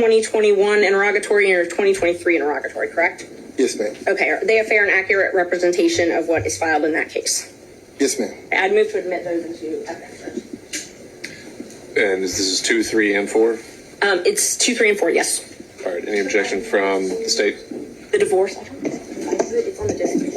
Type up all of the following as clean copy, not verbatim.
2021 interrogatory or 2023 interrogatory, correct? Yes, ma'am. Okay, are they a fair and accurate representation of what is filed in that case? Yes, ma'am. I'd move to admit those into evidence. And this is 2, 3, and 4? It's 2, 3, and 4, yes. All right, any objection from the state? The divorce, it's on the district.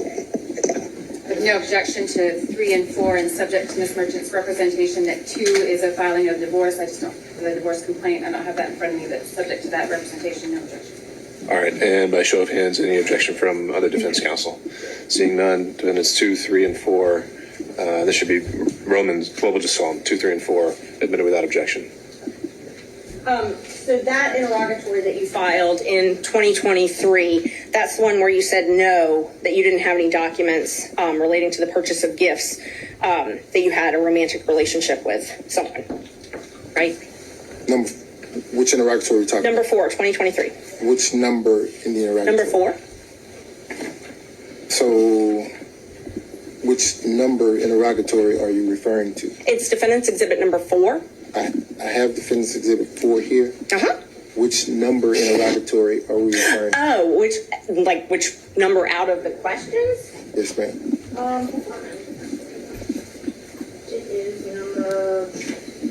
No objection to 3 and 4, and subject to Ms. Merchant's representation that 2 is a filing of divorce. I just don't, for the divorce complaint, I don't have that in front of me, but subject to that representation, no objection. All right, and by show of hands, any objection from other defense counsel? Seeing none, defendants 2, 3, and 4. This should be Romans, well, we'll just call them 2, 3, and 4, admitted without objection. So that interrogatory that you filed in 2023, that's the one where you said no, that you didn't have any documents relating to the purchase of gifts, that you had a romantic relationship with someone, right? Which interrogatory are we talking Number 4, 2023. Which number in the interrogatory? Number 4. So, which number interrogatory are you referring to? It's defendant's exhibit number 4. I have defendant's exhibit 4 here. Uh-huh. Which number interrogatory are we referring to? Oh, which number out of the questions? Yes, ma'am. Hold on. It is number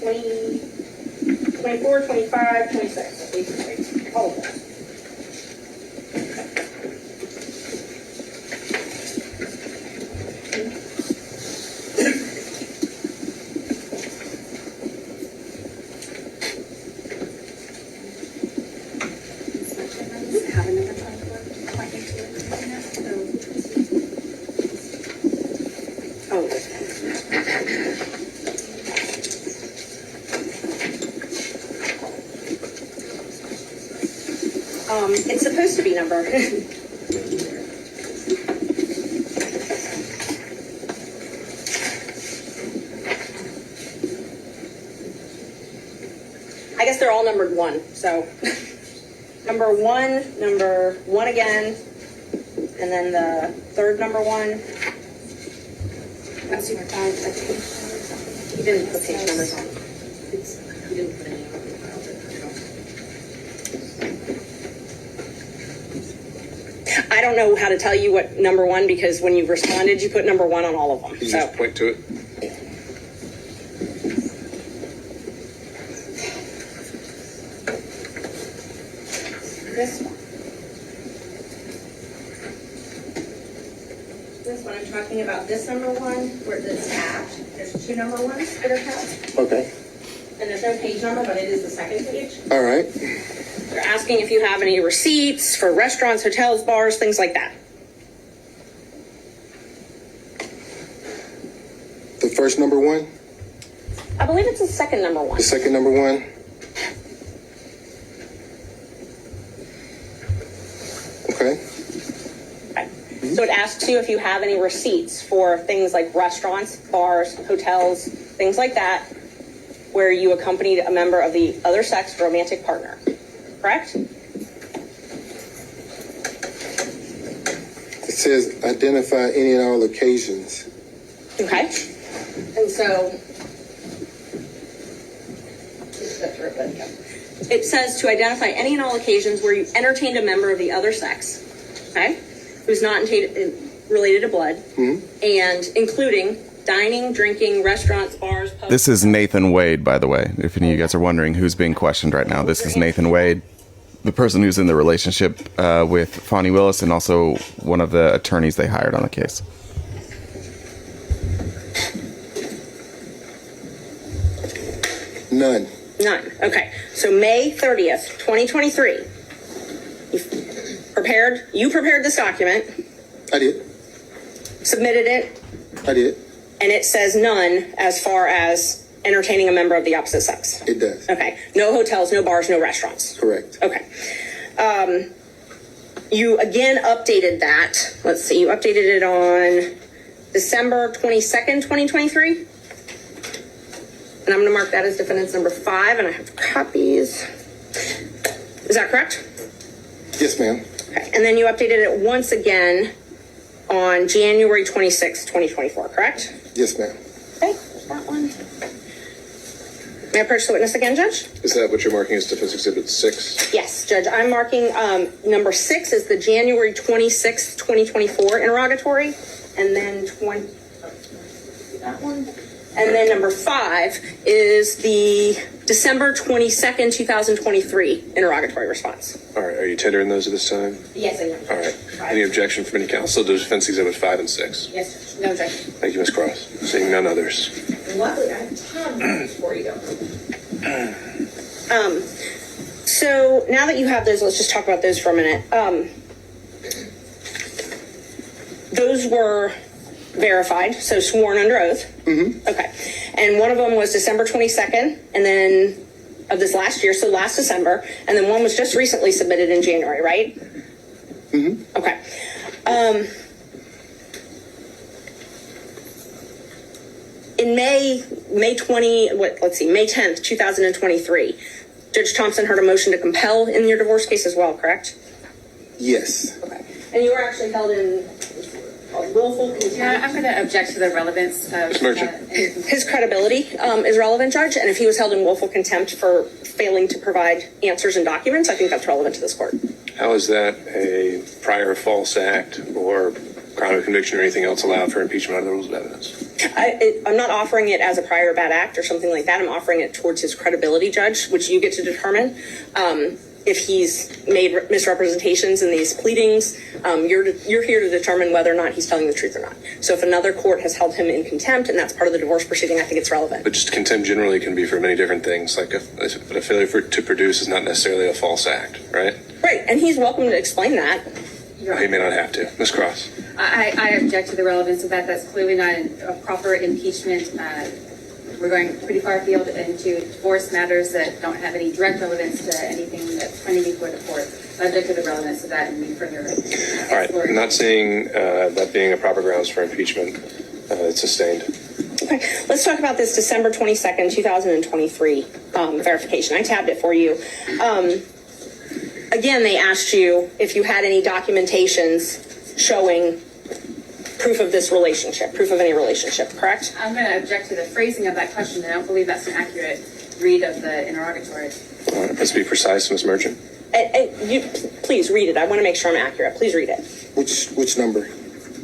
20, 24, 25, 26. All of them. It's supposed to be number. I guess they're all numbered 1. So number 1, number 1 again, and then the third number 1. That's super fine. He didn't put page numbers on. He didn't put any on the file. I don't know how to tell you what number 1, because when you responded, you put number 1 on all of them. You just point to it. This one, I'm talking about this number 1, where it's tabbed. There's 2 number 1s that are tabbed. Okay. And there's no page number, but it is the second page. All right. They're asking if you have any receipts for restaurants, hotels, bars, things like that. The first number 1? I believe it's the second number 1. The second number 1? Okay. Okay. So it asks you if you have any receipts for things like restaurants, bars, hotels, things like that, where you accompanied a member of the other sex romantic partner. Correct? It says identify any and all occasions. Okay. And so it says to identify any and all occasions where you entertained a member of the other sex, okay, who's not related to blood, and including dining, drinking, restaurants, bars, pubs. This is Nathan Wade, by the way. If any of you guys are wondering who's being questioned right now, this is Nathan Wade, the person who's in the relationship with Fonnie Willis, and also one of the attorneys they hired on the case. None. None. Okay. So May 30th, 2023, you prepared this document. I did. Submitted it. I did. And it says none as far as entertaining a member of the opposite sex. It does. Okay. No hotels, no bars, no restaurants. Correct. Okay. You again updated that. Let's see. You updated it on December 22nd, 2023. And I'm going to mark that as defendant's number 5, and I have copies. Is that correct? Yes, ma'am. Okay. And then you updated it once again on January 26th, 2024, correct? Yes, ma'am. Okay, there's that one. May I approach the witness again, Judge? Is that what you're marking as Defense Exhibit 6? Yes, Judge. I'm marking number 6 is the January 26th, 2024 interrogatory, and then that one. And then number 5 is the December 22nd, 2023 interrogatory response. All right, are you tendering those at this time? Yes, I am. All right. Any objection from any counsel to Defense Exhibit 5 and 6? Yes, Judge. No objection. Thank you, Ms. Cross. Seeing none others. Luckily, I have 10 for you. So now that you have those, let's just talk about those for a minute. Those were verified, so sworn under oath. Mm-hmm. Okay. And one of them was December 22nd, and then of this last year, so last December, and then one was just recently submitted in January, right? Mm-hmm. Okay. In May 10th, 2023, Judge Thompson heard a motion to compel in your divorce case as well, correct? Yes. Okay. And you were actually held in willful contempt. Yeah, I'm going to object to the relevance of His credibility is relevant, Judge, and if he was held in willful contempt for failing to provide answers and documents, I think that's relevant to this court. How is that a prior false act or crime of conviction or anything else allowed for impeachment under the rules of evidence? I'm not offering it as a prior bad act or something like that. I'm offering it towards his credibility, Judge, which you get to determine. If he's made misrepresentations in these pleadings, you're here to determine whether or not he's telling the truth or not. So if another court has held him in contempt and that's part of the divorce proceeding, I think it's relevant. But just contempt generally can be for many different things. Like a failure to produce is not necessarily a false act, right? Right, and he's welcome to explain that. He may not have to. Ms. Cross. I object to the relevance of that. That's clearly not a proper impeachment. We're going pretty far afield into divorce matters that don't have any direct relevance to anything that's pending before the court. I object to the relevance of that and we further All right, I'm not seeing that being a proper grounds for impeachment. It's sustained. Okay, let's talk about this December 22nd, 2023 verification. I tabbed it for you. Again, they asked you if you had any documentations showing proof of this relationship, proof of any relationship, correct? I'm going to object to the phrasing of that question. I don't believe that's an accurate read of the interrogatory. All right, let's be precise, Ms. Merchant. You please read it. I want to make sure I'm accurate. Please read it. Which number?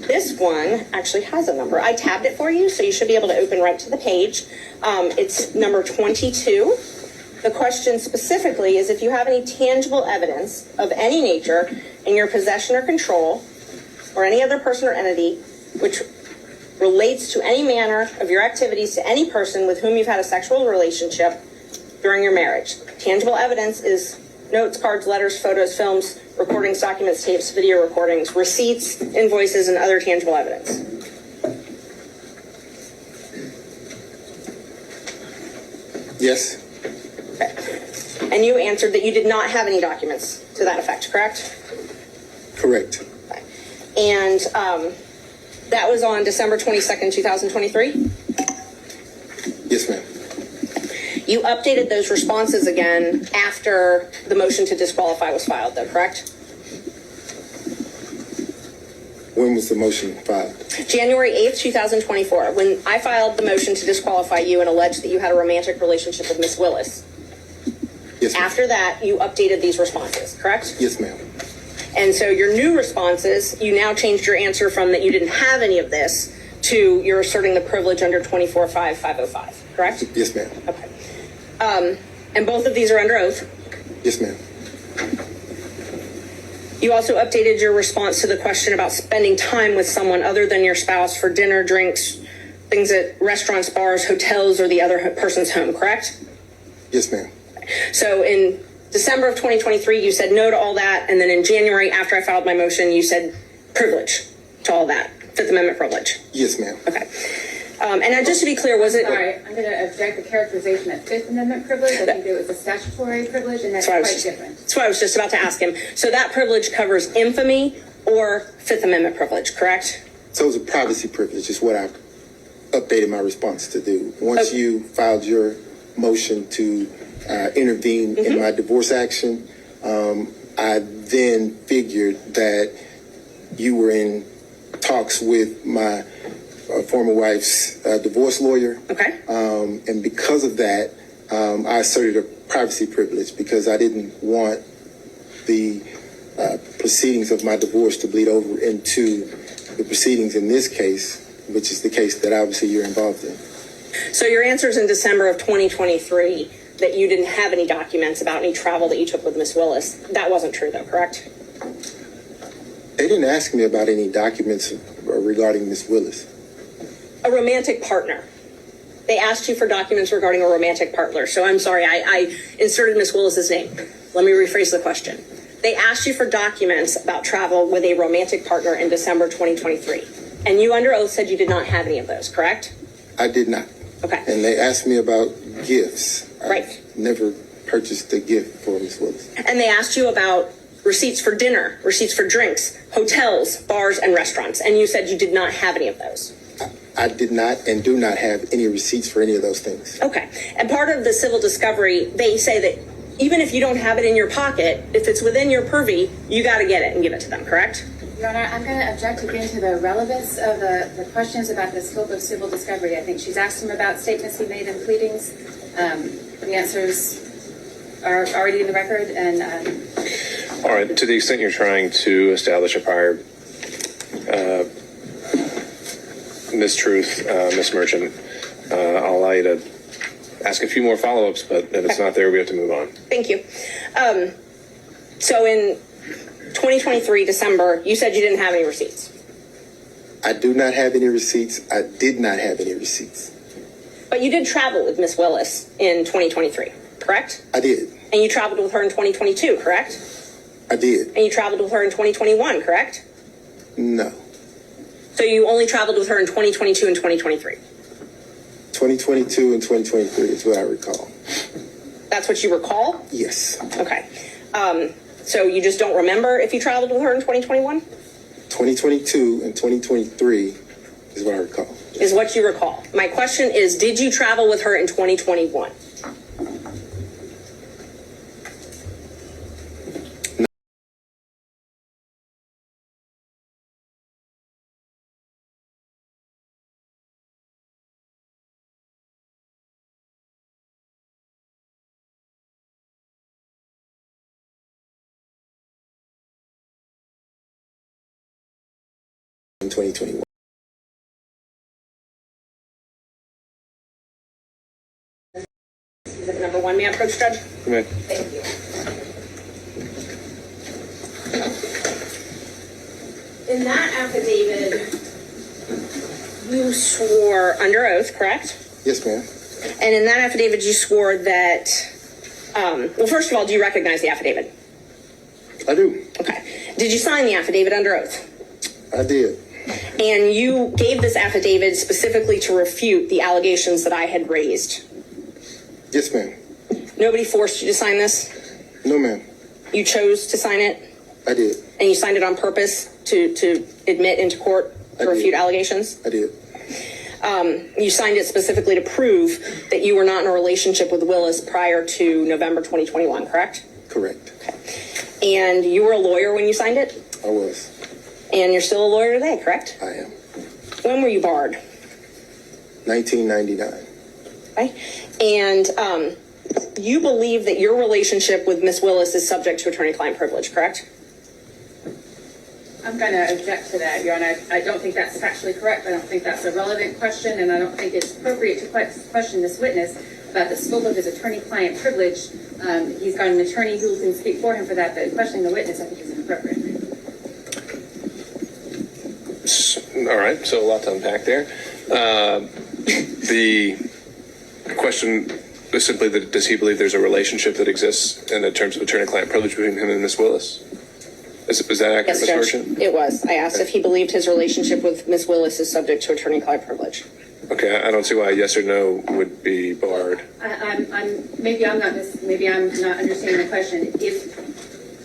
This one actually has a number. I tabbed it for you, so you should be able to open right to the page. It's number 22. The question specifically is if you have any tangible evidence of any nature in your possession or control or any other person or entity which relates to any manner of your activities to any person with whom you've had a sexual relationship during your marriage. Tangible evidence is notes, cards, letters, photos, films, recordings, documents, tapes, video recordings, receipts, invoices, and other tangible evidence. Yes. Okay. And you answered that you did not have any documents to that effect, correct? Correct. Okay. And that was on December 22nd, 2023? Yes, ma'am. You updated those responses again after the motion to disqualify was filed, though, correct? When was the motion filed? January 8th, 2024, when I filed the motion to disqualify you and alleged that you had a romantic relationship with Miss Willis. Yes, ma'am. After that, you updated these responses, correct? Yes, ma'am. And so your new responses, you now changed your answer from that you didn't have any of this to you're asserting the privilege under 24-5-505, correct? Yes, ma'am. Okay. And both of these are under oath. Yes, ma'am. You also updated your response to the question about spending time with someone other than your spouse for dinner, drinks, things at restaurants, bars, hotels, or the other person's home, correct? Yes, ma'am. So in December of 2023, you said no to all that. And then in January, after I filed my motion, you said privilege to all that, Fifth Amendment privilege. Yes, ma'am. Okay. And now just to be clear, was it... Sorry, I'm going to object the characterization of Fifth Amendment privilege. I think it was a statutory privilege, and that's quite different. That's what I was just about to ask him. So that privilege covers infamy or Fifth Amendment privilege, correct? So it was a privacy privilege is what I updated my response to do. Once you filed your motion to intervene in my divorce action, I then figured that you were in talks with my former wife's divorce lawyer. Okay. And because of that, I asserted a privacy privilege because I didn't want the proceedings of my divorce to bleed over into the proceedings in this case, which is the case that obviously you're involved in. So your answers in December of 2023 that you didn't have any documents about any travel that you took with Miss Willis, that wasn't true though, correct? They didn't ask me about any documents regarding Miss Willis. A romantic partner. They asked you for documents regarding a romantic partner. So I'm sorry, I inserted Miss Willis's name. Let me rephrase the question. They asked you for documents about travel with a romantic partner in December 2023. And you under oath said you did not have any of those, correct? I did not. Okay. And they asked me about gifts. Right. I've never purchased a gift for Miss Willis. And they asked you about receipts for dinner, receipts for drinks, hotels, bars, and restaurants. And you said you did not have any of those. I did not and do not have any receipts for any of those things. Okay. And part of the civil discovery, they say that even if you don't have it in your pocket, if it's within your purview, you got to get it and give it to them, correct? Your Honor, I'm going to object again to the relevance of the questions about the scope of civil discovery. I think she's asked him about statements he made in pleadings. The answers are already in the record. And All right, to the extent you're trying to establish a prior mistruth, Ms. Merchant, I'll allow you to ask a few more follow-ups, but if it's not there, we have to move on. Thank you. So in 2023, December, you said you didn't have any receipts. I do not have any receipts. I did not have any receipts. But you did travel with Miss Willis in 2023, correct? I did. And you traveled with her in 2022, correct? I did. And you traveled with her in 2021, correct? No. So you only traveled with her in 2022 and 2023. 2022 and 2023 is what I recall. That's what you recall? Yes. Okay. So you just don't remember if you traveled with her in 2021? 2022 and 2023 is what I recall. Is what you recall. My question is, did you travel with her in 2021? In 2021. Exhibit number one, may I approach, Judge? Okay. Thank you. In that affidavit, you swore under oath, correct? Yes, ma'am. And in that affidavit, you swore that, well, first of all, do you recognize the affidavit? I do. Okay. Did you sign the affidavit under oath? I did. And you gave this affidavit specifically to refute the allegations that I had raised. Yes, ma'am. Nobody forced you to sign this? No, ma'am. You chose to sign it? I did. And you signed it on purpose to admit into court to I did. refute allegations? I did. You signed it specifically to prove that you were not in a relationship with Willis prior to November 2021, correct? Correct. And you were a lawyer when you signed it? I was. And you're still a lawyer today, correct? I am. When were you barred? 1999. Okay. And you believe that your relationship with Miss Willis is subject to attorney-client privilege, correct? I'm going to object to that, Your Honor. I don't think that's factually correct. I don't think that's a relevant question, and I don't think it's appropriate to question this witness about the scope of his attorney-client privilege. He's got an attorney who can speak for him for that, but questioning the witness, I think, is inappropriate. All right, so a lot to unpack there. The question is simply that does he believe there's a relationship that exists in terms of attorney-client privilege between him and Miss Willis? Is that accurate, Yes, Ms. Judge. Merchant? It was. I asked if he believed his relationship with Miss Willis is subject to attorney-client privilege. Okay, I don't see why a yes or no would be barred. Maybe I'm not understanding the question.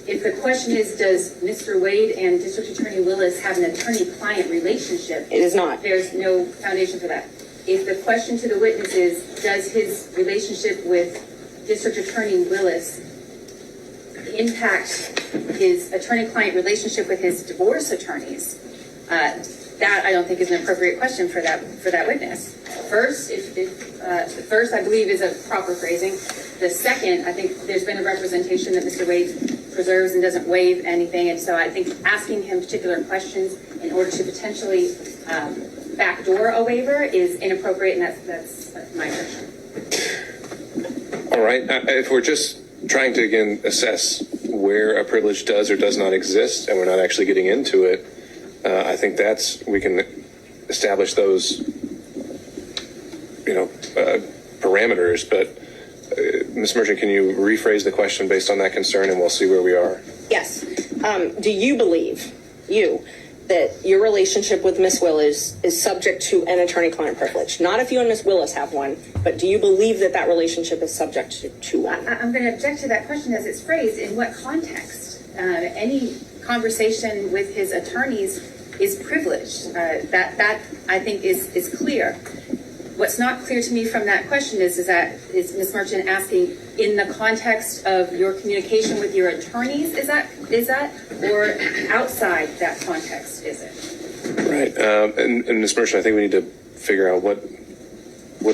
If the question is, does Mr. Wade and District Attorney Willis have an attorney-client relationship? It is not. There's no foundation for that. If the question to the witness is, does his relationship with District Attorney Willis impact his attorney-client relationship with his divorce attorneys, that I don't think is an appropriate question for that witness. First, first I believe is a proper phrasing. The second, I think there's been a representation that Mr. Wade preserves and doesn't waive anything, and so I think asking him particular questions in order to potentially backdoor a waiver is inappropriate, and that's my question. All right. If we're just trying to, again, assess where a privilege does or does not exist, and we're not actually getting into it, I think we can establish those, parameters. But Ms. Merchant, can you rephrase the question based on that concern, and we'll see where we are? Yes. Do you believe, that your relationship with Miss Willis is subject to an attorney-client privilege? Not if you and Miss Willis have one, but do you believe that relationship is subject to one? I'm going to object to that question as it's phrased. In what context? Any conversation with his attorneys is privileged. That I think is clear. What's not clear to me from that question is Ms. Merchant asking in the context of your communication with your attorneys? Is that or outside that context? Is it? Right. And Ms. Merchant, I think we need to figure out what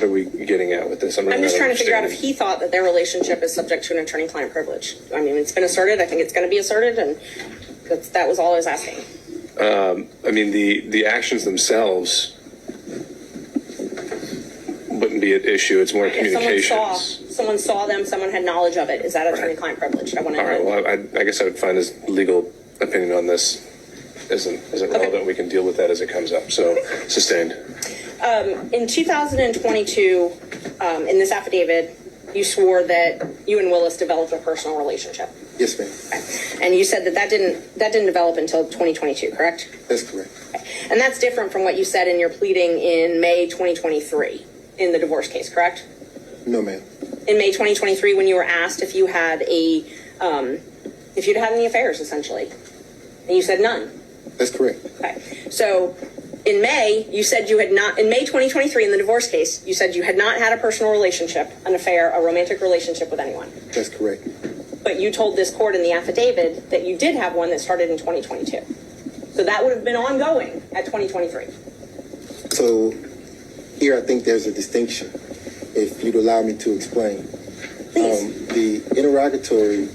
are we getting at with this? I'm just trying to figure out if he thought that their relationship is subject to an attorney-client privilege. I mean, it's been asserted. I think it's going to be asserted, and that was all I was asking. The actions themselves wouldn't be an issue. It's more communications. Someone saw them. Someone had knowledge of it. Is that attorney-client privilege? I want to know. All right. Well, I guess I would find his legal opinion on this isn't relevant. We can deal with that as it comes up. So, sustained. In 2022, in this affidavit, you swore that you and Willis developed a personal relationship. Yes, ma'am. Okay. And you said that didn't develop until 2022, correct? That's correct. Okay. And that's different from what you said in your pleading in May 2023 in the divorce case, correct? No, ma'am. In May 2023, when you were asked if you had if you'd had any affairs, essentially, and you said none. That's correct. Okay. So in May, you said you had not, in May 2023, in the divorce case, you said you had not had a personal relationship, an affair, a romantic relationship with anyone. That's correct. But you told this court in the affidavit that you did have one that started in 2022. So that would have been ongoing at 2023. So here I think there's a distinction, if you'd allow me to explain. Please. The interrogatory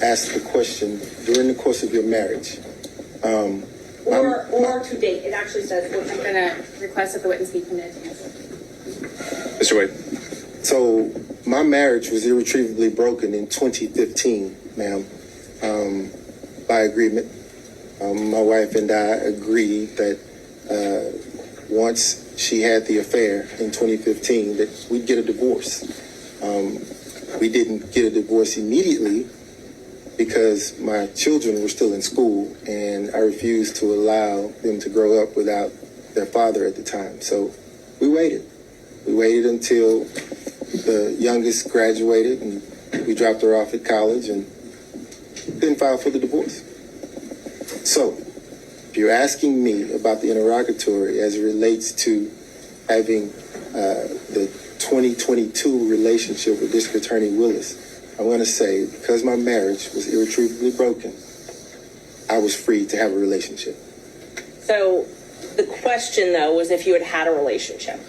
asked the question during the course of your marriage. Or to date. It actually says. I'm going to request that the witness be permitted to answer. Mr. Wade. So my marriage was irretrievably broken in 2015, ma'am, by agreement. My wife and I agreed that once she had the affair in 2015 that we'd get a divorce. We didn't get a divorce immediately because my children were still in school and I refused to allow them to grow up without their father at the time. So we waited. We waited until the youngest graduated and we dropped her off at college and then filed for the divorce. So if you're asking me about the interrogatory as it relates to having the 2022 relationship with District Attorney Willis, I'm going to say because my marriage was irretrievably broken, I was free to have a relationship. So the question, though, was if you had had a relationship.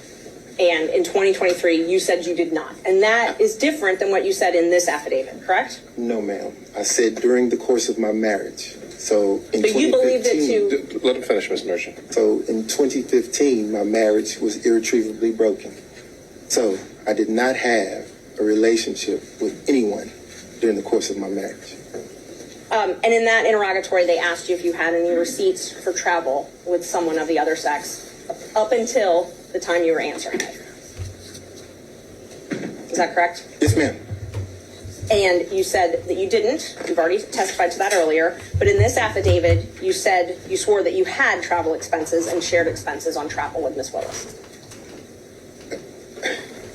And in 2023, you said you did not. And that is different than what you said in this affidavit, correct? No, ma'am. I said during the course of my marriage. So in 2015, you believe that too? Let him finish, Ms. Merchant. So in 2015, my marriage was irretrievably broken. So I did not have a relationship with anyone during the course of my marriage. And in that interrogatory, they asked you if you had any receipts for travel with someone of the other sex up until the time you were answering it. Is that correct? Yes, ma'am. And you said that you didn't. You've already testified to that earlier. But in this affidavit, you said you swore that you had travel expenses and shared expenses on travel with Ms. Willis.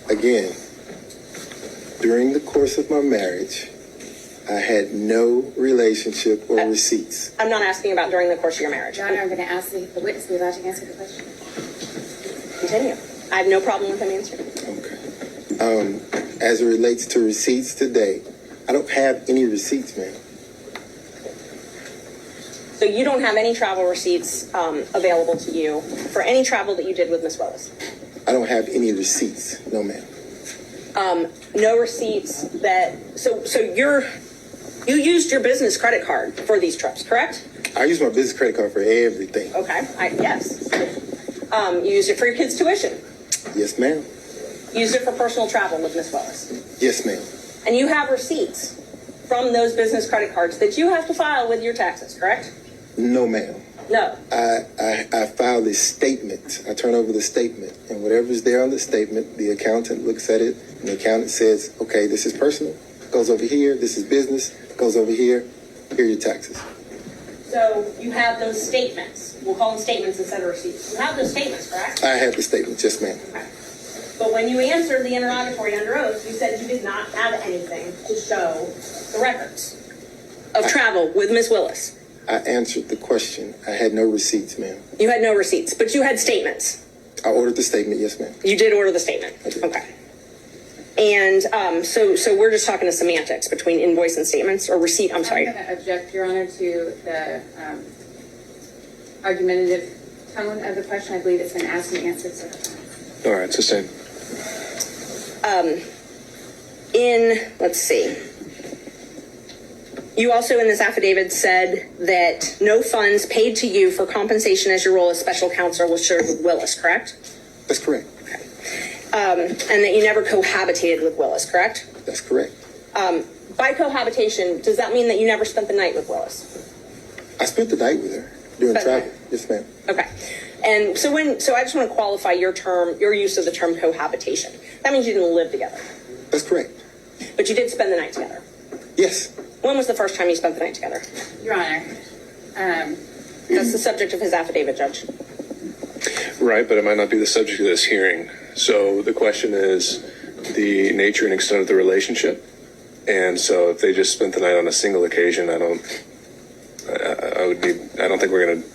Again, during the course of my marriage, I had no relationship or receipts. I'm not asking about during the course of your marriage. Your Honor, I'm going to ask the witness to be allowed to answer the question. Continue. I have no problem with him answering. Okay. As it relates to receipts today, I don't have any receipts, ma'am. So you don't have any travel receipts available to you for any travel that you did with Miss Willis? I don't have any receipts. No, ma'am. No receipts that, so you used your business credit card for these trips, correct? I use my business credit card for everything. Okay, yes. You used it for your kids' tuition. Yes, ma'am. Used it for personal travel with Miss Willis. Yes, ma'am. And you have receipts from those business credit cards that you have to file with your taxes, correct? No, ma'am. No. I filed a statement. I turn over the statement, and whatever's there on the statement, the accountant looks at it, and the accountant says, okay, this is personal, goes over here, this is business, goes over here, here are your taxes. So you have those statements. We'll call them statements instead of receipts. You have those statements, correct? I have the statement, yes, ma'am. Okay. But when you answered the interrogatory under oath, you said you did not have anything to show the records of travel with Miss Willis. I answered the question. I had no receipts, ma'am. You had no receipts, but you had statements. I ordered the statement, yes, ma'am. You did order the statement. I did. Okay. And so we're just talking to semantics between invoice and statements or receipt. I'm sorry. I'm going to object, Your Honor, to the argumentative tone of the question. I believe it's been asked and answered several times. All right, sustained. Let's see. You also in this affidavit said that no funds paid to you for compensation as your role as special counsel was shared with Willis, correct? That's correct. And that you never cohabitated with Willis, correct? That's correct. By cohabitation, does that mean that you never spent the night with Willis? I spent the night with her during Spent the travel. night. Yes, ma'am. Okay. And so I just want to qualify your use of the term cohabitation. That means you didn't live together, That's correct. but you did spend the night together. Yes. When was the first time you spent the night together? Your Honor, That's the subject of his affidavit, Judge. Right, but it might not be the subject of this hearing. So the question is the nature and extent of the relationship. And so if they just spent the night on a single occasion, I don't think we're going to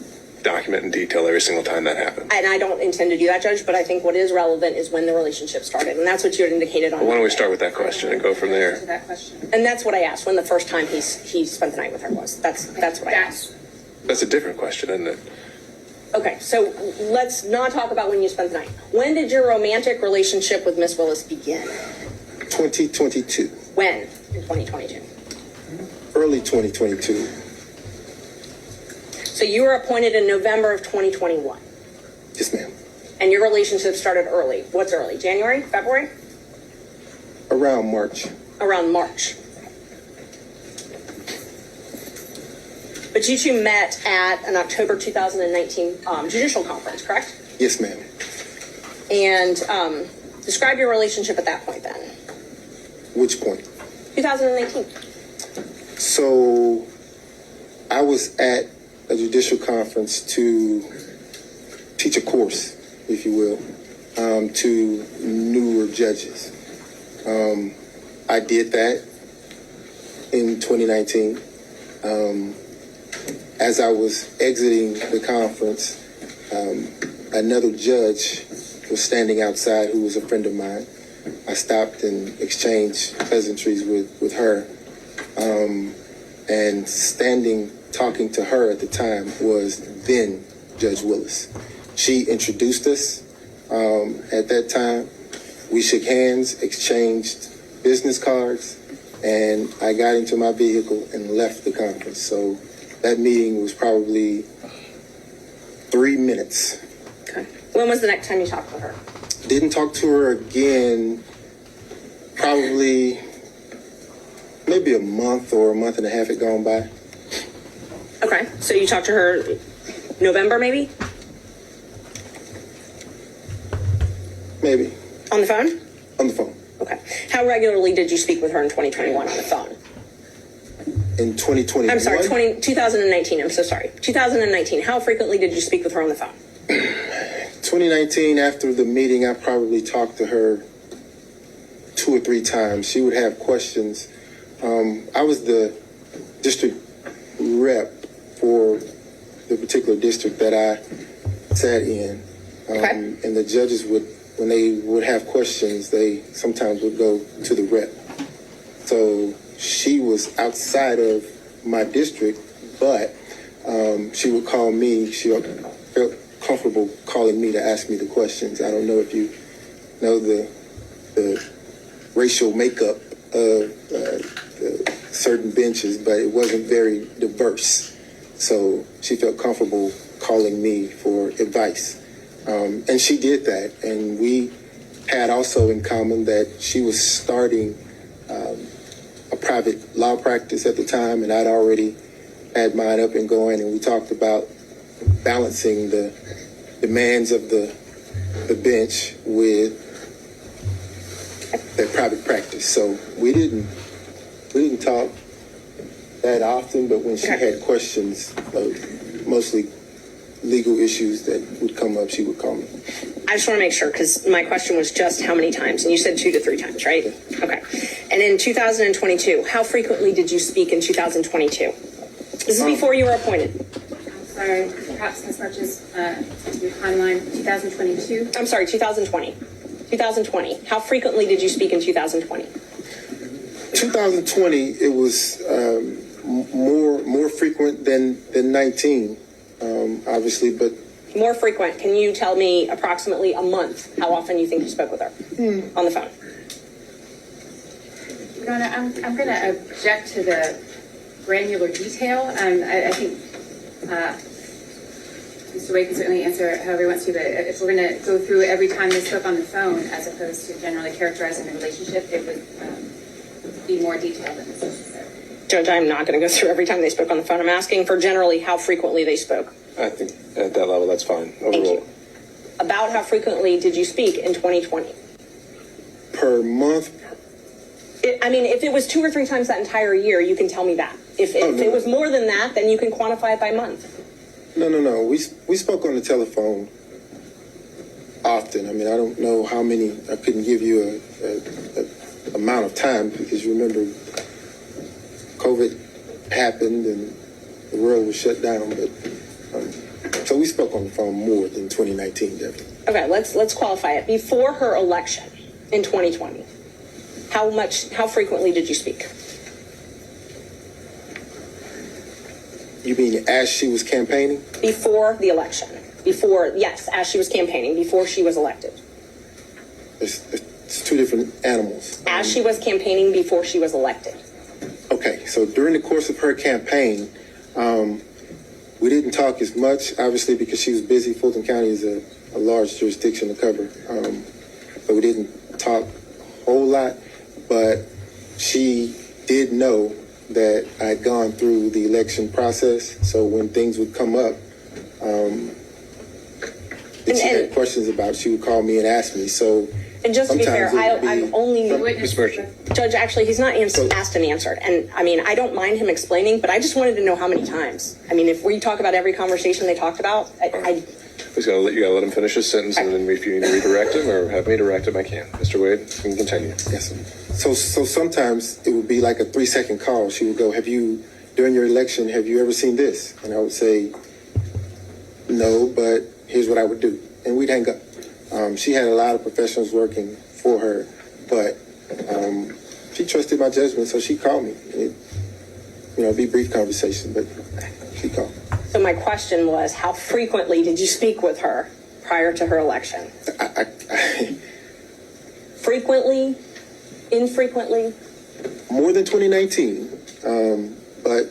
document in detail every single time that happened. And I don't intend to do that, Judge, but I think what is relevant is when the relationship started. And that's what you had indicated on. Well, why don't we start with that question and go from to there? that question. And that's what I asked, when the first time he spent the night with her was. That's what I asked. That's a different question, isn't it? Okay, so let's not talk about when you spent the night. When did your romantic relationship with Miss Willis begin? 2022. When? In 2022. Early 2022. So you were appointed in November of 2021. Yes, ma'am. And your relationship started early. What's early? January? February? Around March. Around March. But you two met at an October 2019 judicial conference, correct? Yes, ma'am. And describe your relationship at that point then. Which point? 2019. So I was at a judicial conference to teach a course, if you will, to newer judges. I did that in 2019. As I was exiting the conference, another judge was standing outside who was a friend of mine. I stopped and exchanged pleasantries with her. And standing, talking to her at the time was then Judge Willis. She introduced us at that time. We shook hands, exchanged business cards, and I got into my vehicle and left the conference. So that meeting was probably 3 minutes. Okay. When was the next time you talked with her? Didn't talk to her again probably maybe a month or a month and a half had gone by. Okay. So you talked to her November maybe? Maybe. On the phone? On the phone. Okay. How regularly did you speak with her in 2021 on the phone? In 2021. I'm sorry, 2019. I'm so sorry. 2019. How frequently did you speak with her on the phone? 2019, after the meeting, I probably talked to her 2 or 3 times. She would have questions. I was the district rep for the particular district that I sat in. Okay. And the judges would, when they would have questions, they sometimes would go to the rep. So she was outside of my district, but she would call me. She felt comfortable calling me to ask me the questions. I don't know if you know the racial makeup of certain benches, but it wasn't very diverse. So she felt comfortable calling me for advice. And she did that. And we had also in common that she was starting a private law practice at the time, and I'd already had mine up and going, and we talked about balancing the demands of the bench with their private practice. So we didn't talk that often, but when she had questions, mostly legal issues that would come up, she would call me. I just want to make sure, because my question was just how many times, and you said 2 to 3 times, right? Okay. And in 2022, how frequently did you speak in 2022? This is before you were appointed. I'm sorry, perhaps Ms. Merchant's your timeline, 2022? I'm sorry, 2020. 2020. How frequently did you speak in 2020? 2020, it was more frequent than 19, obviously, but More frequent. Can you tell me approximately a month how often you think you spoke with her on the phone? Your Honor, I'm going to object to the granular detail. I think Mr. Wade can certainly answer however he wants to, but if we're going to go through every time they spoke on the phone as opposed to generally characterizing the relationship, it would be more detailed than this necessary. Judge, I'm not going to go through every time they spoke on the phone. I'm asking for generally how frequently they spoke. I think at that level, that's fine. Thank Overall. you. About how frequently did you speak in 2020? per month. If it was 2 or 3 times that entire year, you can tell me that. If it was more than that, then you can quantify it by month. No. We spoke on the telephone often. I mean, I don't know how many. I couldn't give you a amount of time because you remember COVID happened and the world was shut down. But so we spoke on the phone more than 2019, definitely. Okay, let's qualify it. Before her election in 2020, how frequently did you speak? You mean as she was campaigning? Before the election. Yes, as she was campaigning, before she was elected. It's two different animals. As she was campaigning before she was elected. Okay, so during the course of her campaign, we didn't talk as much, obviously, because she was busy. Fulton County is a large jurisdiction to cover. So we didn't talk a whole lot, but she did know that I'd gone through the election process. So when things would come up that she had questions about, she would call me and ask me. So And just to be fair, sometimes I'm only... Ms. Merchant. Judge, actually, he's not asked and answered. And I don't mind him explaining, but I just wanted to know how many times. If we talk about every conversation they talked about, You gotta let him finish his sentence, and then if you need to redirect him or have me direct him, I can. Mr. Wade, you can continue. Yes, sir. So sometimes it would be like a 3-second call. She would go, during your election, have you ever seen this? And I would say, no, but here's what I would do. And we'd hang up. She had a lot of professionals working for her, but she trusted my judgment, so she called me. It'd be a brief conversation, but she called. So my question was, how frequently did you speak with her prior to her election? Frequently? Infrequently? More than 2019, but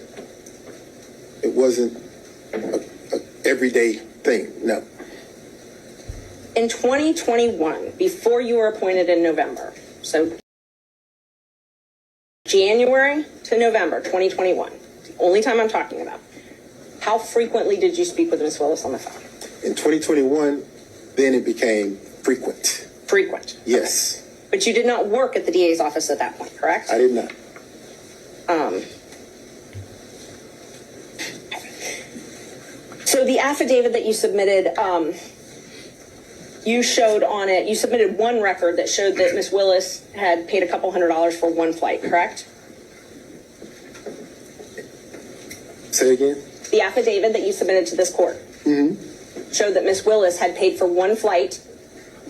it wasn't a everyday thing, no. In 2021, before you were appointed in November, so January to November 2021, the only time I'm talking about, how frequently did you speak with Ms. Willis on the phone? In 2021, then it became frequent. Frequent. Yes. But you did not work at the DA's office at that point, correct? I did not. So the affidavit that you submitted, you submitted one record that showed that Ms. Willis had paid a couple $100s for one flight, correct? Say again? The affidavit that you submitted to this court showed that Ms. Willis had paid for one flight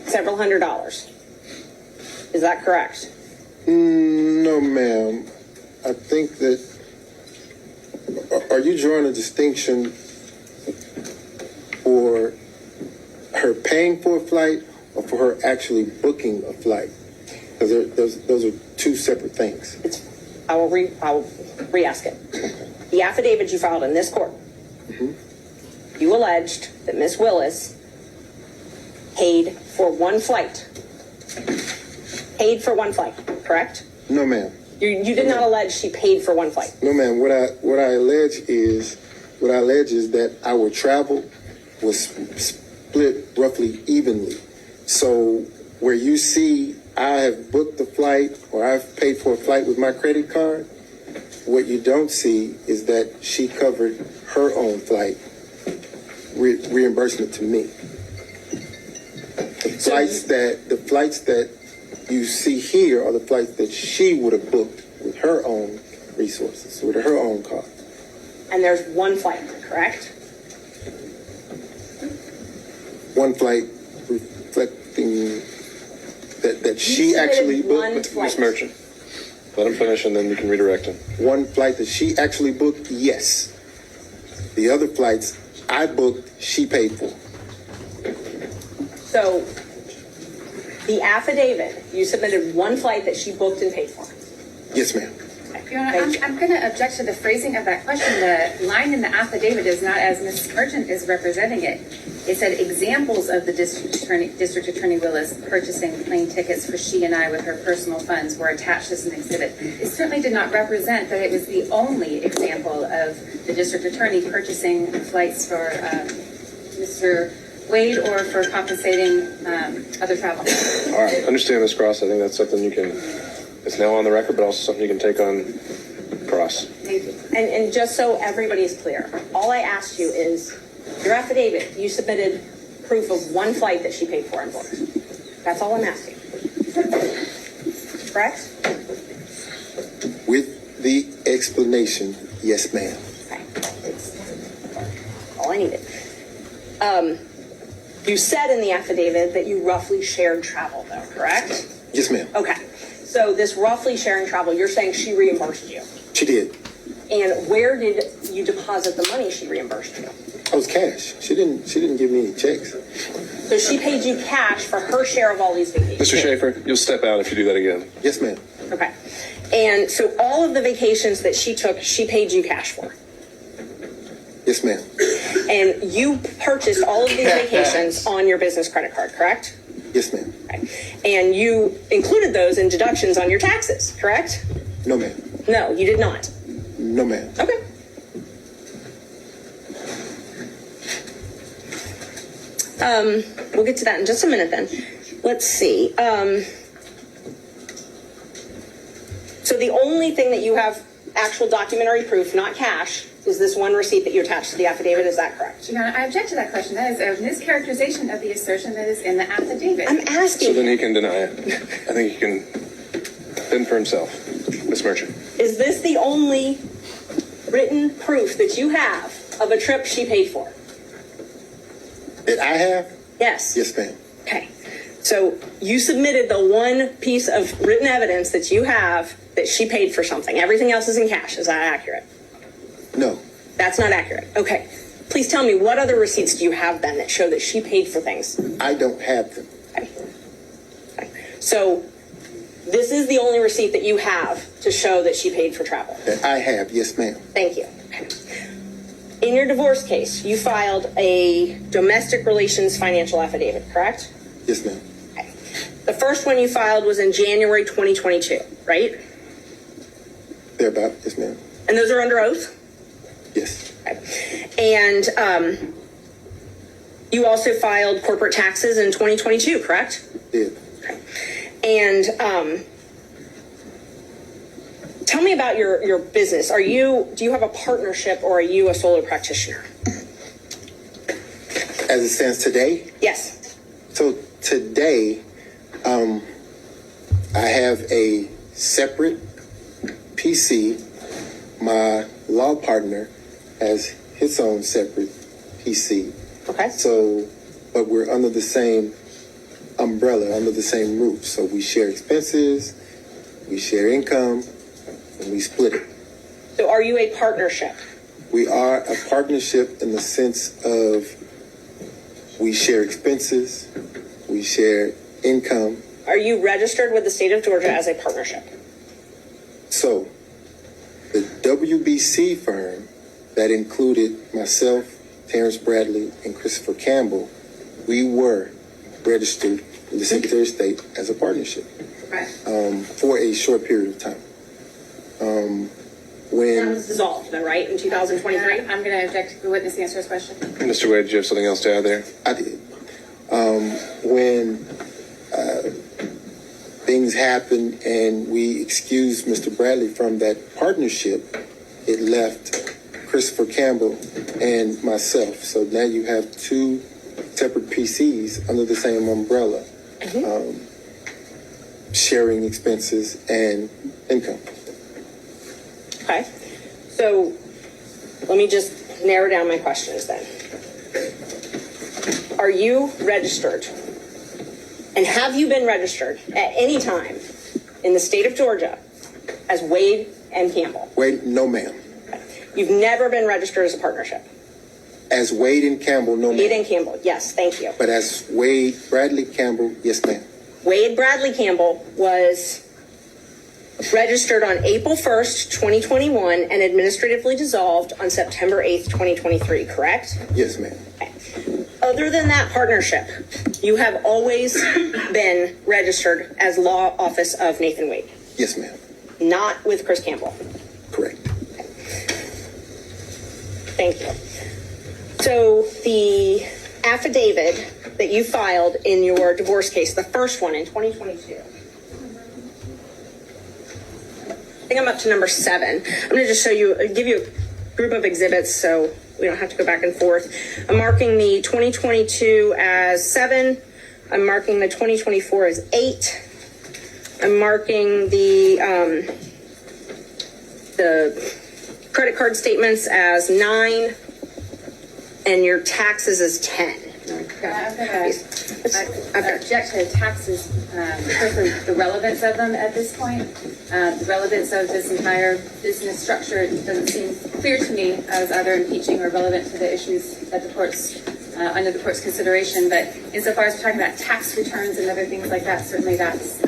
several $100s. Is that correct? No, ma'am. I think that Are you drawing a distinction for her paying for a flight or for her actually booking a flight? Because those are two separate things. I will re-ask it. The affidavit you filed in this court, you alleged that Miss Willis paid for one flight. Paid for one flight, correct? No, ma'am. You did not allege she paid for one flight. No, ma'am. What I allege is that our travel was split roughly evenly. So where you see I have booked a flight or I've paid for a flight with my credit card, what you don't see is that she covered her own flight reimbursement to me. The flights that you see here are the flights that she would have booked with her own resources, with her own car. And there's one flight, correct? One flight reflecting that she submitted actually one booked. flight. Ms. Merchant, let him finish and then you can redirect him. One flight that she actually booked, yes. The other flights I booked, she paid for. So the affidavit, you submitted one flight that she booked and paid for. Yes, ma'am. Your Honor, I'm going to object to the phrasing of that question. The line in the affidavit is not as Ms. Merchant is representing it. It said examples of the District Attorney Willis purchasing plane tickets for she and I with her personal funds were attached as an exhibit. It certainly did not represent that it was the only example of the District Attorney purchasing flights for Mr. Wade or for compensating other travel. All right, understand this, Cross. I think that's something you can, it's now on the record, but also something you can take on Cross. Thank you. And just so everybody is clear, all I asked you is, your affidavit, you submitted proof of one flight that she paid for and booked. That's all I'm asking. Correct? With the explanation, yes, ma'am. Okay. It's all I needed. You said in the affidavit that you roughly shared travel, though, correct? Yes, ma'am. Okay. So this roughly sharing travel, you're saying she reimbursed you. She did. And where did you deposit the money she reimbursed you? It was cash. She didn't give me any checks. So she paid you cash for her share of all these vacations. Mr. Schaefer, you'll step out if you do that again. Yes, ma'am. Okay. And so all of the vacations that she took, she paid you cash for. Yes, ma'am. And you purchased all of these vacations on your business credit card, correct? Yes, ma'am. Okay. And you included those in deductions on your taxes, correct? No, ma'am. No, you did not. No, ma'am. Okay. We'll get to that in just a minute then. Let's see. So the only thing that you have actual documentary proof, not cash, is this one receipt that you attached to the affidavit. Is that correct? Your Honor, I object to that question. That is a mischaracterization of the assertion that is in the affidavit. I'm asking. So then he can deny it. I think he can fend for himself. Ms. Merchant. Is this the only written proof that you have of a trip she paid for? That I have? Yes. Yes, ma'am. Okay. So you submitted the one piece of written evidence that you have that she paid for something. Everything else is in cash. Is that accurate? No. That's not accurate. Okay. Please tell me, what other receipts do you have then that show that she paid for things? I don't have them. Okay. Okay. So this is the only receipt that you have to show that she paid for travel. That I have, yes, ma'am. Thank you. Okay. In your divorce case, you filed a domestic relations financial affidavit, correct? Yes, ma'am. Okay. The first one you filed was in January 2022, right? Thereabout, yes, ma'am. And those are under oath? Yes. Okay. And you also filed corporate taxes in 2022, correct? Did. Okay. And tell me about your business. Do you have a partnership or are you a solo practitioner? As it stands today? Yes. So today, I have a separate PC. My law partner has his own separate PC. Okay. So, but we're under the same umbrella, under the same roof. So we share expenses, we share income, and we split it. So are you a partnership? We are a partnership in the sense of we share expenses, we share income. Are you registered with the state of Georgia as a partnership? So, the WBC firm that included myself, Terrence Bradley, and Christopher Campbell, we were registered with the Secretary of State as a partnership Right. for a short period of time. That When was dissolved then, right, in 2023? I'm going to object to the witness answer his question. Mr. Wade, do you have something else to add there? I did, when things happened and we excused Mr. Bradley from that partnership, it left Christopher Campbell and myself. So now you have two separate PCs under the same umbrella, sharing expenses and income. Okay. So let me just narrow down my questions then. Are you registered? And have you been registered at any time in the state of Georgia as Wade and Campbell? Wade, no ma'am. You've never been registered as a partnership. As Wade and Campbell, no Wade ma'am. and Campbell, yes, thank you. But as Wade Bradley Campbell, yes ma'am. Wade Bradley Campbell was registered on April 1st, 2021 and administratively dissolved on September 8th, 2023, correct? Yes ma'am. Other than that partnership, you have always been registered as law office of Nathan Wade, Yes ma'am. not with Chris Campbell. Correct. Thank you. So the affidavit that you filed in your divorce case, the first one in 2022, I think I'm up to number 7. I'm going to just give you a group of exhibits so we don't have to go back and forth. I'm marking the 2022 as 7. I'm marking the 2024 as 8. I'm marking the credit card statements as 9, and your taxes as 10. I'm going to object to the taxes, especially the relevance of them at this point. The relevance of this entire business structure doesn't seem clear to me as either impeaching or relevant to the issues that the court's under the court's consideration. But insofar as we're talking about tax returns and other things like that, certainly that's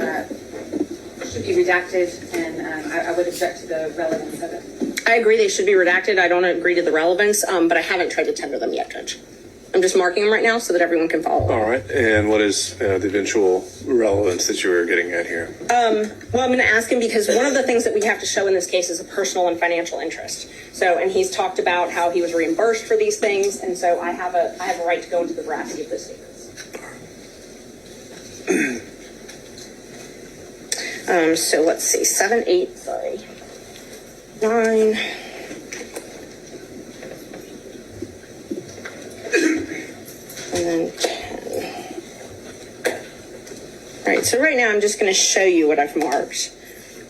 should be redacted, and I would object to the relevance of it. I agree they should be redacted. I don't agree to the relevance, but I haven't tried to tender them yet, Judge. I'm just marking them right now so that everyone can follow along. All right. And what is the eventual relevance that you were getting at here? Well, I'm going to ask him because one of the things that we have to show in this case is a personal and financial interest. So, and he's talked about how he was reimbursed for these things, and so I have a right to go into the veracity of those statements. So let's see, 7, 8, sorry, 9. And then 10. All right, so right now I'm just going to show you what I've marked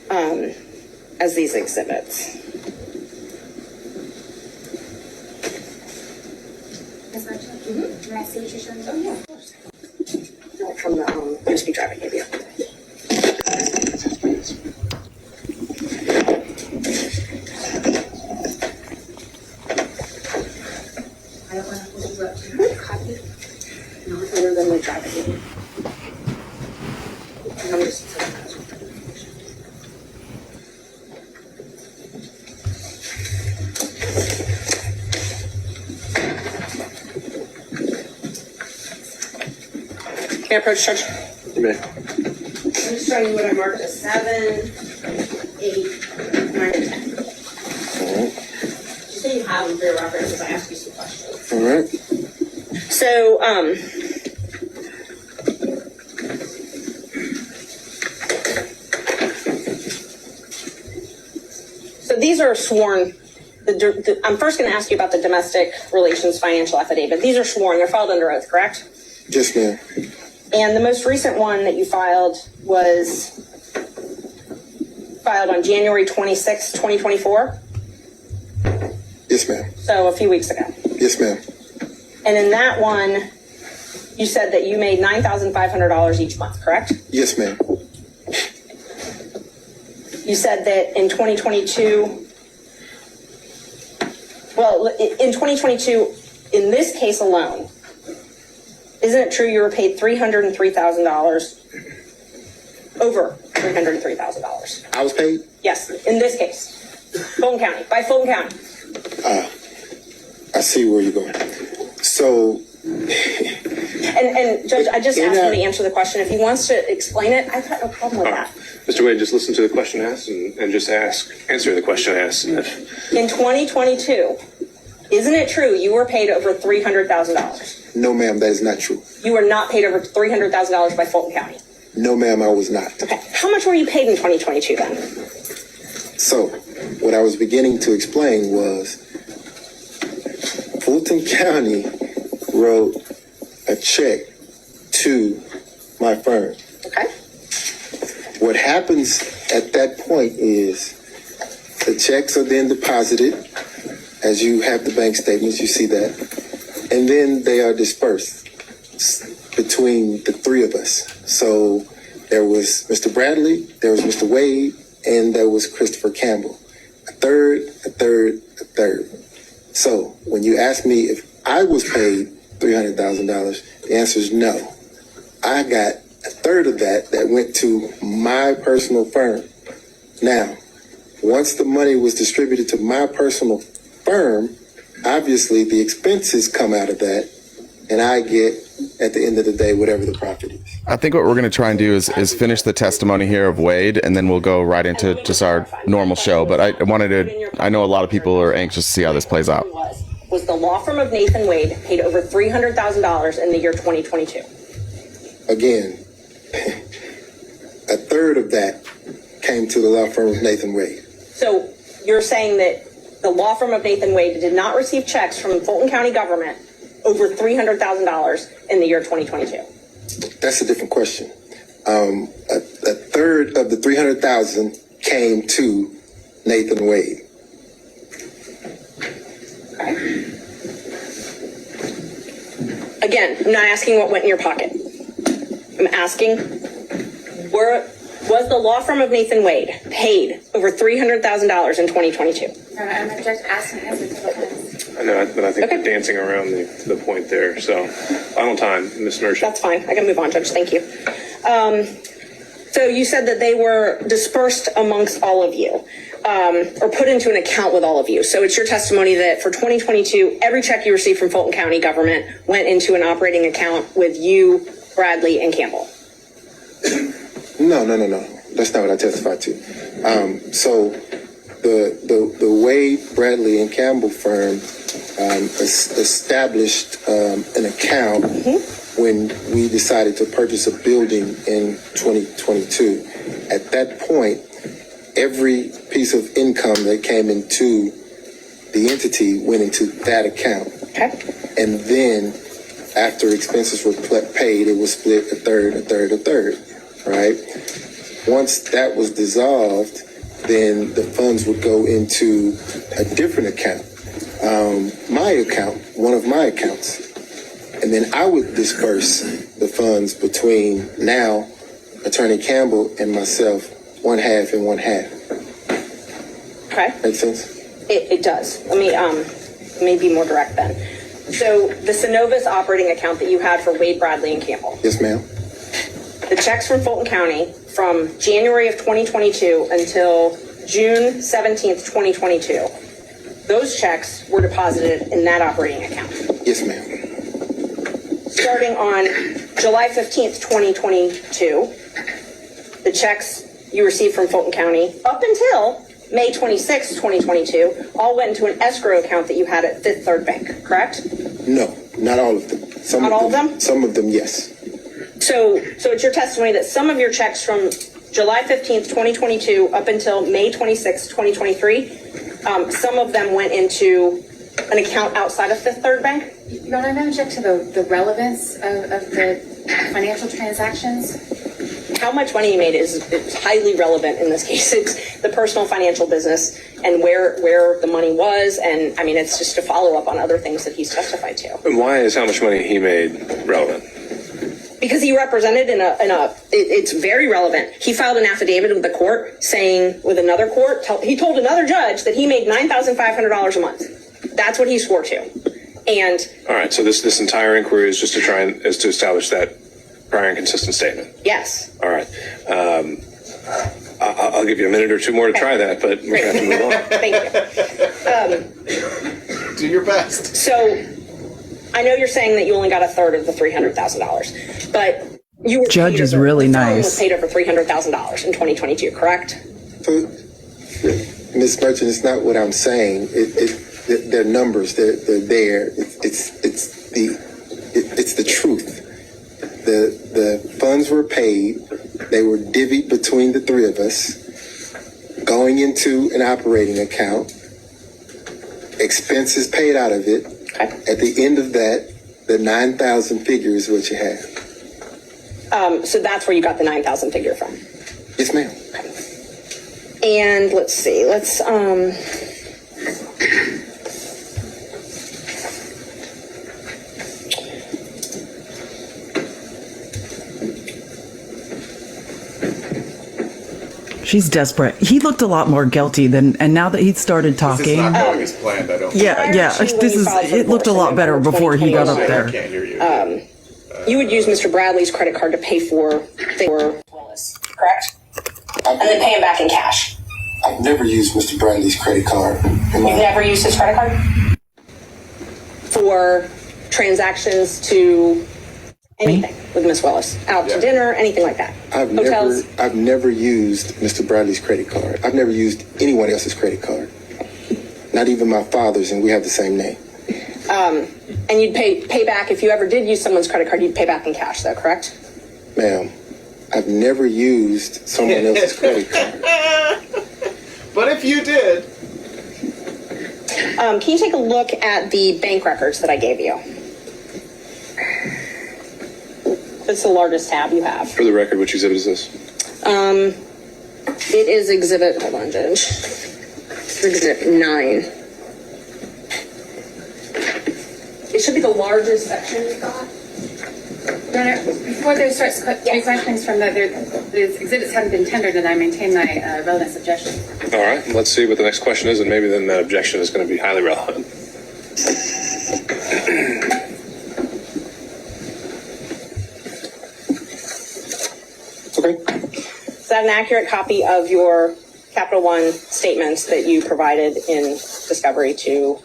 as these exhibits. Ms. Merchant, may I see what you're showing? Oh, yeah, of course. From the USB drive I gave you. I don't want to interrupt you. Copy? No, other than the drive I gave you. And I'm just Can I approach, Judge? You may. I'm just showing you what I marked as 7, 8, 9, and 10. Just so you have them for your reference as I ask you some questions. All right. So, these are sworn. I'm first going to ask you about the domestic relations financial affidavit. These are sworn. They're filed under oath, correct? Yes, ma'am. And the most recent one that you filed was filed on January 26, 2024. Yes, ma'am. So a few weeks ago. Yes, ma'am. And in that one, you said that you made $9,500 each month, correct? Yes, ma'am. You said that in 2022, Well, in 2022, in this case alone, isn't it true you were paid $303,000? Over $303,000. I was paid? Yes, in this case. Fulton County, by Fulton County. I see where you're going. So, And Judge, I just asked him to answer the question. If he wants to explain it, I've got no problem with that. Mr. Wade, just listen to the question asked and just answer the question asked. In 2022, isn't it true you were paid over $300,000? no, ma'am, that is not true. You were not paid over $300,000 by Fulton County. No, ma'am, I was not. Okay. How much were you paid in 2022 then? So, what I was beginning to explain was Fulton County wrote a check to my firm. Okay. What happens at that point is the checks are then deposited, as you have the bank statements, you see that, and then they are dispersed between the three of us. So there was Mr. Bradley, there was Mr. Wade, and there was Christopher Campbell. A third. So when you ask me if I was paid $300,000, the answer is no. I got a third of that went to my personal firm. Now, once the money was distributed to my personal firm, obviously the expenses come out of that, and I get, at the end of the day, whatever the profit is. I think what we're going to try and do is finish the testimony here of Wade, and then we'll go right into just our normal show. But I know a lot of people are anxious to see how this plays out. Was the law firm of Nathan Wade paid over $300,000 in the year 2022? Again, a third of that came to the law firm of Nathan Wade. So you're saying that the law firm of Nathan Wade did not receive checks from the Fulton County government over $300,000 in the year 2022? That's a different question. A third of the $300,000 came to Nathan Wade. Okay. Again, I'm not asking what went in your pocket. I'm asking, was the law firm of Nathan Wade paid over $300,000 in 2022? I'm asking him to tell us. I know, but I think Okay. we're dancing around the point there. So, final time, Ms. Merchant. That's fine. I can move on, Judge. Thank you. So you said that they were dispersed amongst all of you, or put into an account with all of you. So it's your testimony that for 2022, every check you received from Fulton County government went into an operating account with you, Bradley, and Campbell. No. That's not what I testified to. So the Wade, Bradley, and Campbell firm established an account when we decided to purchase a building in 2022. At that point, every piece of income that came into the entity went into that account. Okay. And then after expenses were paid, it was split a third, right? Once that was dissolved, then the funds would go into a different account, my account, one of my accounts. And then I would disperse the funds between now Attorney Campbell and myself, 1/2 and 1/2. Okay. Make sense? It does. Let me be more direct then. So the Synovus operating account that you had for Wade, Bradley, and Campbell, Yes, ma'am. the checks from Fulton County from January of 2022 until June 17th, 2022, those checks were deposited in that operating account. Yes, ma'am. Starting on July 15th, 2022, the checks you received from Fulton County up until May 26th, 2022, all went into an escrow account that you had at Fifth Third Bank, correct? No, not all of them. Not all of them? Some of them, yes. So it's your testimony that some of your checks from July 15th, 2022 up until May 26th, 2023, some of them went into an account outside of Fifth Third Bank? Your Honor, I'm object to the relevance of the financial transactions. How much money you made is highly relevant in this case. It's the personal financial business and where the money was, and I mean, it's just a follow-up on other things that he's testified to. And why is how much money he made relevant? Because he represented it's very relevant. He filed an affidavit with the court saying, with another court, he told another judge that he made $9,500 a month. That's what he swore to. And All right, so this entire inquiry is just to is to establish that prior and consistent statement. yes. All right. I'll give you a minute or two more to try that, but we're going to have to move on. Thank you. Do your best. So I know you're saying that you only got a third of the $300,000, but you were Judge paid is over- really the firm nice. was paid over $300,000 in 2022, correct? Ms. Merchant, it's not what I'm saying. They're numbers. They're there. It's the truth. The funds were paid. They were divvied between the three of us, going into an operating account. Expenses paid out of it. Okay. At the end of that, the 9,000 figure is what you have. So that's where you got the 9,000 figure from. Yes, ma'am. And let's see, She's desperate. He looked a lot more guilty and now that he'd started talking. This is not going as planned, I don't Yeah, Prior yeah. to when This you is. filed for It looked a divorce lot in better November before he got up 2021, I there. can't hear you. you would use Mr. Bradley's credit card to pay for Willis, correct? And then pay him back in cash. I've never used Mr. Bradley's credit card. You've never used his credit card? For transactions to anything with Miss Willis? Out to Yeah. dinner, anything like that? Hotels? I've never used Mr. Bradley's credit card. I've never used anyone else's credit card. Not even my father's, and we have the same name. And you'd pay back, if you ever did use someone's credit card, you'd pay back in cash though, correct? Ma'am, I've never used someone else's credit card. But if you did. Can you take a look at the bank records that I gave you? It's the largest tab you have. For the record, which exhibit is this? It is exhibit, hold on, Judge. Exhibit 9. It should be the largest section you've got. Your Honor, before there starts three questions from the exhibits haven't been tendered, and I maintain my relevance objection. All right, let's see what the next question is, and maybe then that objection is going to be highly relevant. Okay. Is that an accurate copy of your Capital One statements that you provided in discovery to,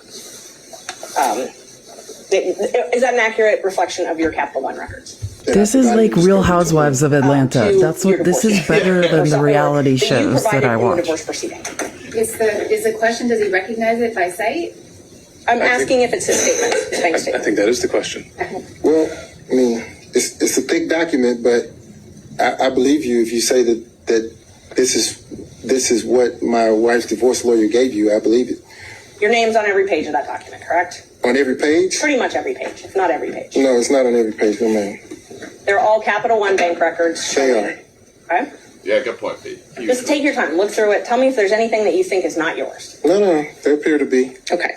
is that an accurate reflection of your Capital One records? This is like Real Housewives of Atlanta. To That's your what. This divorce. is better than Or the something reality that you shows that provided I in the watch. divorce proceeding. Is the question, does he recognize it by sight? I'm asking if it's his statement, his bank I statement. think that is the question. Well, I mean, it's a thick document, but I believe you if you say that this is what my wife's divorce lawyer gave you. I believe it. Your name's on every page of that document, correct? On every page? Pretty much every page, if not every page. No, it's not on every page, no ma'am. They're all Capital One bank records. They are. Okay? Yeah, good point, Pete. Just take your time, look through it. Tell me if there's anything that you think is not yours. No, they appear to be. Okay.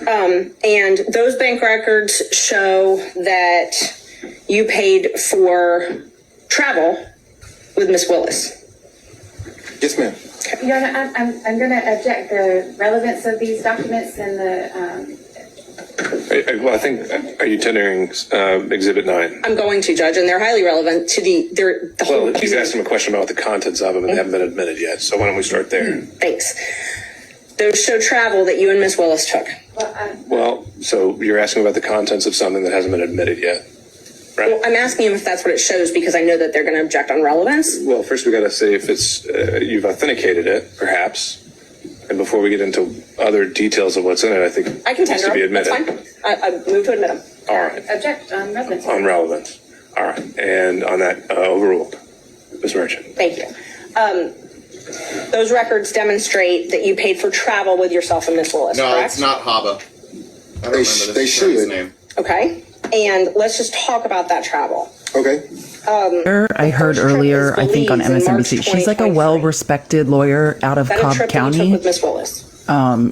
And those bank records show that you paid for travel with Miss Willis. Yes, ma'am. Your Honor, I'm going to object the relevance of these documents and the. Well, I think, are you tendering exhibit 9? I'm going to, Judge, and they're highly relevant to the whole. Well, he's asked him a question about the contents of them, and they haven't been admitted yet. So why don't we start there? Thanks. Those show travel that you and Miss Willis took. Well, so you're asking about the contents of something that hasn't been admitted yet, right? Well, I'm asking him if that's what it shows because I know that they're going to object on relevance. Well, first we got to say if it's you've authenticated it, perhaps, and before we get into other details of what's in it, I think I can it needs tender to be them. That's admitted. fine. I move to admit them. All right, Object on relevance. on relevance. All right, and on that overruled, Ms. Merchant. Thank you. Those records demonstrate that you paid for travel with yourself and Miss Willis, No, correct? it's not Haba. I don't remember this they attorney's should. name. Okay. And let's just talk about that travel. Okay. I heard trip earlier, is I think on Belize in March MSNBC, she's like a 2023. well-respected lawyer out of Is that a Cobb trip that you took County. with Miss Willis?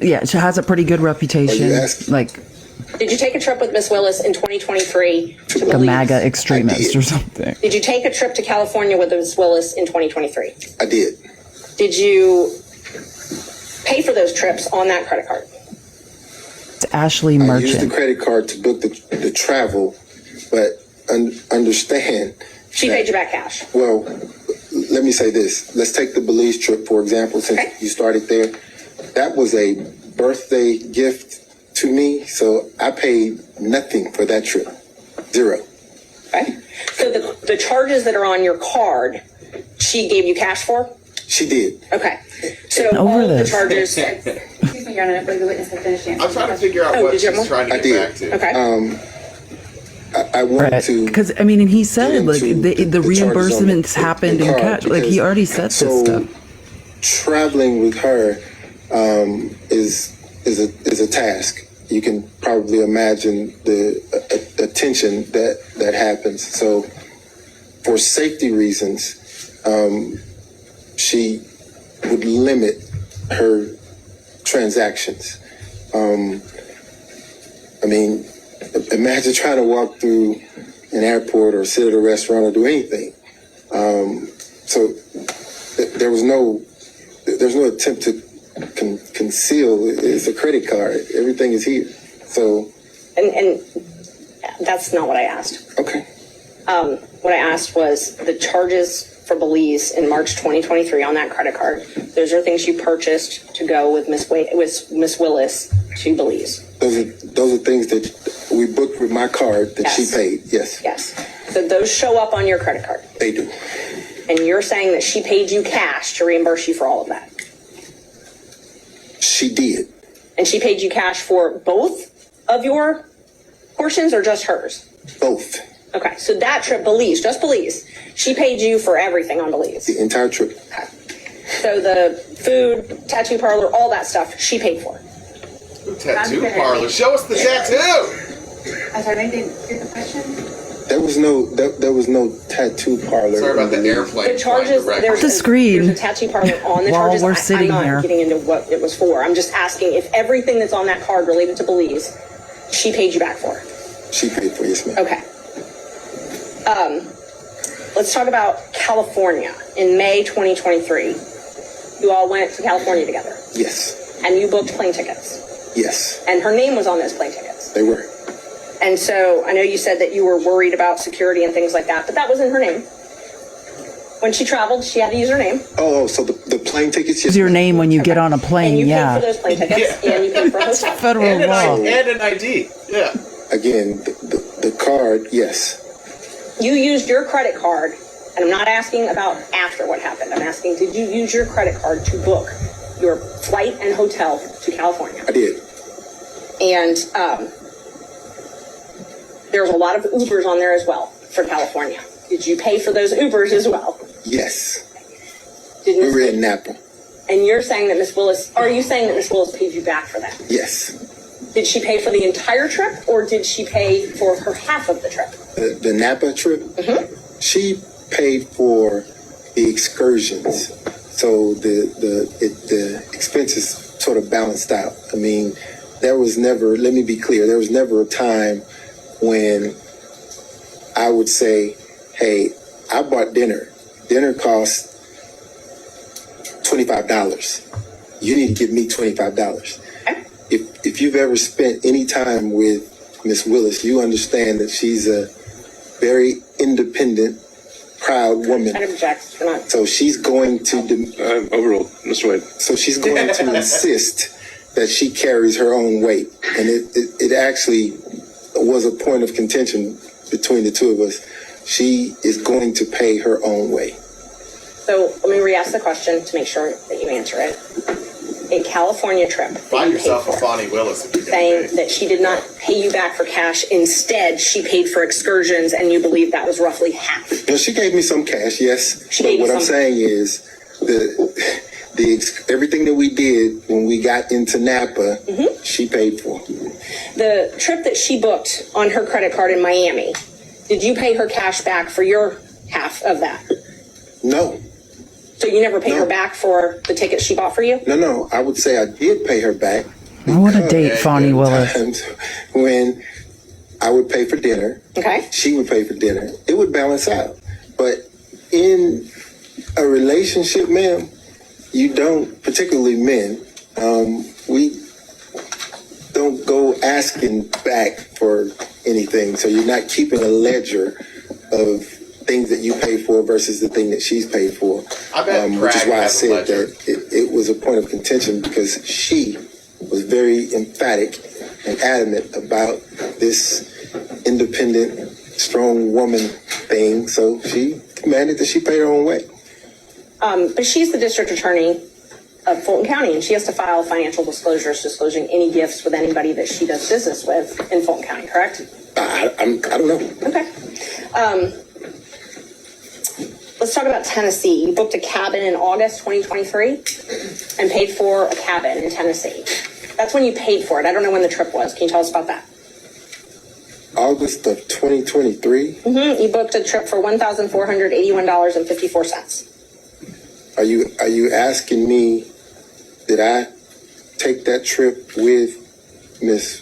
Yeah, she has a pretty good reputation. asking? Like Did you take a trip with Miss Willis in 2023 to a Belize? MAGA extremist I did. or something. Did you take a trip to California with Miss Willis in 2023? I did. Did you pay for those trips on that credit card? Ashley I used the Merchant. credit card to book the travel, but understand. She paid you back cash. Well, let me say this. Let's take the Belize trip, for example, since Okay. you started there. That was a birthday gift to me, so I paid nothing for that trip. Zero. Okay. So the charges that are on your card, she gave you cash for? She did. Okay. So Over all of the this. charges. Excuse me, Your Honor, I believe the witness has finished answering. I'm trying to figure out Oh, what did you have she's more? trying to I get did. back to. Okay. I want to. Because I mean, and he said get like into the charges on reimbursements the happened in card cash. Like he because- already said this so, stuff. Traveling with her is a task. You can probably imagine the attention that happens. So, for safety reasons, she would limit her transactions. I mean, imagine trying to walk through an airport or sit at a restaurant or do anything. So there's no attempt to conceal. It's a credit card. Everything is here. So And that's not what I asked. okay, What I asked was the charges for Belize in March 2023 on that credit card. Those are things you purchased to go with Miss Willis to Belize. those are things that we booked with my card that she Yes. paid. Yes, Yes. So those show up on your credit card. they do. And you're saying that she paid you cash to reimburse you for all of that. She did. And she paid you cash for both of your portions or just hers? Both. Okay. So that trip, Belize, just Belize, she paid you for everything on Belize. The entire trip. So the food, tattoo parlor, all that stuff, she paid for. Tattoo parlor. Show us the tattoo. I'm sorry, I didn't get the question. There was no tattoo parlor. Sorry about the in airplane. The charges, flying there's direct. The screen. there's a tattoo parlor on the While charges. we're sitting I'm not here. getting into what it was for. I'm just asking if everything that's on that card related to Belize, she paid you back for. She paid for, yes, ma'am. Okay. Let's talk about California. In May 2023, you all went to California together, Yes, and you booked plane tickets, yes, and her name was on those plane tickets. they were. And so I know you said that you were worried about security and things like that, but that was in her name. When she traveled, she had to use her name, Oh, so the plane tickets. Use your name when you get on a and plane. you paid Yeah. for those plane tickets, and you paid for a hotel. Federal And law. an ID. Yeah. Again, the card. Yes, You used your credit card, and I'm not asking about after what happened. I'm asking, did you use your credit card to book your flight and hotel to California? I did. And there's a lot of Ubers on there as well for California. Did you pay for those Ubers as well? Yes, Did we Miss were in Napa. And you're saying that Miss Willis, are you saying that Miss Willis paid you back for that? Yes, Did she pay for the entire trip, or did she pay for her half of the trip? the Napa trip. She paid for the excursions, so the expenses sort of balanced out. I mean, there was never. Let me be clear. There was never a time when I would say, "Hey, I bought dinner. Dinner cost $25. You need to give me $25." If you've ever spent any time with Miss Willis, you understand that she's a very independent, proud woman. I'd object. You're not. So she's going to Overruled, Mr. Wade. so she's going to insist that she carries her own weight, and it actually was a point of contention between the two of us. She is going to pay her own way. So let me re-ask the question to make sure that you answer it. A California trip that Find you paid yourself a for, Bonnie Willis if you're going saying to pay. that she did not pay you back for cash. Instead, she paid for excursions, and you believe that was roughly half. Now, she gave me some cash, yes, She but gave you what I'm some. saying is everything that we did when we got into Napa, she paid for. The trip that she booked on her credit card in Miami, did you pay her cash back for your half of that? No. So you never paid No. her back for the tickets she bought for you? No, I would say I did pay her back. I want to because date Fonnie Willis. times when I would pay for dinner, Okay. she would pay for dinner. It would balance out. But in a relationship, ma'am, you don't, particularly men, we don't go asking back for anything. So you're not keeping a ledger of things that you pay for versus the thing that she's paid for. I bet which is Bragg why I has a said ledger. that it was a point of contention because she was very emphatic and adamant about this independent, strong woman thing. So she demanded that she pay her own way. But she's the district attorney of Fulton County, and she has to file financial disclosures disclosing any gifts with anybody that she does business with in Fulton County, correct? I don't know. Okay. Let's talk about Tennessee. You booked a cabin in August 2023 and paid for a cabin in Tennessee. That's when you paid for it. I don't know when the trip was. Can you tell us about that? August of 2023. You booked a trip for $1,481.54. Are you asking me, did I take that trip with Miss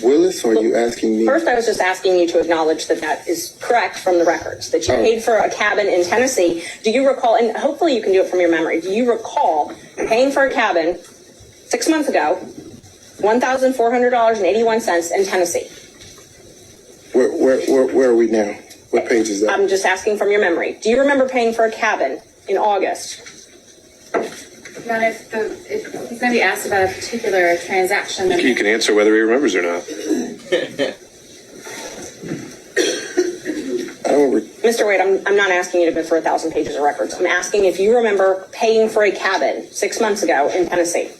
Willis, or are you asking me? First, I was just asking you to acknowledge that that is correct from the records, that you paid for a cabin in Tennessee. Do you recall, and hopefully you can do it from your memory, do you recall paying for a cabin 6 months ago, $1,400.81 in Tennessee? Where are we now? What page is that? I'm just asking from your memory. Do you remember paying for a cabin in August? Now, if he's going to be asked about a particular transaction, then You can answer whether he remembers or not. Mr. Wade, I'm not asking you to go through 1,000 pages of records. I'm asking if you remember paying for a cabin 6 months ago in Tennessee.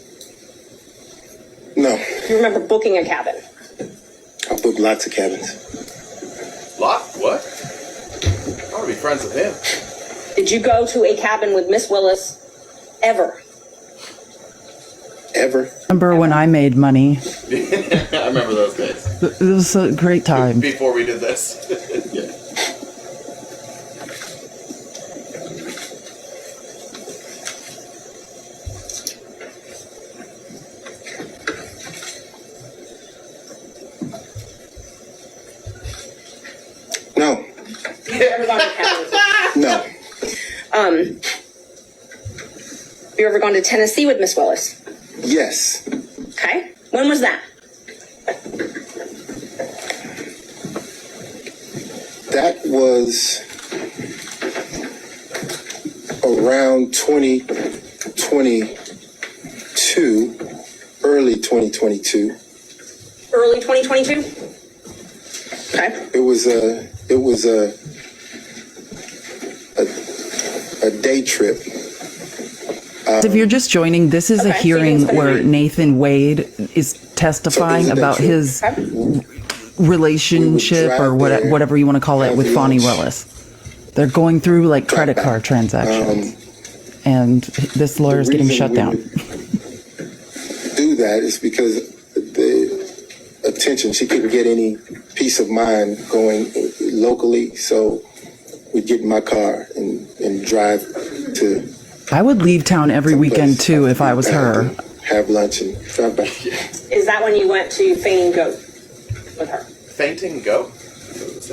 No, You remember booking a cabin. I booked lots of cabins. Lot? What? I want to be friends with him. Did you go to a cabin with Miss Willis ever? Ever? Remember when I made money? I remember those days. It was a great time. Before we did this. Yeah. No, You ever gone to a cabin with no, You ever gone to Tennessee with Miss Willis? yes. Okay. When was that? That was around 2022, early 2022. Early 2022? Okay. It was a day trip. If you're just joining, this is a Okay, so you hearing didn't spend where money. Nathan Wade is testifying So this is a about trip. his Okay. relationship drive or there, whatever you want to call it have with Fonnie lunch. Willis. They're going through like credit back. card transactions. And this lawyer's getting reason shut we down. would do that is because the attention, she couldn't get any peace of mind going locally, so we'd get in my car and drive to I would leave town every weekend someplace, too if I was her. have lunch and drive back. Is that when you went to Fainting Goat with her? Fainting goat? It's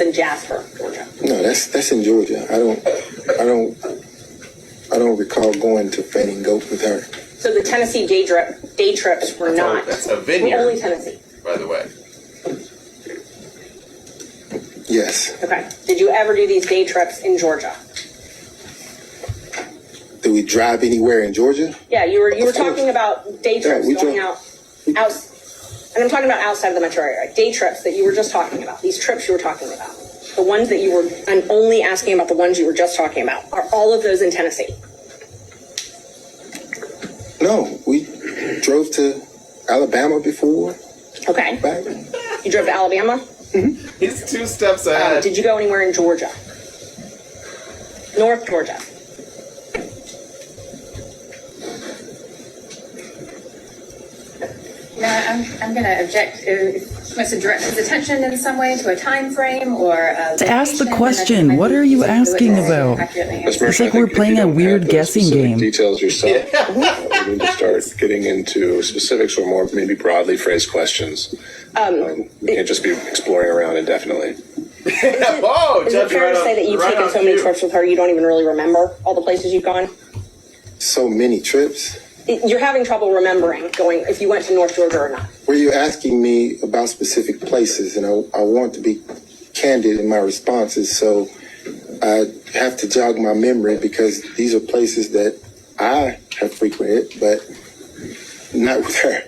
in Jasper, Georgia. No, that's in Georgia. I don't recall going to Fanning Goat with her. So the Tennessee day trips were not. That's a vineyard. Were only Tennessee. By the way. Yes. Okay. Did you ever do these day trips in Georgia? Did we drive anywhere in Georgia? Yeah, you were Of course. talking about day trips we going drove- out, and I'm talking about outside of the metro area. Day trips that you were just talking about. These trips you were talking about. The ones that you were. I'm only asking about the ones you were just talking about. Are all of those in Tennessee? No, we drove to Alabama before. Okay. Back. You drove to Alabama. He's 2 steps ahead. Did you go anywhere in Georgia? North Georgia. I'm going to object. If he wants to direct his attention in some way to a time frame or To ask the question, what are you asking about? It's like we're playing a weird guessing game. Details yourself. We need to start getting into specifics or more maybe broadly phrased questions. We can't just be exploring around indefinitely. Whoa, Is it Judge, fair right to say on- that you've right taken on so many cue. trips with her you don't even really remember all the places you've gone? So many trips. You're having trouble remembering going if you went to North Georgia or not. Were you asking me about specific places? And I want to be candid in my responses, so I have to jog my memory because these are places that I have frequented, but not with her.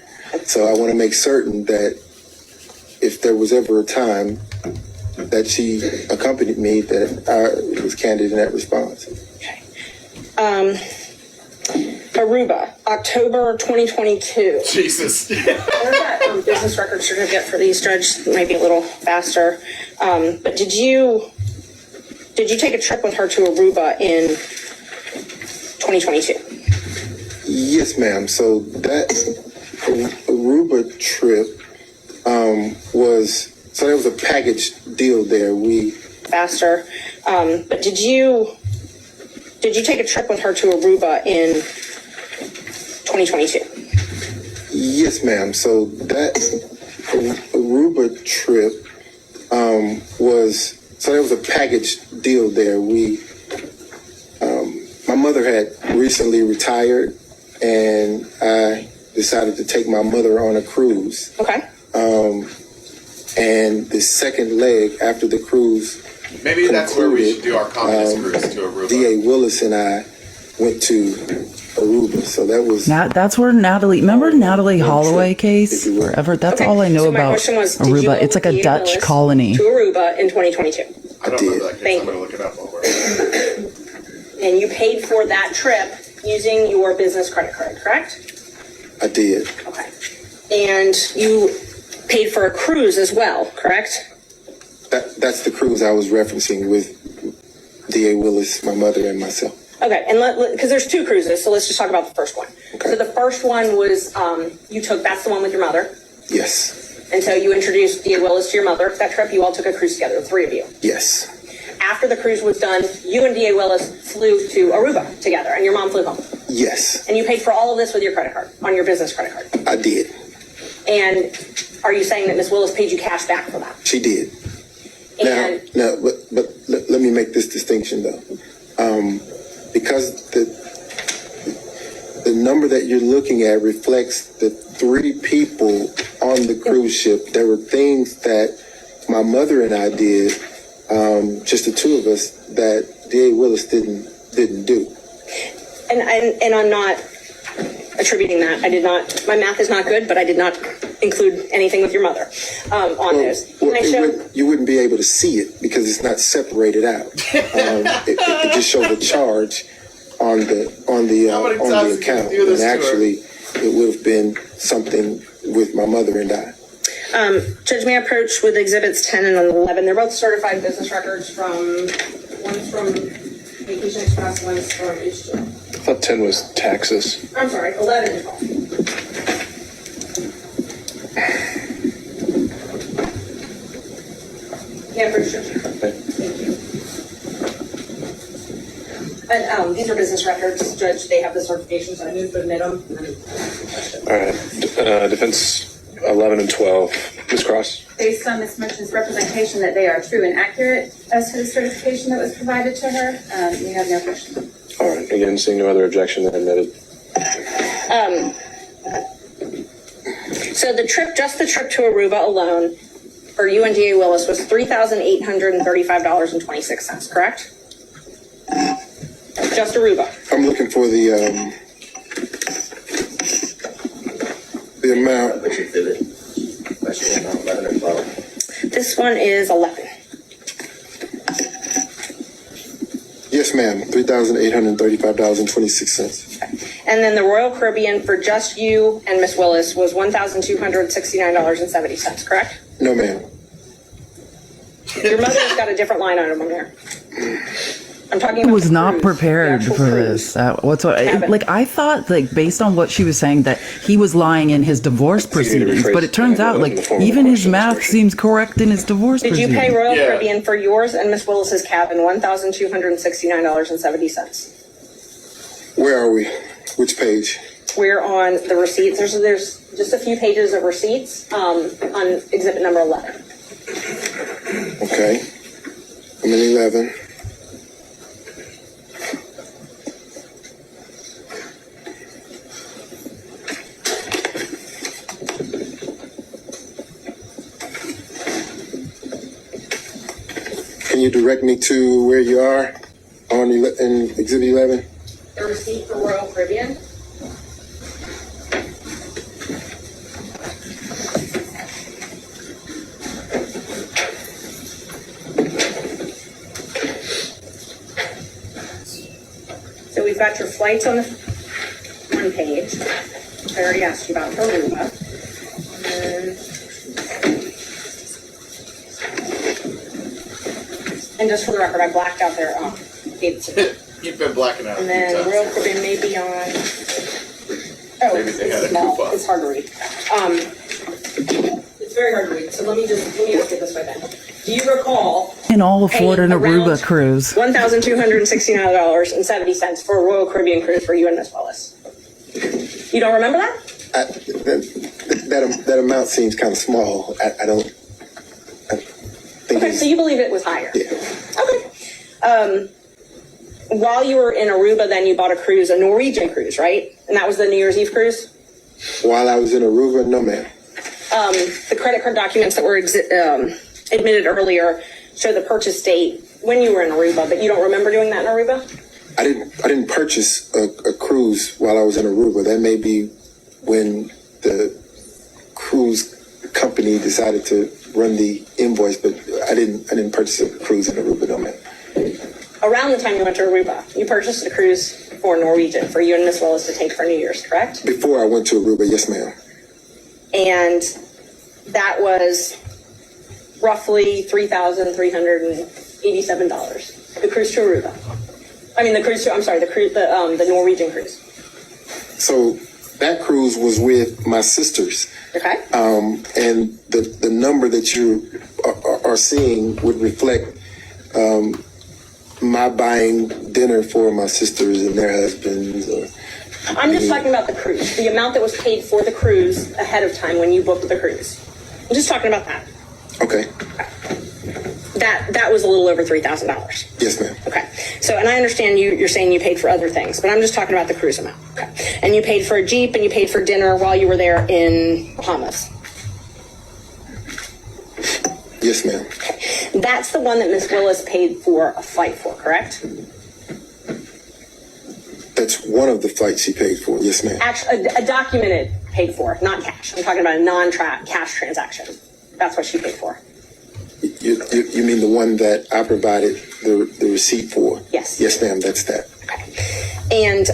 So I want to make certain that if there was ever a time that she accompanied me, that I was candid in that response. Okay. Aruba, October 2022. Jesus. There's that business record certificate for these, Judge. Might be a little faster. But did you take a trip with her to Aruba in 2022? Yes, ma'am. So that Aruba trip there was a package deal there. Faster. But did you take a trip with her to Aruba in 2022? Yes, ma'am. So that Aruba trip there was a package deal there. My mother had recently retired, and I decided to take my mother on a cruise. Okay. And the second leg after the cruise, Maybe that's where we should do our communist cruise to Aruba. D.A. Willis and I went to Aruba. So that was... That's where Natalie, remember Natalie Holloway case? Forever. That's all I know so my about question was, did you Aruba. It's like a D.A. Dutch Willis colony. to Aruba in 2022. I don't remember that case. Thank I'm going to look it up while we're... And you paid for that trip using your business credit card, correct? I did. Okay. And you paid for a cruise as well, correct? That's the cruise I was referencing with D.A. Willis, my mother, and myself. Okay, and because there's two cruises, so let's just talk about the first one. Okay. So the first one was that's the one with your mother. Yes. And so you introduced D.A. Willis to your mother. That trip, you all took a cruise together, the three of you. Yes. After the cruise was done, you and D.A. Willis flew to Aruba together, and your mom flew home. Yes. And you paid for all of this with your credit card, on your business credit card. I did. And are you saying that Miss Willis paid you cash back for that? She did. And But let me make this distinction though, because the number that you're looking at reflects the three people on the cruise ship. There were things that my mother and I did, just the two of us, that D.A. Willis didn't do. And I'm not attributing that. I did not. My math is not good, but I did not include anything with your mother on those. You wouldn't be able to see it because it's not separated out. It just showed the charge on the account, and actually, it would have been something with my mother and I. Judge, may I approach with exhibits 10 and 11? They're both certified business records one's from Vacation Express, one's from H2. I thought 10 was taxes. I'm sorry, 11 and 12. Yeah, for sure. Thank you. And these are business records, Judge. They have the certification, so I moved to admit them. All right. Defense 11 and 12. Ms. Cross? Based on Ms. Merchant's representation that they are true and accurate as to the certification that was provided to her, we have no question. All right. Again, seeing no other objection, then admitted. So the trip to Aruba alone for you and D.A. Willis was $3,835.26, correct? Just Aruba. I'm looking for the amount. Which exhibit? Question about 11 or 12. This one is 11. Yes, ma'am. $3,835.26. Okay. And then the Royal Caribbean for just you and Miss Willis was $1,269.70, correct? No, ma'am. Your mother's got a different line item on there. I'm talking about I was the not cruise, prepared the actual for cruise. this whatsoever. Like, I thought, like, based on what she was saying, that he was lying in his divorce proceedings, but it turns out, like, even his math seems correct in his divorce Did you proceedings. pay Royal Caribbean for yours and Miss Willis's cabin $1,269.70? Where are we? Which page? We're on the receipts. There's just a few pages of receipts on exhibit number 11. Okay. I'm in 11. Can you direct me to where you are on in Exhibit 11? The receipt for Royal Caribbean. So we've got your flights on the one page, which I already asked you about for Aruba. And just for the record, I blacked out their dates. You've been blacking out. And then Royal Caribbean may be on. Oh, Maybe they had it's a small. coupon. It's hard to read. It's very hard to read. So let me ask it this way then. Do you recall Can all afford an paying Aruba around cruise? $1,269.70 for a Royal Caribbean cruise for you and Miss Willis? You don't remember that? That amount seems kind of small. I don't think Okay, it's, so you believe it was higher. yeah. Okay. While you were in Aruba, then you bought a cruise, a Norwegian cruise, right? And that was the New Year's Eve cruise? While I was in Aruba, no ma'am. The credit card documents that were admitted earlier show the purchase date when you were in Aruba, but you don't remember doing that in Aruba? I didn't purchase a cruise while I was in Aruba. That may be when the cruise company decided to run the invoice, but I didn't purchase a cruise in Aruba, no ma'am. Around the time you went to Aruba, you purchased a cruise for Norwegian for you and Miss Willis to take for New Year's, correct? Before I went to Aruba, yes ma'am. And that was roughly $3,387. The cruise to Aruba. I mean, the Norwegian cruise. So that cruise was with my sisters. Okay. And the number that you are seeing would reflect my buying dinner for my sisters and their husbands. I'm just talking about the cruise, the amount that was paid for the cruise ahead of time when you booked the cruise. I'm just talking about that. Okay. That was a little over $3,000. Yes, ma'am. Okay. So, and I understand you're saying you paid for other things, but I'm just talking about the cruise amount. Okay. And you paid for a Jeep and you paid for dinner while you were there in Bahamas. Yes, ma'am. That's the one that Miss Willis paid for a flight for, correct? That's one of the flights she paid for. Yes, ma'am. Actually, a documented paid for, not cash. I'm talking about a non-cash transaction. That's what she paid for. You mean the one that I provided the receipt for? Yes. Yes, ma'am. That's that. Okay. And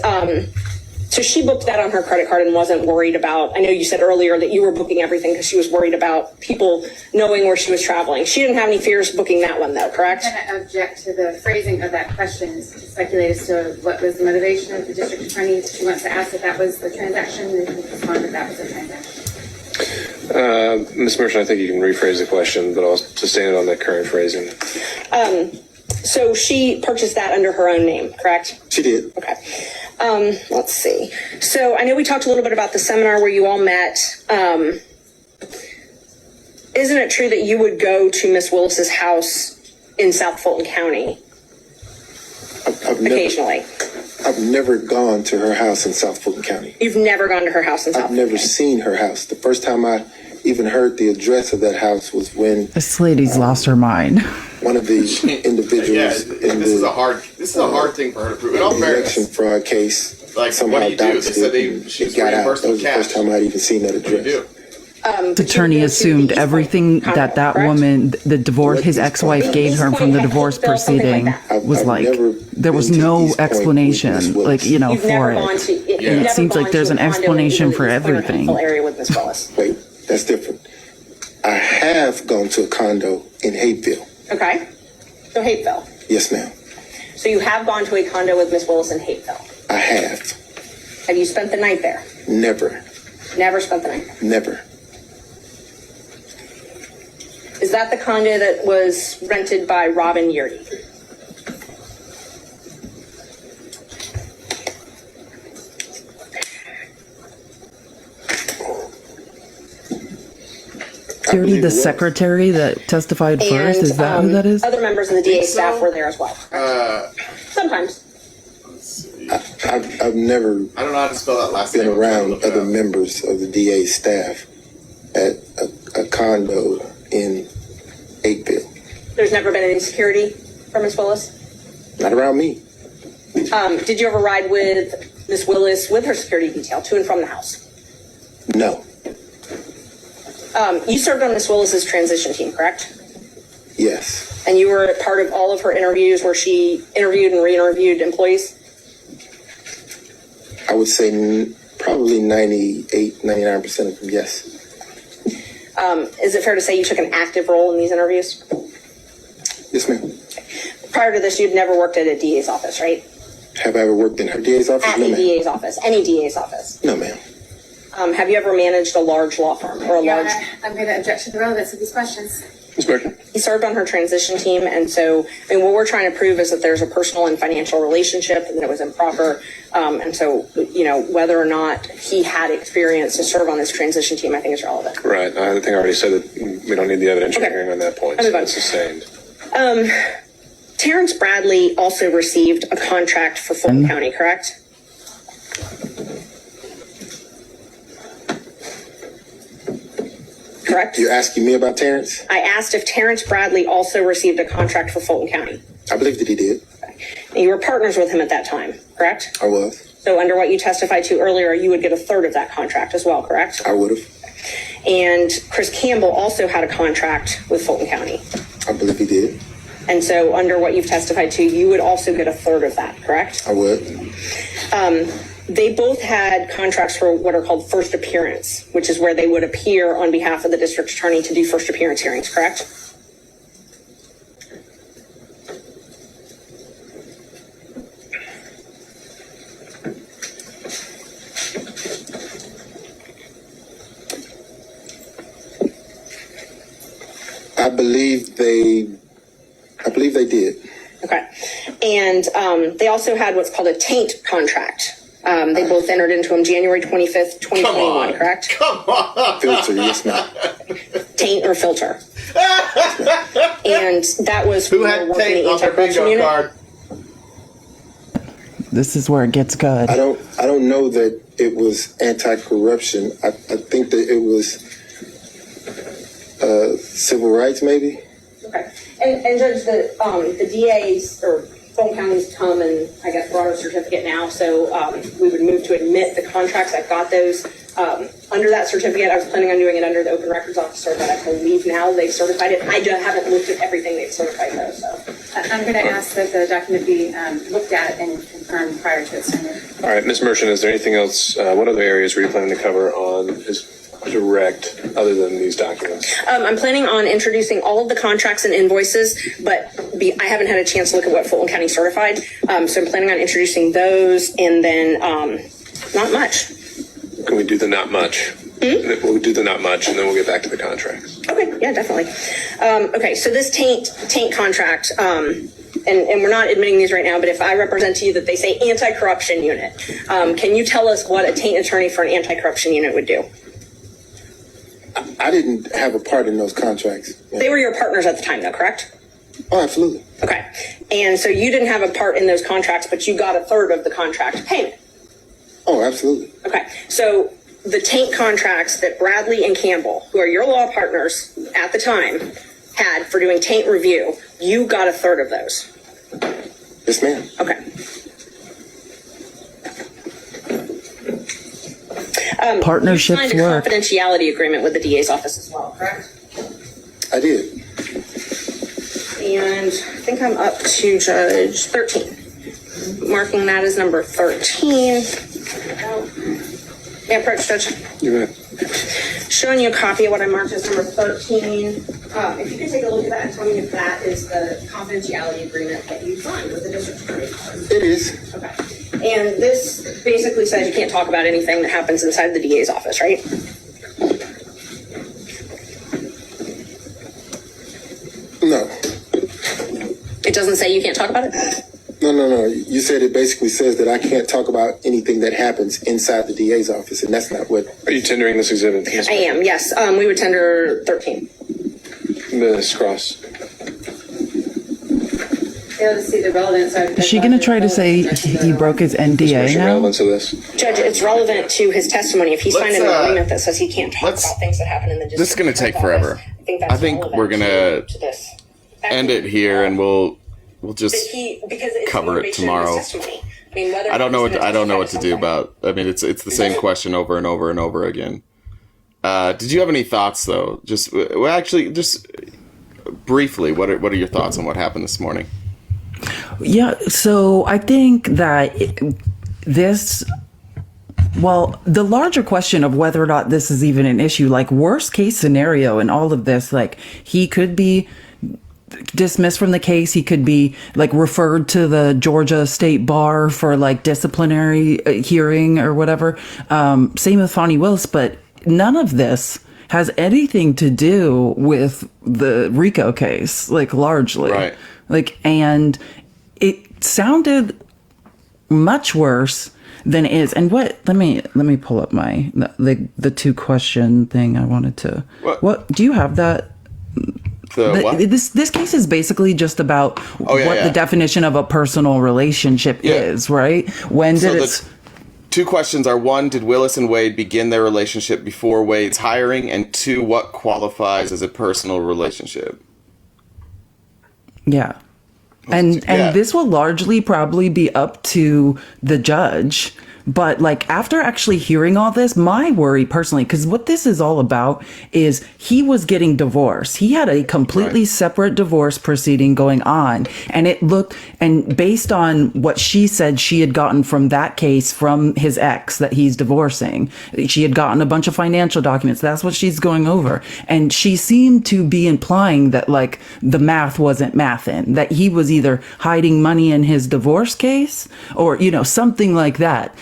so she booked that on her credit card and wasn't worried about, I know you said earlier that you were booking everything because she was worried about people knowing where she was traveling. She didn't have any fears booking that one though, correct? I'm going to object to the phrasing of that question, to speculate as to what was the motivation of the district attorney. She wants to ask if that was the transaction, and you respond that that was a transaction. Ms. Merchant, I think you can rephrase the question, but I'll sustain it on the current phrasing. So she purchased that under her own name, correct? She did. Okay. Let's see. So I know we talked a little bit about the seminar where you all met. Isn't it true that you would go to Miss Willis's house in South Fulton County occasionally? I've never gone to her house in South Fulton County. You've never gone to her house in South I've Fulton never County? seen her house. The first time I even heard the address of that house was when This lady's lost her mind. one of the individuals in this is a the hard thing for her to prove. In all election fairness, fraud case like, somehow what do you do? They doxed said it and she was it got out. reimbursed That was with the first cash. time I'd even seen that What do you address. do? Attorney assumed everything that woman, the divorce, his ex-wife gave her from the divorce proceeding was like, there was no explanation, like, you know, You've for never it. gone to, And it seems like there's an explanation for everything. Area with Miss Willis. Wait, that's different. I have gone to a condo in Hapeville. Okay. So Hapeville. Yes, ma'am. So you have gone to a condo with Miss Willis in Hapeville. I have. Have you spent the night there? Never. Never spent the night there. Never. Is that the condo that was rented by Robin Yurdy? Dirty, the secretary that testified first, is that who that is? Other members of the DA staff were there as well. Sometimes. I've never I don't know how to spell that last been name. around other members of the DA staff at a condo in Hapeville. There's never been any security from Ms. Willis? Not around me. Did you ever ride with Ms. Willis with her security detail to and from the house? No. You served on Ms. Willis's transition team, correct? Yes. And you were part of all of her interviews where she interviewed and re-interviewed employees? I would say probably 98, 99% of them, yes. Is it fair to say you took an active role in these interviews? Yes, ma'am. Prior to this, you'd never worked at a DA's office, right? Have I ever worked in her DA's office? At No, a ma'am. DA's office, any DA's office? No, ma'am. Have you ever managed a large law firm or a Your large? Honor, I'm going to object to the relevance of these questions. Ms. Merchant? He served on her transition team, and so, I mean, what we're trying to prove is that there's a personal and financial relationship, and that it was improper. And so, you know, whether or not he had experience to serve on this transition team, I think is relevant. Right. I think I already said that we don't need the evidentiary Okay. hearing on that point. I'll So move on. that's sustained. Terrence Bradley also received a contract for Fulton County, correct? Correct? You're asking me about Terrence? I asked if Terrence Bradley also received a contract for Fulton County. I believe that he did. And you were partners with him at that time, correct? I was. So under what you testified to earlier, you would get a third of that contract as well, correct? I would have. And Chris Campbell also had a contract with Fulton County. I believe he did. And so under what you've testified to, you would also get a third of that, correct? I would. They both had contracts for what are called first appearance, which is where they would appear on behalf of the district attorney to do first appearance hearings, correct? I believe they did. Okay. And they also had what's called a taint contract. They both entered into them January 25th, 2021, correct? Come on. Filter, yes, ma'am. Taint or filter. And that was Who for had working tape the on their anti-corruption bingo unit. card? This is where it gets good. I don't know that it was anti-corruption. I think that it was civil rights, maybe. Okay. And Judge, the DAs or Fulton County's come and I guess brought a certificate now, so we would move to admit the contracts. I've got those. Under that certificate, I was planning on doing it under the Open Records Officer, but I believe now they've certified it. I just haven't looked at everything they've certified though, so. I'm going to ask that the document be looked at and confirmed prior to its tenure. All right, Ms. Merchant, is there anything else? What other areas were you planning to cover on his direct other than these documents? I'm planning on introducing all of the contracts and invoices, but I haven't had a chance to look at what Fulton County certified. So I'm planning on introducing those and then not much. Can we do the not much? We'll do the not much, and then we'll get back to the contracts. Okay, yeah, definitely. Okay, so this taint contract, and we're not admitting these right now, but if I represent to you that they say anti-corruption unit, can you tell us what a taint attorney for an anti-corruption unit would do? I didn't have a part in those contracts. They were your partners at the time, though, correct? Oh, absolutely. Okay, and so you didn't have a part in those contracts, but you got a third of the contract payment. Oh, absolutely. Okay, so the taint contracts that Bradley and Campbell, who are your law partners at the time, had for doing taint review, you got a third of those. Yes, ma'am. Okay. Partnerships you signed a work. confidentiality agreement with the DA's office as well, correct? I did. And I think I'm up to Judge 13. Marking that as number 13. Yeah, approach, Judge. You bet. Showing you a copy of what I marked as number 13. If you could take a look at that and tell me if that is the confidentiality agreement that you signed with the district attorney. It is. Okay. And this basically says you can't talk about anything that happens inside the DA's office, right? No. It doesn't say you can't talk about it? No. You said it basically says that I can't talk about anything that happens inside the DA's office, and that's not what. Are you tendering this exhibit? Ms. I am, yes. We would tender 13. Ms. Cross. Fail to see the relevance. Is she going to try to say he broke his NDA now? Relevance of this. Judge, it's relevant to his testimony. If he signed an agreement that says he can't talk let's- about things that happen in the district. This is gonna take office, forever. I think that's I think relevant we're gonna- to this. end it here, and we'll just because it's cover it motivation in tomorrow. his testimony. I mean, whether I don't know what to do something. about. I mean, it's the same question over and over and over again. Did you have any thoughts though? Just briefly, what are your thoughts on what happened this morning? Yeah, so I think that the larger question of whether or not this is even an issue, like worst case scenario in all of this, like he could be dismissed from the case. He could be like referred to the Georgia State Bar for like disciplinary hearing or whatever. Same with Fani Willis, but none of this has anything to do with the RICO case, like largely. Right. Like, and it sounded much worse than it is. And let me pull up the 2-question thing I wanted to. What do you have that? This case is basically just about the definition of a personal relationship is, right? When did it? 2 questions are: 1, did Willis and Wade begin their relationship before Wade's hiring? And 2, what qualifies as a personal relationship? Yeah. And this will largely probably be up to the judge. But like after actually hearing all this, my worry personally, because what this is all about is he was getting divorced. He had a completely separate divorce proceeding going on. And based on what she said she had gotten from that case from his ex that he's divorcing, she had gotten a bunch of financial documents. That's what she's going over. And she seemed to be implying that like the math wasn't mathin', that he was either hiding money in his divorce case or, something like that.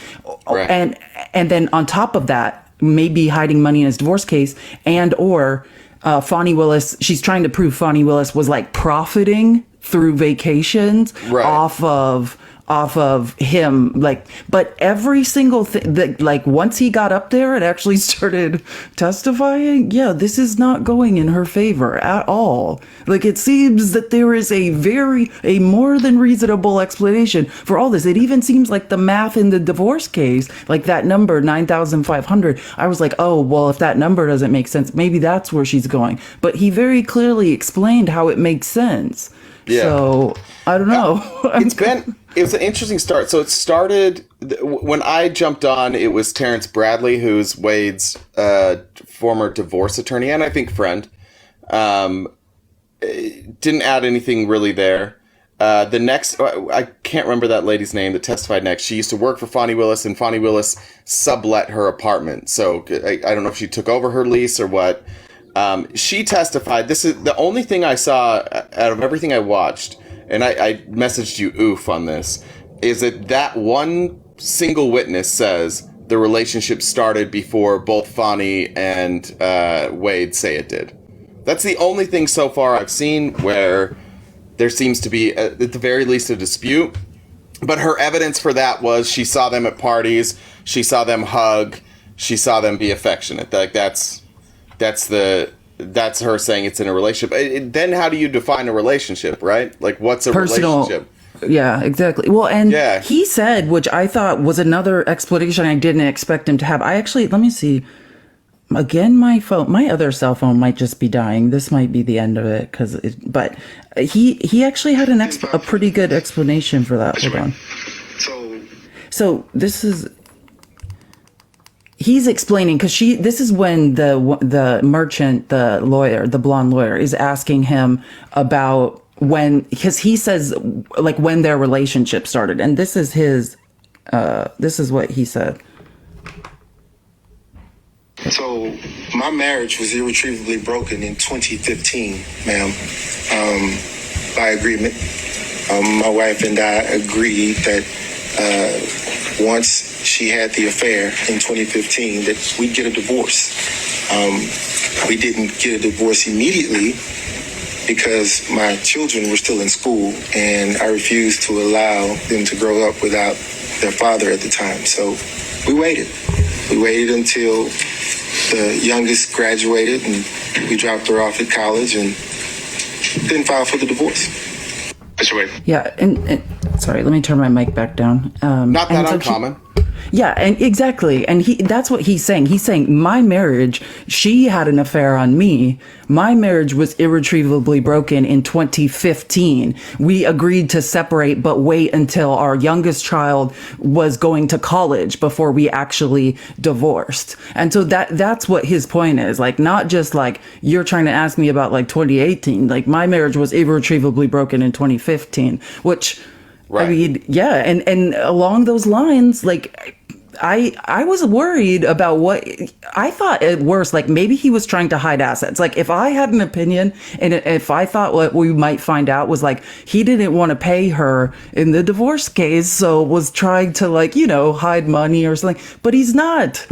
Right. And then on top of that, maybe hiding money in his divorce case or Fani Willis, she's trying to prove Fani Willis was like profiting through vacations off of him, like, but every single thing that, like, once he got up there and actually started testifying, this is not going in her favor at all. Like, it seems that there is a more than reasonable explanation for all this. It even seems like the math in the divorce case, like that number, 9,500, I was like, oh, well, if that number doesn't make sense, maybe that's where she's going. But he very clearly explained how it makes sense. Yeah. So, I don't know. It was an interesting start. So it started, when I jumped on, it was Terrence Bradley, who's Wade's former divorce attorney and I think friend. Didn't add anything really there. The next, I can't remember that lady's name that testified next. She used to work for Fani Willis, and Fani Willis sublet her apartment. So I don't know if she took over her lease or what. She testified. This is the only thing I saw out of everything I watched, and I messaged you oof on this, is that one single witness says the relationship started before both Fani and Wade say it did. That's the only thing so far I've seen where there seems to be, at the very least, a dispute. But her evidence for that was she saw them at parties, she saw them hug, she saw them be affectionate. Like that's her saying it's in a relationship. Then how do you define a relationship, right? Like, what's a relationship? Yeah, exactly. Well, and he said, which I thought was another explanation I didn't expect him to have. Let me see. Again, my other cell phone might just be dying. This might be the end of it, but he actually had a pretty good explanation for that. Hold on. So this is. He's explaining because this is when the merchant, the lawyer, the blonde lawyer, is asking him about because he says like when their relationship started, and this is what he said. So my marriage was irretrievably broken in 2015, ma'am, by agreement. My wife and I agreed that once she had the affair in 2015 that we'd get a divorce. We didn't get a divorce immediately because my children were still in school and I refused to allow them to grow up without their father at the time. So we waited. We waited until the youngest graduated and we dropped her off at college and then filed for the divorce. Yeah, and sorry, let me turn my mic back down. Not that uncommon. Yeah, and exactly. And that's what he's saying. He's saying my marriage, she had an affair on me. My marriage was irretrievably broken in 2015. We agreed to separate, but wait until our youngest child was going to college before we actually divorced. And so that's what his point is. Like, not just like you're trying to ask me about like 2018. Like, my marriage was irretrievably broken in 2015, which right. I mean, yeah. And along those lines, like, I was worried about what I thought at worst, like maybe he was trying to hide assets. Like, if I had an opinion and if I thought what we might find out was like he didn't want to pay her in the divorce case, so was trying to, like, you know, hide money or something, but he's not.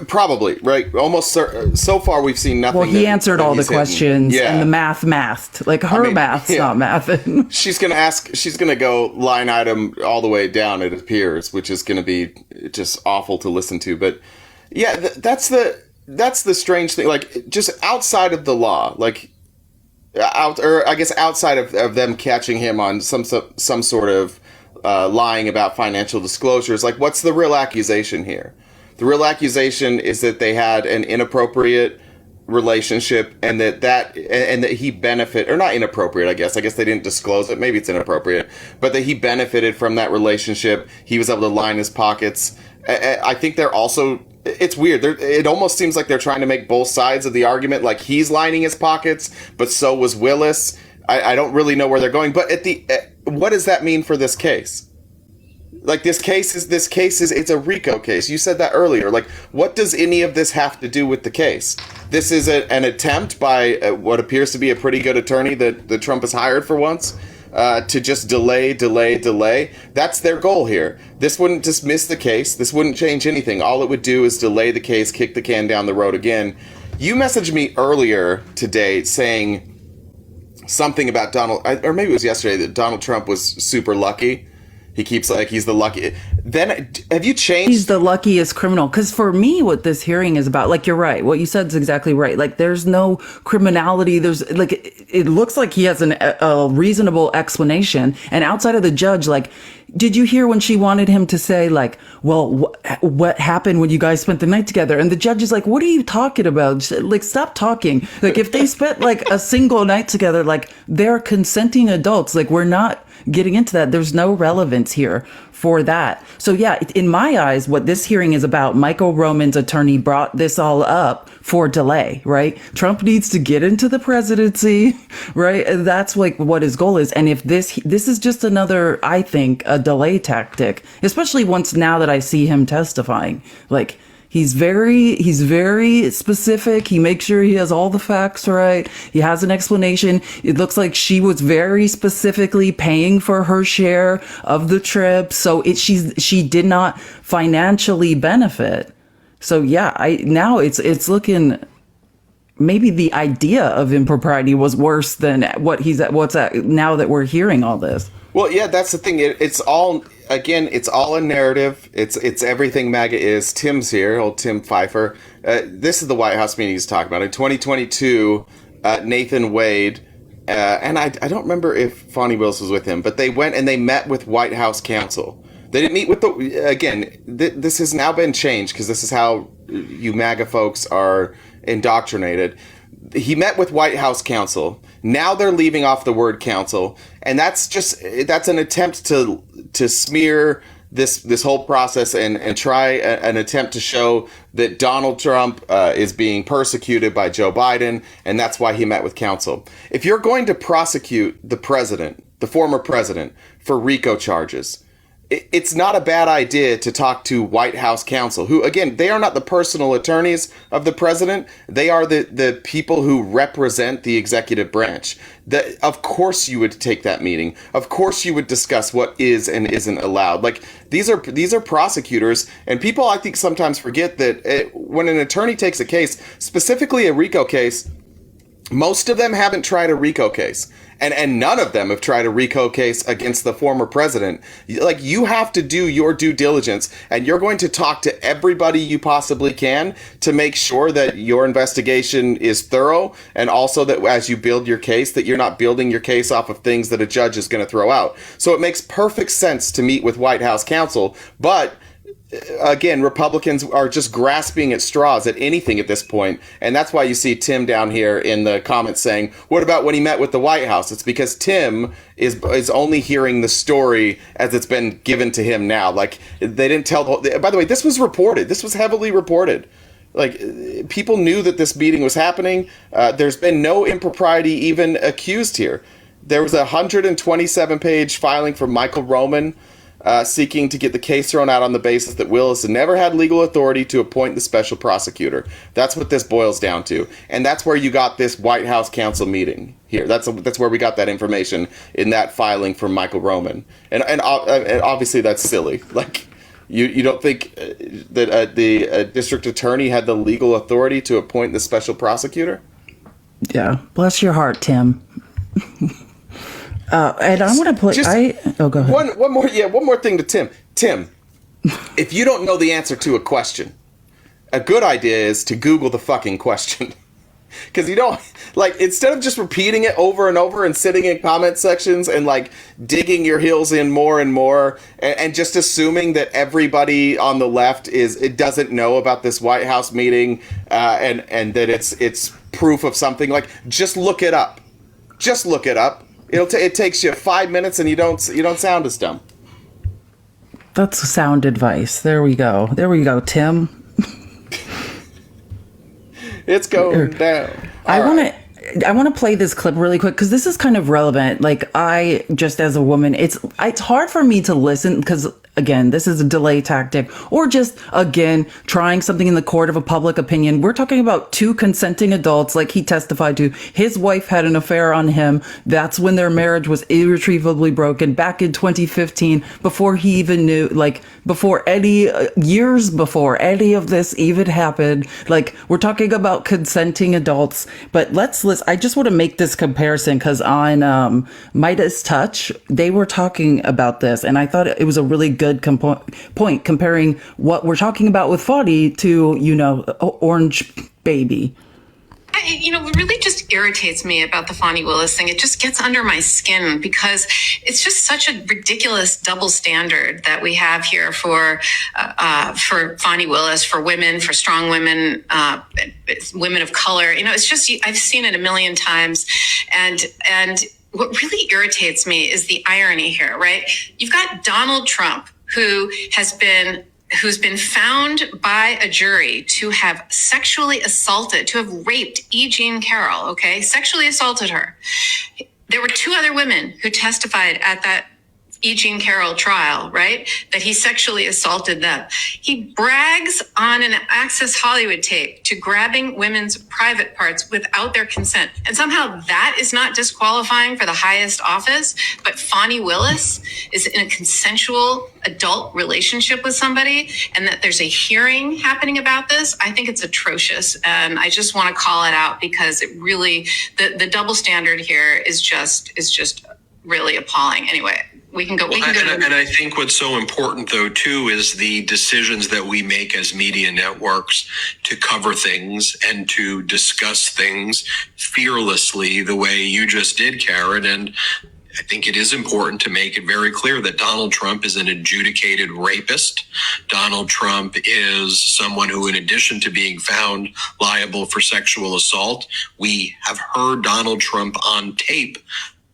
Probably, right? Almost so far we've seen nothing. Well, he answered all the questions and the mathed. Like, her math's not mathing. She's gonna go line item all the way down, it appears, which is gonna be just awful to listen to. But yeah, that's the strange thing. Like, just outside of the law, like outside of them catching him on some sort of lying about financial disclosures, like, what's the real accusation here? The real accusation is that they had an inappropriate relationship and that he benefit, or not inappropriate, I guess they didn't disclose it, maybe it's inappropriate, but that he benefited from that relationship. He was able to line his pockets. I think they're also, it's weird, it almost seems like they're trying to make both sides of the argument, like he's lining his pockets, but so was Willis. I don't really know where they're going, but what does that mean for this case? Like, this case is it's a RICO case. You said that earlier. Like, what does any of this have to do with the case? This is an attempt by what appears to be a pretty good attorney that Trump has hired for once to just delay. That's their goal here. This wouldn't dismiss the case. This wouldn't change anything. All it would do is delay the case, kick the can down the road again. You messaged me earlier today saying something about or maybe it was yesterday, that Donald Trump was super lucky. He keeps like he's the lucky. Then have you changed? He's the luckiest criminal. Because for me, what this hearing is about, like, you're right. What you said is exactly right. Like, there's no criminality. There's like, it looks like he has a reasonable explanation. And outside of the judge, like, did you hear when she wanted him to say, like, well, what happened when you guys spent the night together? And the judge is like, what are you talking about? Like, stop talking. Like, if they spent like a single night together, like, they're consenting adults. Like, we're not getting into that. There's no relevance here for that. So yeah, in my eyes, what this hearing is about, Michael Roman's attorney brought this all up for delay, right? Trump needs to get into the presidency, right? And that's like what his goal is. And if this is just another, I think, a delay tactic, especially now that I see him testifying, like, he's very specific. He makes sure he has all the facts right. He has an explanation. It looks like she was very specifically paying for her share of the trip. So she did not financially benefit. So yeah, now it's looking, maybe the idea of impropriety was worse than what's now that we're hearing all this. Well, yeah, that's the thing. It's all a narrative. It's everything MAGA is. Tim's here, old Tim Pfeiffer. This is the White House meeting he's talking about. In 2022, Nathan Wade, and I don't remember if Fonnie Willis was with him, but they went and they met with White House counsel. They didn't meet with this has now been changed because this is how you MAGA folks are indoctrinated. He met with White House counsel. Now they're leaving off the word counsel, and that's an attempt to smear this whole process and try an attempt to show that Donald Trump is being persecuted by Joe Biden, and that's why he met with counsel. If you're going to prosecute the former president, for RICO charges, it's not a bad idea to talk to White House counsel, who, again, they are not the personal attorneys of the president. They are the people who represent the executive branch. Of course you would take that meeting. Of course you would discuss what is and isn't allowed. Like, these are prosecutors, and people, I think, sometimes forget that when an attorney takes a case, specifically a RICO case, Most of them haven't tried a RICO case. And none of them have tried a RICO case against the former president. Like, you have to do your due diligence, and you're going to talk to everybody you possibly can to make sure that your investigation is thorough, and also that as you build your case, that you're not building your case off of things that a judge is going to throw out. So it makes perfect sense to meet with White House counsel, but again, Republicans are just grasping at straws at anything at this point. And that's why you see Tim down here in the comments saying, what about when he met with the White House? It's because Tim is only hearing the story as it's been given to him now. Like, they didn't tell the whole... By the way, this was reported. This was heavily reported. Like, people knew that this meeting was happening. There's been no impropriety even accused here. There was a 127-page filing from Michael Roman seeking to get the case thrown out on the basis that Willis never had legal authority to appoint the special prosecutor. That's what this boils down to. And that's where you got this White House counsel meeting here. That's where we got that information in that filing from Michael Roman. And obviously that's silly. Like, you don't think that the district attorney had the legal authority to appoint the special prosecutor? Yeah. Bless your heart, Tim. And I want to play. Go ahead. One more thing to Tim. Tim, if you don't know the answer to a question, a good idea is to Google the fucking question. Because you don't, like, instead of just repeating it over and over and sitting in comment sections and, like, digging your heels in more and more and just assuming that everybody on the left doesn't know about this White House meeting and that it's proof of something, like, just look it up. Just look it up. It takes you 5 minutes and you don't sound as dumb. That's sound advice. There we go, Tim. It's going down. I want to play this clip really quick because this is kind of relevant. Like, I just, as a woman, it's hard for me to listen because, again, this is a delay tactic, or just, again, trying something in the court of a public opinion. We're talking about two consenting adults, like he testified to. His wife had an affair on him. That's when their marriage was irretrievably broken back in 2015, before he even knew, like, years before any of this even happened. Like, we're talking about consenting adults. But let's listen. I just want to make this comparison because on Midas Touch, they were talking about this, and I thought it was a really good point comparing what we're talking about with Fadi to, Orange Baby. What really just irritates me about the Fani Willis thing, it just gets under my skin because it's just such a ridiculous double standard that we have here for Fani Willis, for women, for strong women, women of color. It's just, I've seen it a million times. And what really irritates me is the irony here, right? You've got Donald Trump, who's been found by a jury to have sexually assaulted, to have raped E. Jean Carroll, okay? Sexually assaulted her. There were two other women who testified at that E. Jean Carroll trial, right? That he sexually assaulted them. He brags on an Access Hollywood tape to grabbing women's private parts without their consent. And somehow that is not disqualifying for the highest office, but Fani Willis is in a consensual adult relationship with somebody, and that there's a hearing happening about this. I think it's atrocious. And I just want to call it out because it really, the double standard here is just really appalling. Anyway, we can go. And I think what's so important, though, too, is the decisions that we make as media networks to cover things and to discuss things fearlessly the way you just did, Karen. And I think it is important to make it very clear that Donald Trump is an adjudicated rapist. Donald Trump is someone who, in addition to being found liable for sexual assault, we have heard Donald Trump on tape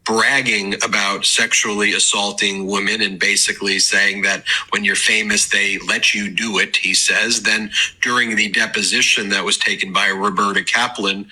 bragging about sexually assaulting women and basically saying that when you're famous, they let you do it, he says. Then during the deposition that was taken by Roberta Kaplan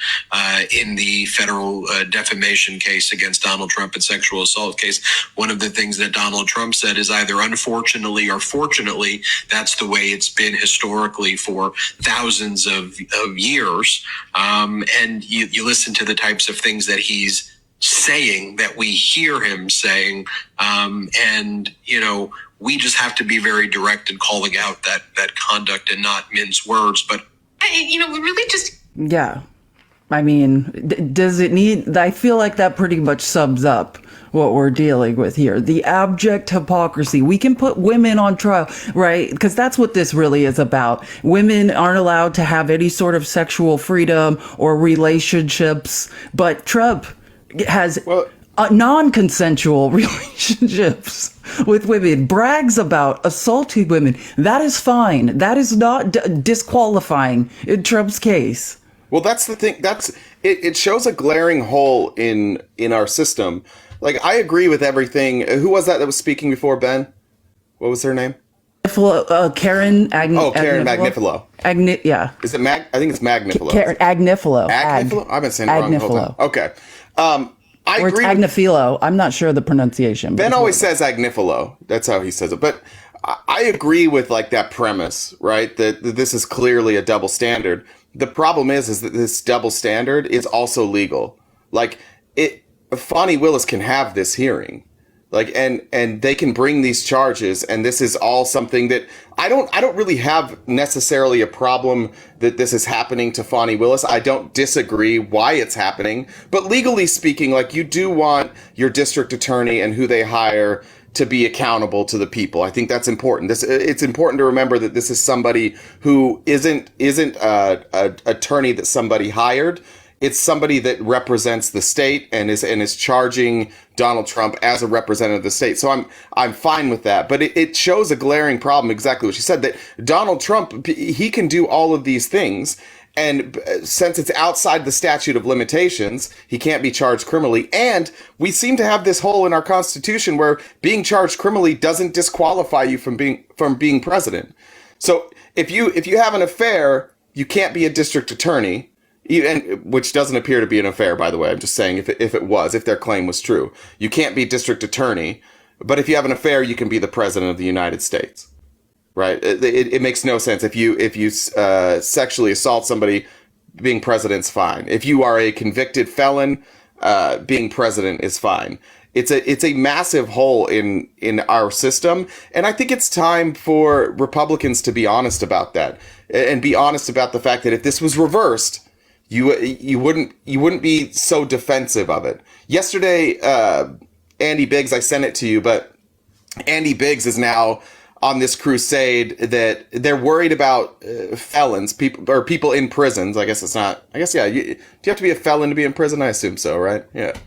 in the federal defamation case against Donald Trump and sexual assault case, one of the things that Donald Trump said is either unfortunately or fortunately, that's the way it's been historically for thousands of years. And you listen to the types of things that he's saying, that we hear him saying, and we just have to be very direct in calling out that conduct and not mince words. But we really just I mean, does it need? I feel like that pretty much sums up what we're dealing with here. The abject hypocrisy. We can put women on trial, right? Because that's what this really is about. Women aren't allowed to have any sort of sexual freedom or relationships, but Trump has non-consensual relationships with women, brags about assaulting women. That is fine. That is not disqualifying in Trump's case. Well, that's the thing. It shows a glaring hole in our system. Like, I agree with everything. Who was that was speaking before, Ben? What was her name? Karen Karen Magnifilo. Yeah. Is it I think it's Magnifilo. Karen Agnifilo. Agnifilo? I've been saying it wrong the whole time. Okay. I or agree. It's Agnifilo. I'm not sure of the pronunciation. Ben always says Agnifilo. That's how he says it. But I agree with like that premise, right? That this is clearly a double standard. The problem is that this double standard is also legal. Like, Fani Willis can have this hearing, like, and they can bring these charges, and this is all something that I don't really have necessarily a problem that this is happening to Fani Willis. I don't disagree why it's happening, but legally speaking, like, you do want your district attorney and who they hire to be accountable to the people. I think that's important. It's important to remember that this is somebody who isn't a attorney that somebody hired. It's somebody that represents the state and is charging Donald Trump as a representative of the state. So I'm fine with that. But it shows a glaring problem, exactly what she said, that Donald Trump, he can do all of these things. And since it's outside the statute of limitations, he can't be charged criminally. And we seem to have this hole in our Constitution where being charged criminally doesn't disqualify you from being president. So if you have an affair, you can't be a district attorney, which doesn't appear to be an affair, by the way. I'm just saying if their claim was true, you can't be district attorney. But if you have an affair, you can be the president of the United States. Right. It makes no sense. If you sexually assault somebody, being president's fine. If you are a convicted felon, being president is fine. It's a massive hole in our system. And I think it's time for Republicans to be honest about that and be honest about the fact that if this was reversed, you wouldn't be so defensive of it. Yesterday, Andy Biggs, I sent it to you, but Andy Biggs is now on this crusade that they're worried about felons, people in prisons. I guess it's not. I guess, yeah. Do you have to be a felon to be in prison? I assume so, right? Yeah.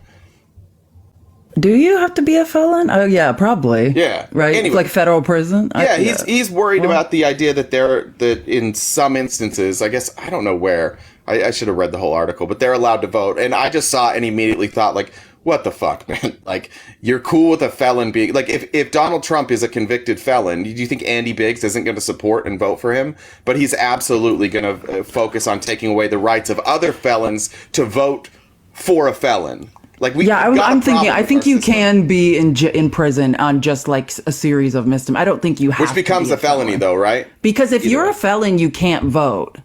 Do you have to be a felon? Oh, yeah, probably. Yeah. Right? Anyway. Like federal prison? Yeah, he's worried about the idea that in some instances, I guess, I don't know where, I should have read the whole article, but they're allowed to vote. And I just saw it and immediately thought, like, what the fuck, man? Like, you're cool with a felon being... Like, if Donald Trump is a convicted felon, do you think Andy Biggs isn't going to support and vote for him? But he's absolutely going to focus on taking away the rights of other felons to vote for a felon. Like, I'm thinking, I think you can be in prison on just, like, a series of misdemeanors. I don't think you have Which becomes a felony, though, right? Because if you're a felon, you can't vote.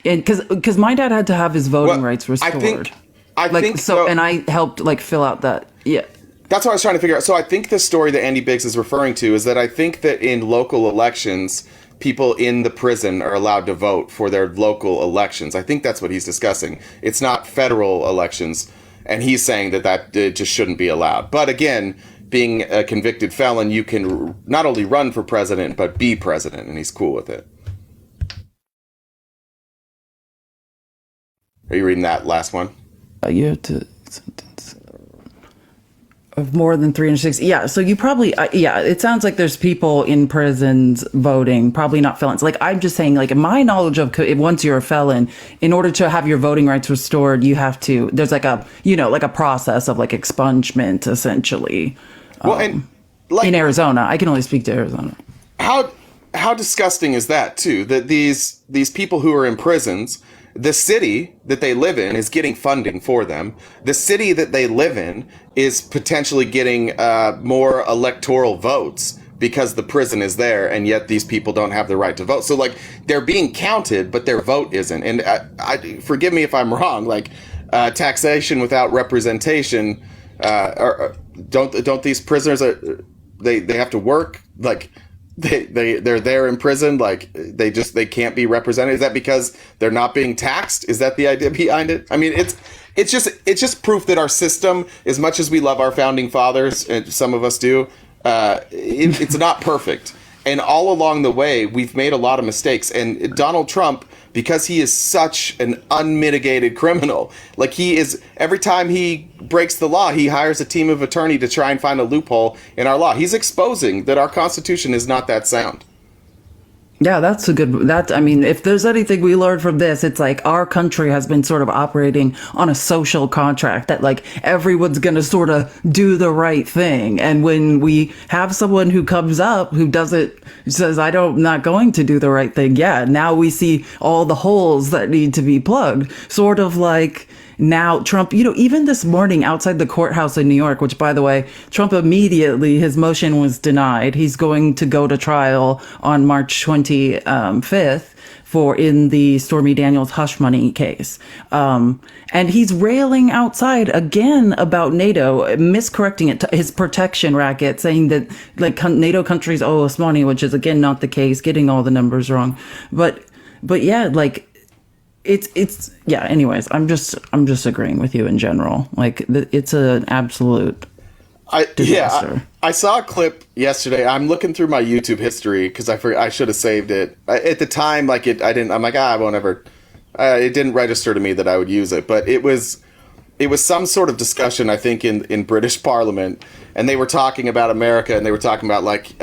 Because my dad had to have his voting rights restored. I think so, and I helped fill out that. Yeah, that's what I was trying to figure out. So I think the story that Andy Biggs is referring to is that I think that in local elections, people in the prison are allowed to vote for their local elections. I think that's what he's discussing. It's not federal elections, and he's saying that just shouldn't be allowed. But again, being a convicted felon, you can not only run for president but be president, and he's cool with it. Are you reading that last one? You have to sentence of more than 360. Yeah, so you probably it sounds like there's people in prisons voting, probably not felons. Like, I'm just saying, like, in my knowledge of once you're a felon, in order to have your voting rights restored, you have to, there's like a process of like expungement, essentially. Well, and like, in Arizona, I can only speak to Arizona. How disgusting is that too? That these people who are in prisons, the city that they live in is getting funding for them. The city that they live in is potentially getting more electoral votes because the prison is there, and yet these people don't have the right to vote. So, like, they're being counted, but their vote isn't. And I forgive me if I'm wrong. Like, taxation without representation. Don't these prisoners they have to work? Like, they're there in prison, like they can't be represented? Is that because they're not being taxed? Is that the idea behind it? I mean, it's just proof that our system, as much as we love our founding fathers, and some of us do, it's not perfect. And all along the way, we've made a lot of mistakes. And Donald Trump, because he is such an unmitigated criminal, like he is, every time he breaks the law, he hires a team of attorney to try and find a loophole in our law. He's exposing that our Constitution is not that sound. Yeah, that's a good, I mean, if there's anything we learned from this, it's like our country has been sort of operating on a social contract that like everyone's going to sort of do the right thing. And when we have someone who comes up who says, I'm not going to do the right thing. Yeah. Now we see all the holes that need to be plugged, sort of like. Now, Trump, even this morning outside the courthouse in New York, which, by the way, Trump immediately, his motion was denied. He's going to go to trial on March 25th in the Stormy Daniels hush money case. And he's railing outside again about NATO, miscorrecting it to his protection racket, saying that like NATO countries owe us money, which is, again, not the case, getting all the numbers wrong. But yeah, like, it's yeah, anyways, I'm just agreeing with you in general. Like it's an absolute disaster. I saw a clip yesterday. I'm looking through my YouTube history because I should have saved it at the time. Like I'm like, I won't ever. It didn't register to me that I would use it, but it was some sort of discussion, I think, in British Parliament, and they were talking about America, and they were talking about like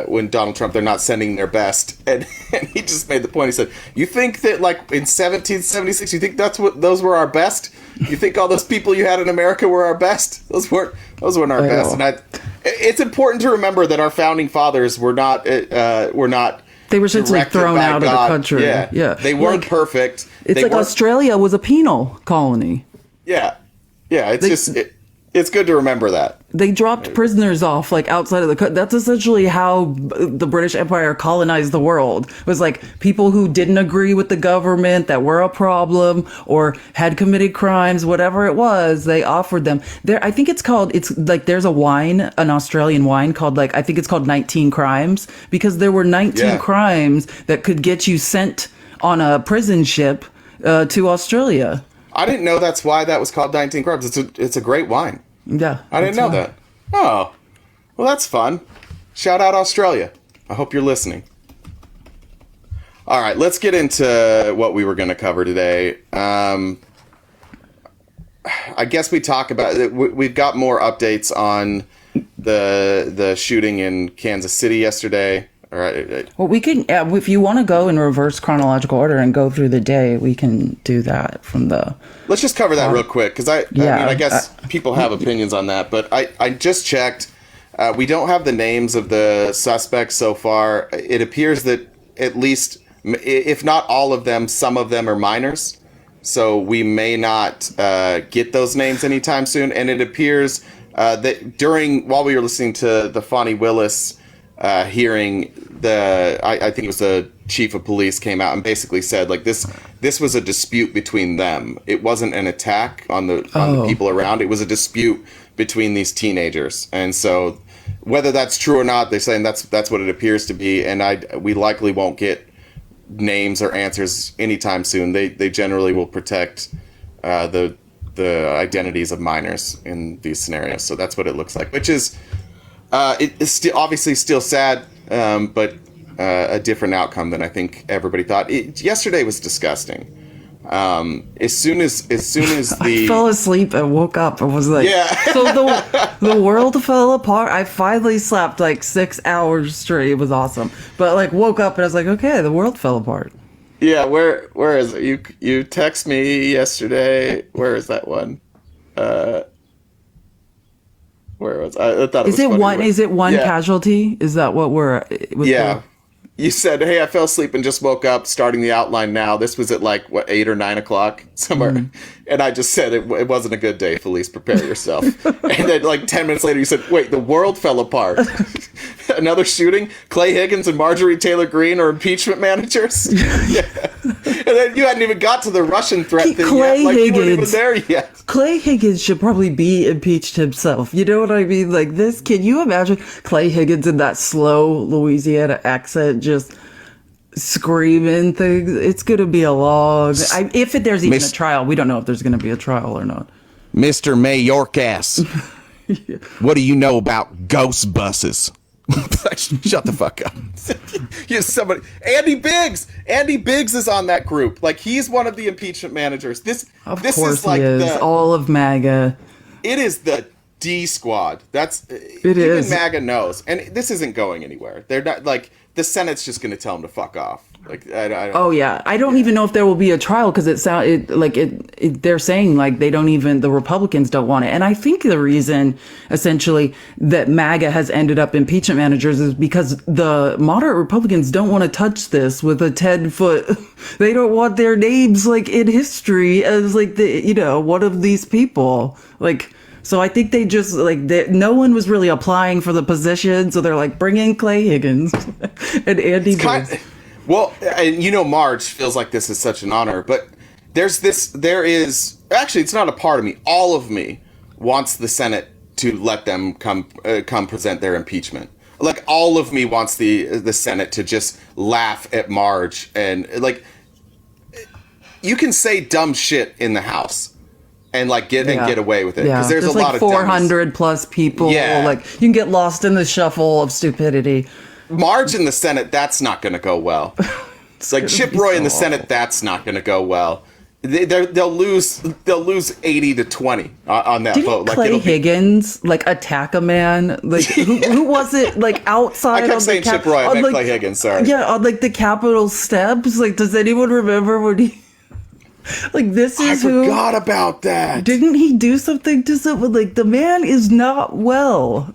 when Donald Trump, they're not sending their best, and he just made the point. He said, "You think that like in 1776, you think those were our best? You think all those people you had in America were our best? Those weren't our best." And it's important to remember that our founding fathers were not. They were essentially thrown out of the country. Yeah. They weren't perfect. It's like Australia was a penal colony. Yeah. Yeah, it's good to remember that. They dropped prisoners off like outside of the country. That's essentially how the British Empire colonized the world. It was like people who didn't agree with the government, that were a problem or had committed crimes, whatever it was, they offered them. I think it's like there's an Australian wine called I think it's called 19 Crimes, because there were 19 crimes that could get you sent on a prison ship to Australia. I didn't know that's why that was called 19 Crimes. It's a great wine. Yeah. I didn't know that. Oh. Well, that's fun. Shout out Australia. I hope you're listening. All right, let's get into what we were going to cover today. I guess we've got more updates on the shooting in Kansas City yesterday. All right. Well, we can, if you want to go in reverse chronological order and go through the day, we can do that from the... Let's just cover that real quick, because I guess people have opinions on that, but I just checked. We don't have the names of the suspects so far. It appears that at least, if not all of them, some of them are minors. So we may not get those names anytime soon. And it appears that while we were listening to the Fani Willis hearing, I think it was the chief of police came out and basically said like this was a dispute between them. It wasn't an attack on the people around. It was a dispute between these teenagers. And so whether that's true or not, they're saying that's what it appears to be. And we likely won't get names or answers anytime soon. They generally will protect the identities of minors in these scenarios. So that's what it looks like, which is it's obviously still sad, but a different outcome than I think everybody thought. Yesterday was disgusting. As soon as I fell asleep and woke up and was like, so the world fell apart. I finally slept like 6 hours straight. It was awesome. But woke up and I was like, okay, the world fell apart. Yeah, where is it? You text me yesterday. Where is that one? Where was I thought it was funny. Is it one casualty? Is that what we're? You said, "Hey, I fell asleep and just woke up. Starting the outline now." This was at 8 or 9 o'clock somewhere, and I just said it wasn't a good day. Felice, prepare yourself. And then 10 minutes later, you said, "Wait, the world fell apart." Another shooting. Clay Higgins and Marjorie Taylor Greene are impeachment managers. Yeah. And then you hadn't even got to the Russian threat thing Clay yet. Like, Higgins. you weren't even there yet. Clay Higgins should probably be impeached himself. You know what I mean? Like this, can you imagine Clay Higgins in that slow Louisiana accent just screaming things? It's going to be a long... if there's even a trial. We don't know if there's going to be a trial or not. Mr. Mayorkas, what do you know about ghost buses? Shut the fuck up. Somebody. Andy Biggs is on that group. Like, he's one of the impeachment managers. This is like all of MAGA. It is the D squad. Even MAGA knows, and this isn't going anywhere. They're not like the Senate's just going to tell them to fuck off. Like, I don't. Oh yeah, I don't even know if there will be a trial because they're saying like the Republicans don't want it, and I think the reason essentially that MAGA has ended up impeachment managers is because the moderate Republicans don't want to touch this with a 10-foot. They don't want their names like in history as like one of these people like. So I think they just no one was really applying for the position, so they're like, bring in Clay Higgins and Andy Biggs. Well, and Marge feels like this is such an honor, but actually, it's not a part of me. All of me wants the Senate to let them come present their impeachment. Like, all of me wants the Senate to just laugh at Marge and like, you can say dumb shit in the House and like get away with it because there's a lot of 400 plus people. Yeah, like you can get lost in the shuffle of stupidity. Marge in the Senate, that's not going to go well. It's like Chip Roy in the Senate, that's not going to go well. They'll lose 80-20 on that vote. Didn't Clay Higgins attack a man? Like who was it? Like outside? I kept saying Chip Roy. I meant Clay Higgins. Sorry. Yeah, on the Capitol steps. Like, does anyone remember when he? Like this is I forgot about that. Didn't he do something to someone? Like the man is not well.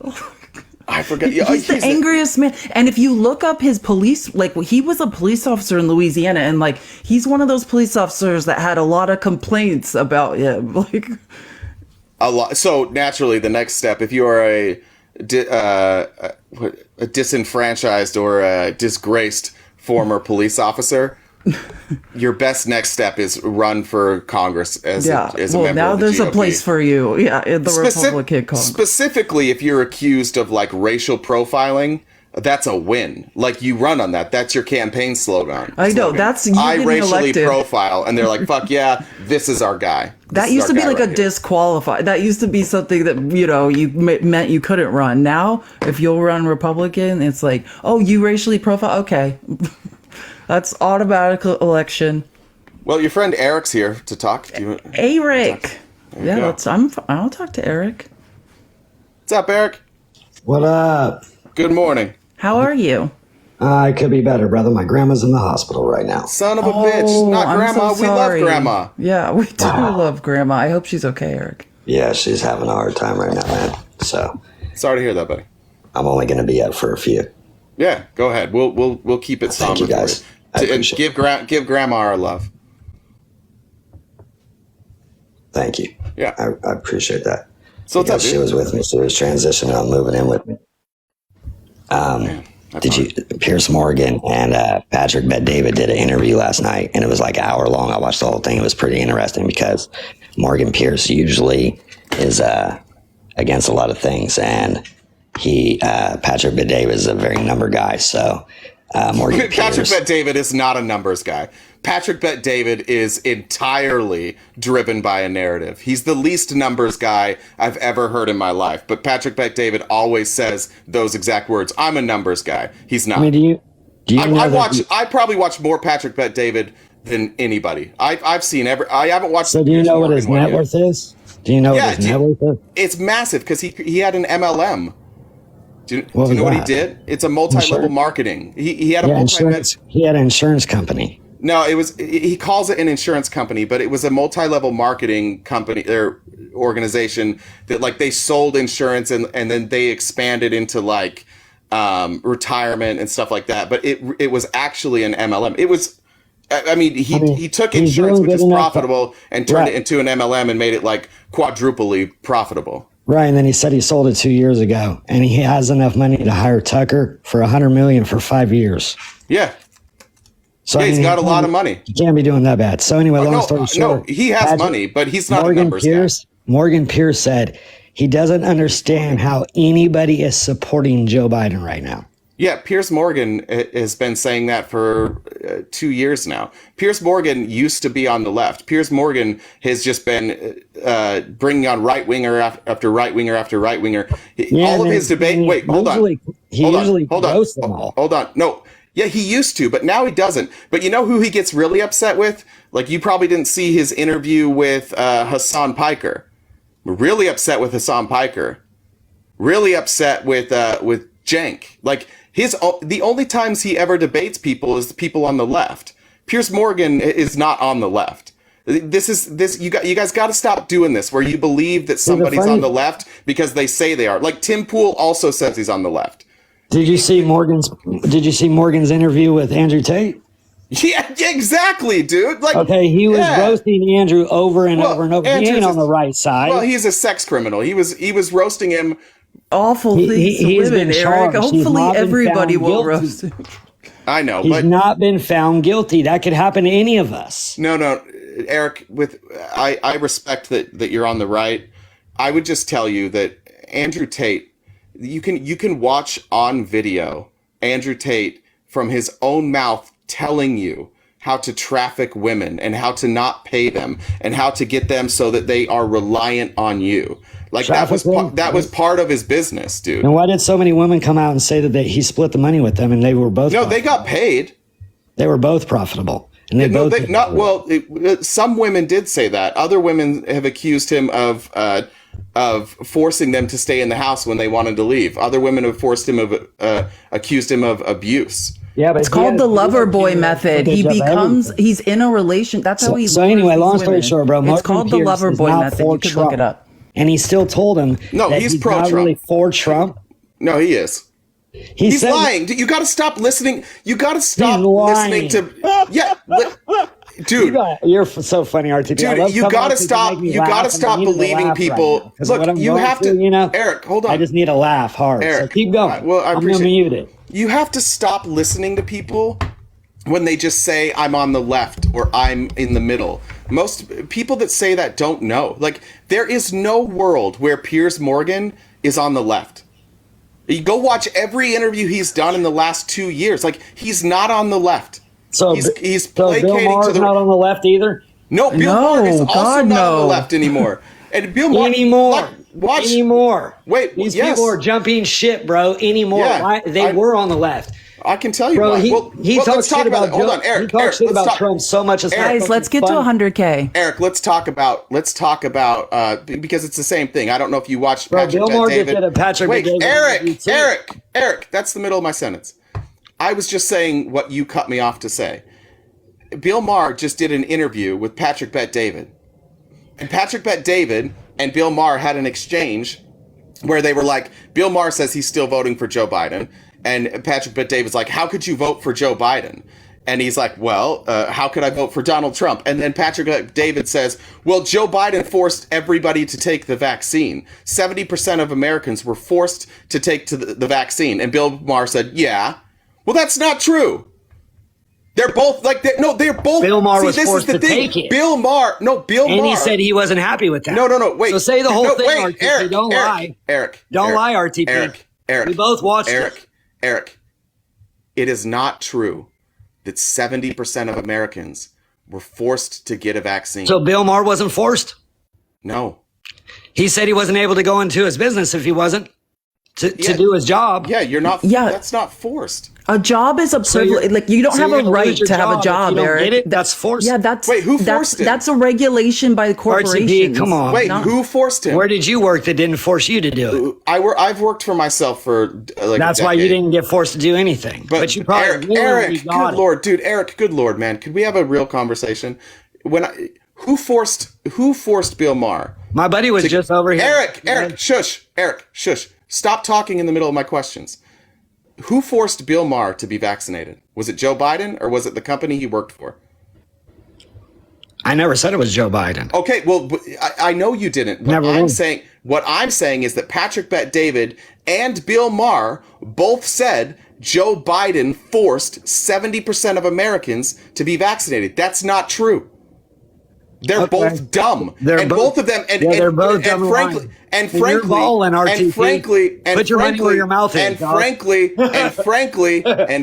I forgot. He's the angriest man. And if you look up his police, like he was a police officer in Louisiana, and like he's one of those police officers that had a lot of complaints about him. Like a lot. So naturally, the next step, if you are a disenfranchised or a disgraced former police officer, your best next step is run for Congress as a member now of the there's GOP. A place for you in the Republican Congress. Specifically, if you're accused of like racial profiling, that's a win. Like you run on that. That's your campaign slogan. I know. That's you I racially elected. Profile, and they're like, "Fuck yeah, this is our guy." That used to be like a disqualify. That used to be something that you meant you couldn't run. Now, if you'll run Republican, it's like, oh, you racially profile. Okay. That's automatic election. Well, your friend Eric's here to talk. Eric. Yeah, I'll talk to Eric. What's up, Eric? What up? Good morning. How are you? I could be better, brother. My grandma's in the hospital right now. Son of a bitch. Not grandma. So we love grandma. Yeah, we do love grandma. I hope she's okay, Eric. Yeah, she's having a hard time right now, man. So sorry to hear that, buddy. I'm only going to be out for a few. Yeah, go ahead. We'll keep it somber. Thank you, guys. Give grandma our love. Thank you. Yeah, I appreciate that. So what's up, she was with me. She was transitioning on moving in with me. Pierce Morgan and Patrick Bet-David did an interview last night, and it was like an hour long. I watched the whole thing. It was pretty interesting because Morgan Pierce usually is against a lot of things, and Patrick Bet-David is a very number guy. So Morgan Patrick Bet-David is not a numbers guy. Patrick Bet-David is entirely driven by a narrative. He's the least numbers guy I've ever heard in my life. But Patrick Bet-David always says those exact words. I'm a numbers guy. He's not. I mean, I probably watch more Patrick Bet-David than anybody. I've seen I haven't watched. So do you know what his net worth is? Do you know what his net worth is? It's massive because he had an MLM. Do you know what he did? It's a multi-level marketing. He had He had an insurance company. No, he calls it an insurance company, but it was a multi-level marketing company or organization that like they sold insurance and then they expanded into like retirement and stuff like that. But it was actually an MLM. It was, he took insurance, which is profitable, and turned it into an MLM and made it like quadruply profitable. Right, and then he said he sold it 2 years ago, and he has enough money to hire Tucker for $100 million for 5 years. Yeah. So Yeah, I mean, he's got a lot of money. He can't be doing that bad. So anyway, long story short, no, he has money, but he's not a numbers guy. Morgan Pierce said he doesn't understand how anybody is supporting Joe Biden right now. Yeah, Piers Morgan has been saying that for 2 years now. Piers Morgan used to be on the left. Piers Morgan has just been bringing on right winger after right winger after right winger. All of his debate. Wait, hold on. Hold on. No. Yeah, he used to, but now he doesn't. But you know who he gets really upset with? Like, you probably didn't see his interview with Hassan Piker. Really upset with Hassan Piker. Really upset with cenk. Like, the only times he ever debates people is the people on the left. Piers Morgan is not on the left. You guys got to stop doing this where you believe that somebody's on the left because they say they are. Like, Tim Pool also says he's on the left. Did you see Morgan's interview with Andrew Tate? Yeah, exactly, dude. Like, okay, he was roasting Andrew over and over and over. He ain't on the right side. Well, he's a sex criminal. He was roasting him. Awful things to women, Eric. Hopefully everybody will roast him. I know, he's not been found guilty. That could happen to any of us. No, Eric. I respect that you're on the right. I would just tell you that Andrew Tate. You can watch on video Andrew Tate from his own mouth telling you how to traffic women and how to not pay them and how to get them so that they are reliant on you. Like, that was part of his business, dude. And why did so many women come out and say that he split the money with them and they were both? No, they got paid. They were both profitable. And some women did say that. Other women have accused him of forcing them to stay in the house when they wanted to leave. Other women have accused him of abuse. Yeah, but it's called the lover boy method. He's in a relation. That's how he's. So anyway, long story short, bro, it's called the lover boy method. You can look it up. And he still told him that he's pro-Trump. Not really for Trump. No, he is. He's lying. You got to stop listening. You got to stop listening to. Yeah, dude, you're so funny, RTP. Dude, you got to stop. You got to stop believing people. Right Look, you have to. Eric, hold on. I just need to laugh hard. Eric, so keep going. Well, I'm gonna mute it. You have to stop listening to people when they just say I'm on the left or I'm in the middle. Most people that say that don't know. Like, there is no world where Piers Morgan is on the left. You go watch every interview he's done in the last 2 years. Like, he's not on the left. So he's placating Bill Maher's to the not on the left either. No, Bill Maher is also not on the left anymore. And Bill Maher anymore. Wait, these people are jumping shit, bro. Anymore. Yeah, they were on the left. I can tell you, bro. Why. He talks shit about Hold on, Eric. He talks shit about Trump so much. Guys, let's get to 100K. Eric, let's talk about because it's the same thing. I don't know if you watched Patrick Bet David. Wait, Eric, that's the middle of my sentence. I was just saying what you cut me off to say. Bill Maher just did an interview with Patrick Bet David. And Patrick Bet David and Bill Maher had an exchange where they were like, Bill Maher says he's still voting for Joe Biden. And Patrick Bet David's like, how could you vote for Joe Biden? And he's like, well, how could I vote for Donald Trump? And then Patrick Bet David says, well, Joe Biden forced everybody to take the vaccine. 70% of Americans were forced to take the vaccine. And Bill Maher said, yeah. Well, that's not true. They're both they're both. Bill Maher was forced to take it. Bill Maher. And he said he wasn't happy with that. No, wait. So say the whole thing, RTP. Eric, don't lie. Eric. Don't lie, RTP. Eric. We both watched it. Eric. It is not true that 70% of Americans were forced to get a vaccine. So Bill Maher wasn't forced? No. He said he wasn't able to go into his business if he wasn't to do his job. Yeah, you're not. Yeah. That's not forced. A job is a privilege. Like, you don't have a right to have a job, Eric. That's forced. Yeah, that's. Wait, who forced it? That's a regulation by corporations. RTP, come on. Wait, who forced him? Where did you work that didn't force you to do it? I've worked for myself for That's why you didn't get forced to do anything. But you probably Eric, good lord, dude, Eric, good lord, man. Could we have a real conversation? Who forced Bill Maher? My buddy was just over here. Eric, shush. Eric, shush. Stop talking in the middle of my questions. Who forced Bill Maher to be vaccinated? Was it Joe Biden or was it the company he worked for? I never said it was Joe Biden. Okay, well, I know you didn't. Never. I'm saying, What I'm saying is that Patrick Bet-David and Bill Maher both said Joe Biden forced 70% of Americans to be vaccinated. That's not true. They're both dumb. They're both of them, they're both dumb. You're balling, RTP. Put your money where your mouth is. And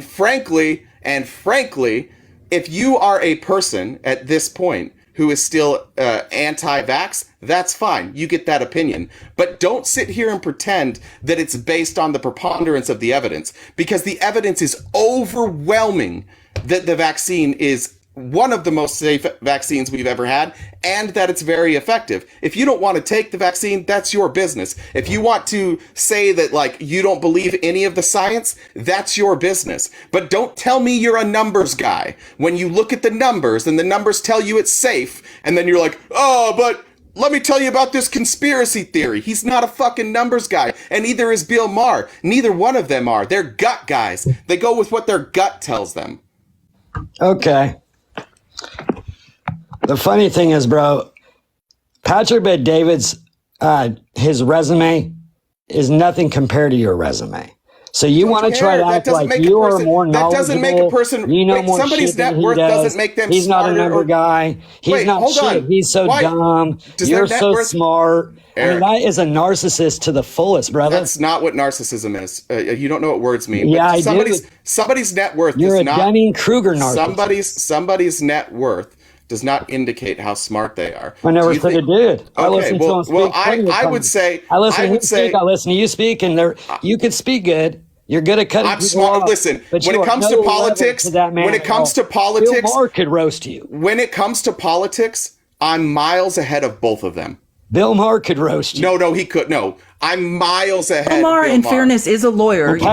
frankly, if you are a person at this point who is still anti-vax, that's fine. You get that opinion. But don't sit here and pretend that it's based on the preponderance of the evidence, because the evidence is overwhelming that the vaccine is one of the most safe vaccines we've ever had, and that it's very effective. If you don't want to take the vaccine, that's your business. If you want to say that, like, you don't believe any of the science, that's your business. But don't tell me you're a numbers guy when you look at the numbers and the numbers tell you it's safe, and then you're like, oh, but let me tell you about this conspiracy theory. He's not a fucking numbers guy, and neither is Bill Maher. Neither one of them are. They're gut guys. They go with what their gut tells them. Okay. The funny thing is, bro, Patrick Bet-David's his resume is nothing compared to your resume. So you want to try to act like you are more knowledgeable. That doesn't make a person. You know more somebody's shit net than he worth does. doesn't make them. He's not a number guy. He's not shit. He's so dumb. You're so smart. I mean, that is a narcissist to the fullest, brother. That's not what narcissism is. You don't know what words mean. Yeah, I do. Somebody's net worth. You're does a not, Dunning-Kruger narcissist. Somebody's net worth does not indicate how smart they are. I never said it did. I listened to him speak. Well, I would say. I listen to him speak. I listen to you speak, and you could speak good. You're good at cutting people off. Listen, when it comes to politics, Bill Maher could roast you. When it comes to politics, I'm miles ahead of both of them. Bill Maher could roast you. No, he could. No, I'm miles ahead. Bill Maher, in fairness, is a lawyer. He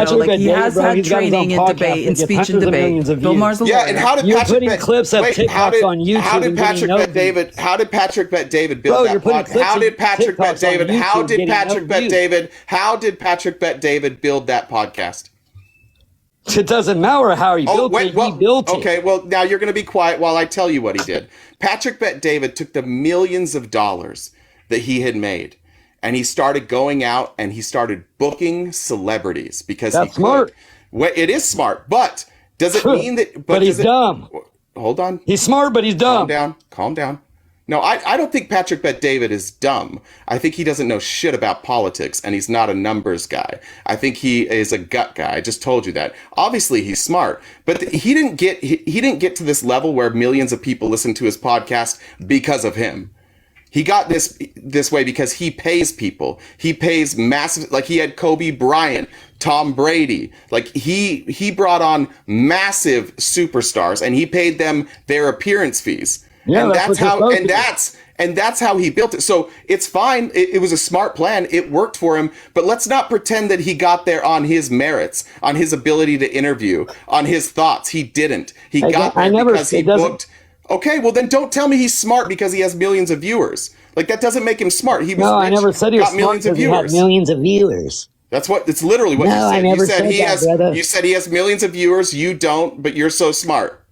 has had training in debate, in speech and debate. Bill Maher's a lawyer. Yeah, and how did Patrick putting clips of TikToks on YouTube? How did Patrick Bet-David? How did Patrick Bet-David build that podcast? How did Patrick Bet-David? How did Patrick Bet-David? How did Patrick Bet-David build that podcast? It doesn't matter how he built it. He built it. Okay, well, now you're going to be quiet while I tell you what he did. Patrick Bet-David took the millions of dollars that he had made, and he started going out and he started booking celebrities because that's smart. Well, it is smart, but does it mean that? But he's dumb. Hold on. He's smart, but he's dumb. Calm down. No, I don't think Patrick Bet-David is dumb. I think he doesn't know shit about politics, and he's not a numbers guy. I think he is a gut guy. I just told you that. Obviously, he's smart, but he didn't get to this level where millions of people listen to his podcast because of him. He got this way because he pays people. He pays massive, like he had Kobe Bryant, Tom Brady. Like he brought on massive superstars, and he paid them their appearance fees. Yeah, and that's how he built it. So it's fine. It was a smart plan. It worked for him. But let's not pretend that he got there on his merits, on his ability to interview, on his thoughts. He didn't. He got there because he booked. Okay, well then don't tell me he's smart because he has millions of viewers. Like that doesn't make him smart. He was rich, I never said he was smart because he had millions of viewers. That's what. It's literally what you said. I never said he that, has. brother. You said he has millions of viewers. You don't, but you're so smart.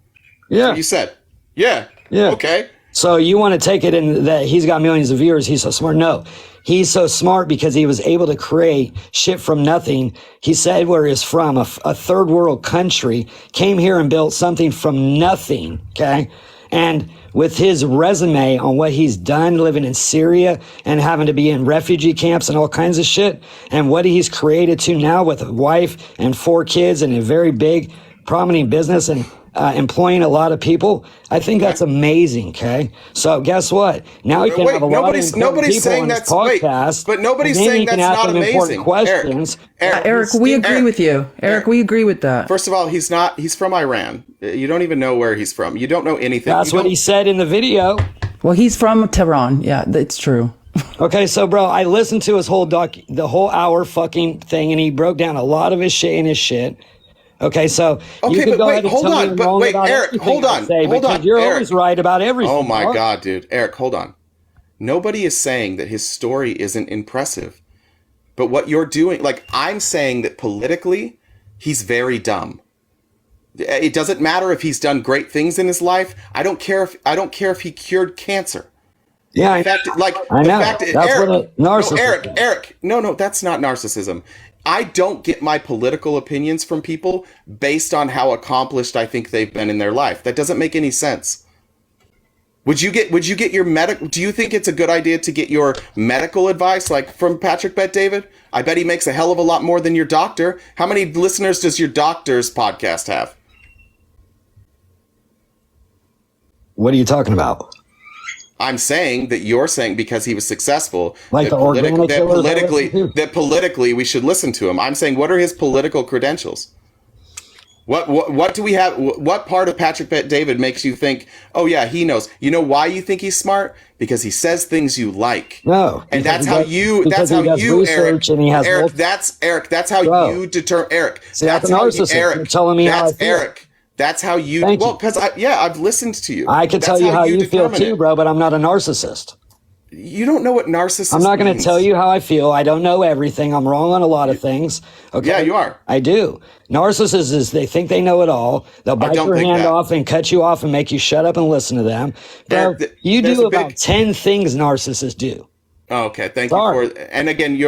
Yeah. You said. Yeah. Yeah. Okay. So you want to take it in that he's got millions of viewers, he's so smart? No. He's so smart because he was able to create shit from nothing. He said where he's from, a third world country, came here and built something from nothing, okay? And with his resume on what he's done living in Syria and having to be in refugee camps and all kinds of shit, and what he's created to now with a wife and 4 kids and a very big, prominent business and employing a lot of people, I think that's amazing. Okay, so guess what? Now he can have a lot of important people on his podcast, but nobody's saying that's not amazing. Questions. Eric, we agree with you. Eric, we agree with that. First of all, he's not. He's from Iran. You don't even know where he's from. You don't know anything. That's what he said in the video. Well, he's from Tehran. Yeah, that's true. Okay, so bro, I listened to his whole the whole hour fucking thing, and he broke down a lot of his shit in his shit. Okay, so you can go ahead and tell me I'm wrong about Eric, hold on. You're always right about everything. Oh my God, dude. Eric, hold on. Nobody is saying that his story isn't impressive. But what you're doing, like I'm saying that politically, he's very dumb. It doesn't matter if he's done great things in his life. I don't care if he cured cancer. Yeah, The fact, like, I the know. fact That's Eric, what a narcissist no, Eric, no, that's not narcissism. I don't get my political opinions from people based on how accomplished I think they've been in their life. That doesn't make any sense. Would you get your do you think it's a good idea to get your medical advice like from Patrick Bet David? I bet he makes a hell of a lot more than your doctor. How many listeners does your doctor's podcast have? What are you talking about? I'm saying that you're saying because he was successful, Like that, the organic killers I listen to? that politically we should listen to him. I'm saying, what are his political credentials? What do we have? What part of Patrick Bet David makes you think, oh yeah, he knows? You know why you think he's smart? Because he says things you like. No, and that's how Eric. And he has Eric. That's how Bro. you determine Eric. See, That's that's a how narcissist. Eric. You're telling me how I That's feel. Eric. That's how you. Thank well, you. because I've listened to you. I can That's tell you how you feel determine too, it. bro, but I'm not a narcissist. You don't know what narcissist I'm not going to means. tell you how I feel. I don't know everything. I'm wrong on a lot of things. Okay. Yeah, you are. I do. Narcissists is they think they know it all. They'll bite don't your think hand that. off and cut you off and make you shut up and listen to them. Bro, Eric, you there's do a about big- 10 things narcissists do. Oh, okay, thank Sorry. you for. And again,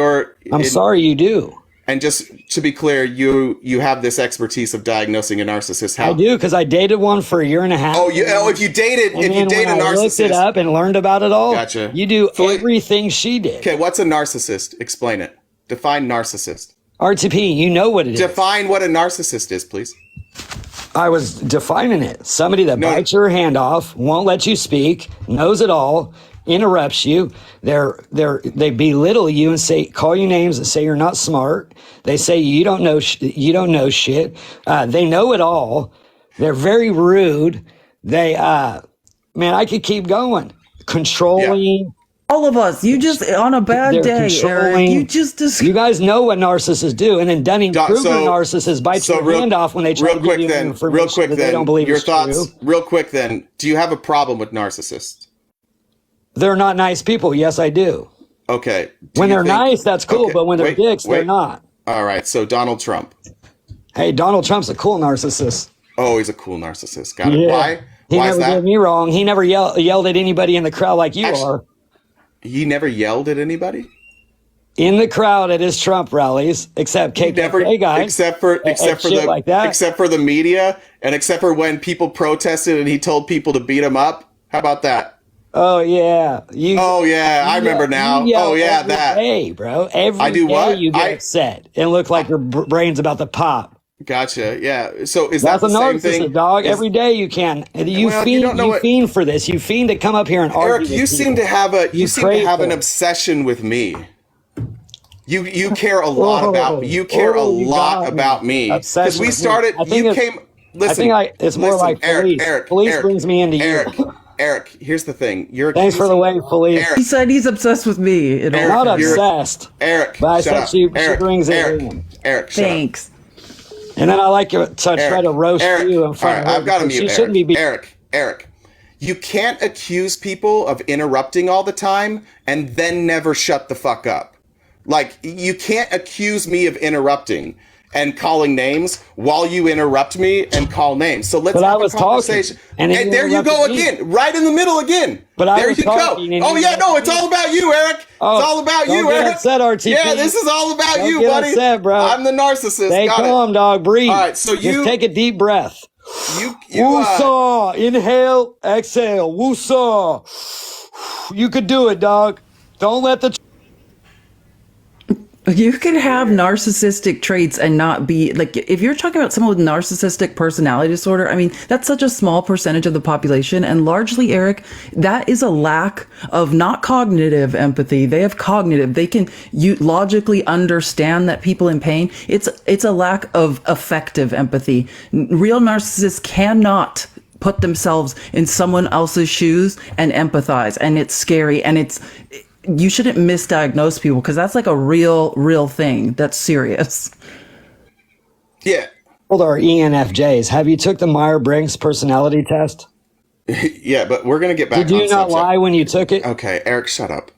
I'm sorry you do. And just to be clear, you have this expertise of diagnosing a narcissist. How? I do because I dated one for a year and a half. If you dated And a then when I looked it narcissist. up and learned about it all, Gotcha. you do So- everything she did. Okay, what's a narcissist? Explain it. Define narcissist. RTP, you know what it is. Define what a narcissist is, please. I was defining it. Somebody that bites your hand off, won't let you speak, knows it all, interrupts you. They belittle you and call you names and say you're not smart. They say you don't know shit. They know it all. They're very rude. They man, I could keep going. Controlling. All of us. You just on a bad They're day, Eric. controlling. You You guys know what narcissists do, and then Dunning-Kruger So- narcissists bite your hand off when they try to give you information that they don't believe your is thoughts. true. Real quick, then, do you have a problem with narcissists? They're not nice people. Yes, I do. Okay. When they're nice, that's cool, Okay, but when they're wait, dicks, they're wait. not. All right. So Donald Trump. Hey, Donald Trump's a cool narcissist. Oh, he's a cool narcissist. Got it. Yeah. Why? He Why is never that? did me wrong. He never yelled at anybody in the crowd like you are. He never yelled at anybody? In the crowd at his Trump rallies, except KKK guys. Except for shit like that. except for the media, and except for when people protested and he told people to beat him up. How about that? Oh yeah, I remember now. You yell Oh yeah, every that. day, bro. Every I do day what? you get upset and look like your brain's about to pop. Gotcha. Yeah. So is That's that a the same narcissist, thing? dog. Is- Every day you can. You Well, you don't know what- fiend for this. You fiend to come up here and argue. Eric, with you seem people. to have crave an for it. obsession with me. You care a lot about me. You care a you lot got me. about me Obsession because we with me. started. I think You it's- came. Listen. it's more listen, like police. Eric. Police brings me into you. Eric. Here's the thing. You're Thanks for the way, police. He said he's obsessed with me. I'm not obsessed. Eric, But I shut said up. she Eric, brings it Eric, in. Eric, shut up. Thanks. And then I like to try to roast you in front of her. I've got to because mute she shouldn't Eric. be. Eric, you can't accuse people of interrupting all the time and then never shut the fuck up. Like, you can't accuse me of interrupting and calling names while you interrupt me and call names. So let's But I have a was conversation. talking, and then you there you go interrupted me. again, right in the middle again. But I there was you go. talking and Oh you yeah, no, it's interrupted all about you, Eric. Oh, it's all about don't you, get Eric. upset, RTP. Yeah, this is all about Don't you, get buddy. upset, bro. I'm the narcissist. Stay Got calm, dog. Breathe. All right, so you just take a deep breath. You Woo-saw. Inhale, exhale. Woo-saw. You could do it, dog. Don't let the. You can have narcissistic traits and not be like, if you're talking about someone with narcissistic personality disorder, I mean, that's such a small percentage of the population. And largely, Eric, that is a lack of not cognitive empathy. They have cognitive. They can logically understand that people in pain. It's a lack of affective empathy. Real narcissists cannot put themselves in someone else's shoes and empathize. And it's scary. And you shouldn't misdiagnose people because that's like a real thing. That's serious. Yeah. Hold our ENFJs. Have you took the Myers-Briggs personality test? Yeah, but we're gonna get back. Did you on not subject. lie when you took it? Okay, Eric, shut up.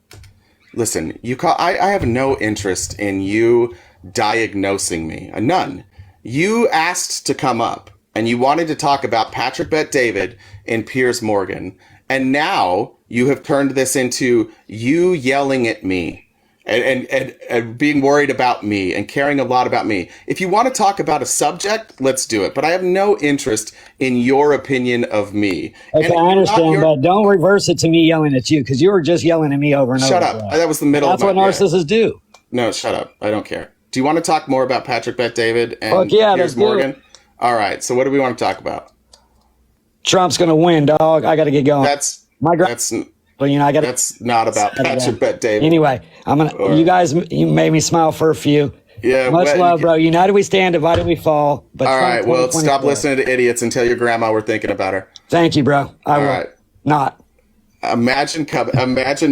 Listen, I have no interest in you diagnosing me. None. You asked to come up and you wanted to talk about Patrick Bet David and Piers Morgan, and now you have turned this into you yelling at me and being worried about me and caring a lot about me. If you want to talk about a subject, let's do it. But I have no interest in your opinion of me. Okay, I understand, but don't reverse it to me yelling at you, because you were just yelling at me over and over. Shut up. That was the middle That's of what narcissists do. No, shut up. I don't care. Do you want to talk more about Patrick Bet-David and Fuck yeah, Piers Morgan? All right. So what do we want to talk about? Trump's going to win, dog. I got to get going. That's well, you know, that's not about Patrick Bet-David. Anyway, you guys, you made me smile for a few. Yeah, much love, bro. United we stand, divided we fall. But all right, well, stop listening to idiots and tell your grandma we're thinking about her. Thank you, bro. I will. Right. Not. Imagine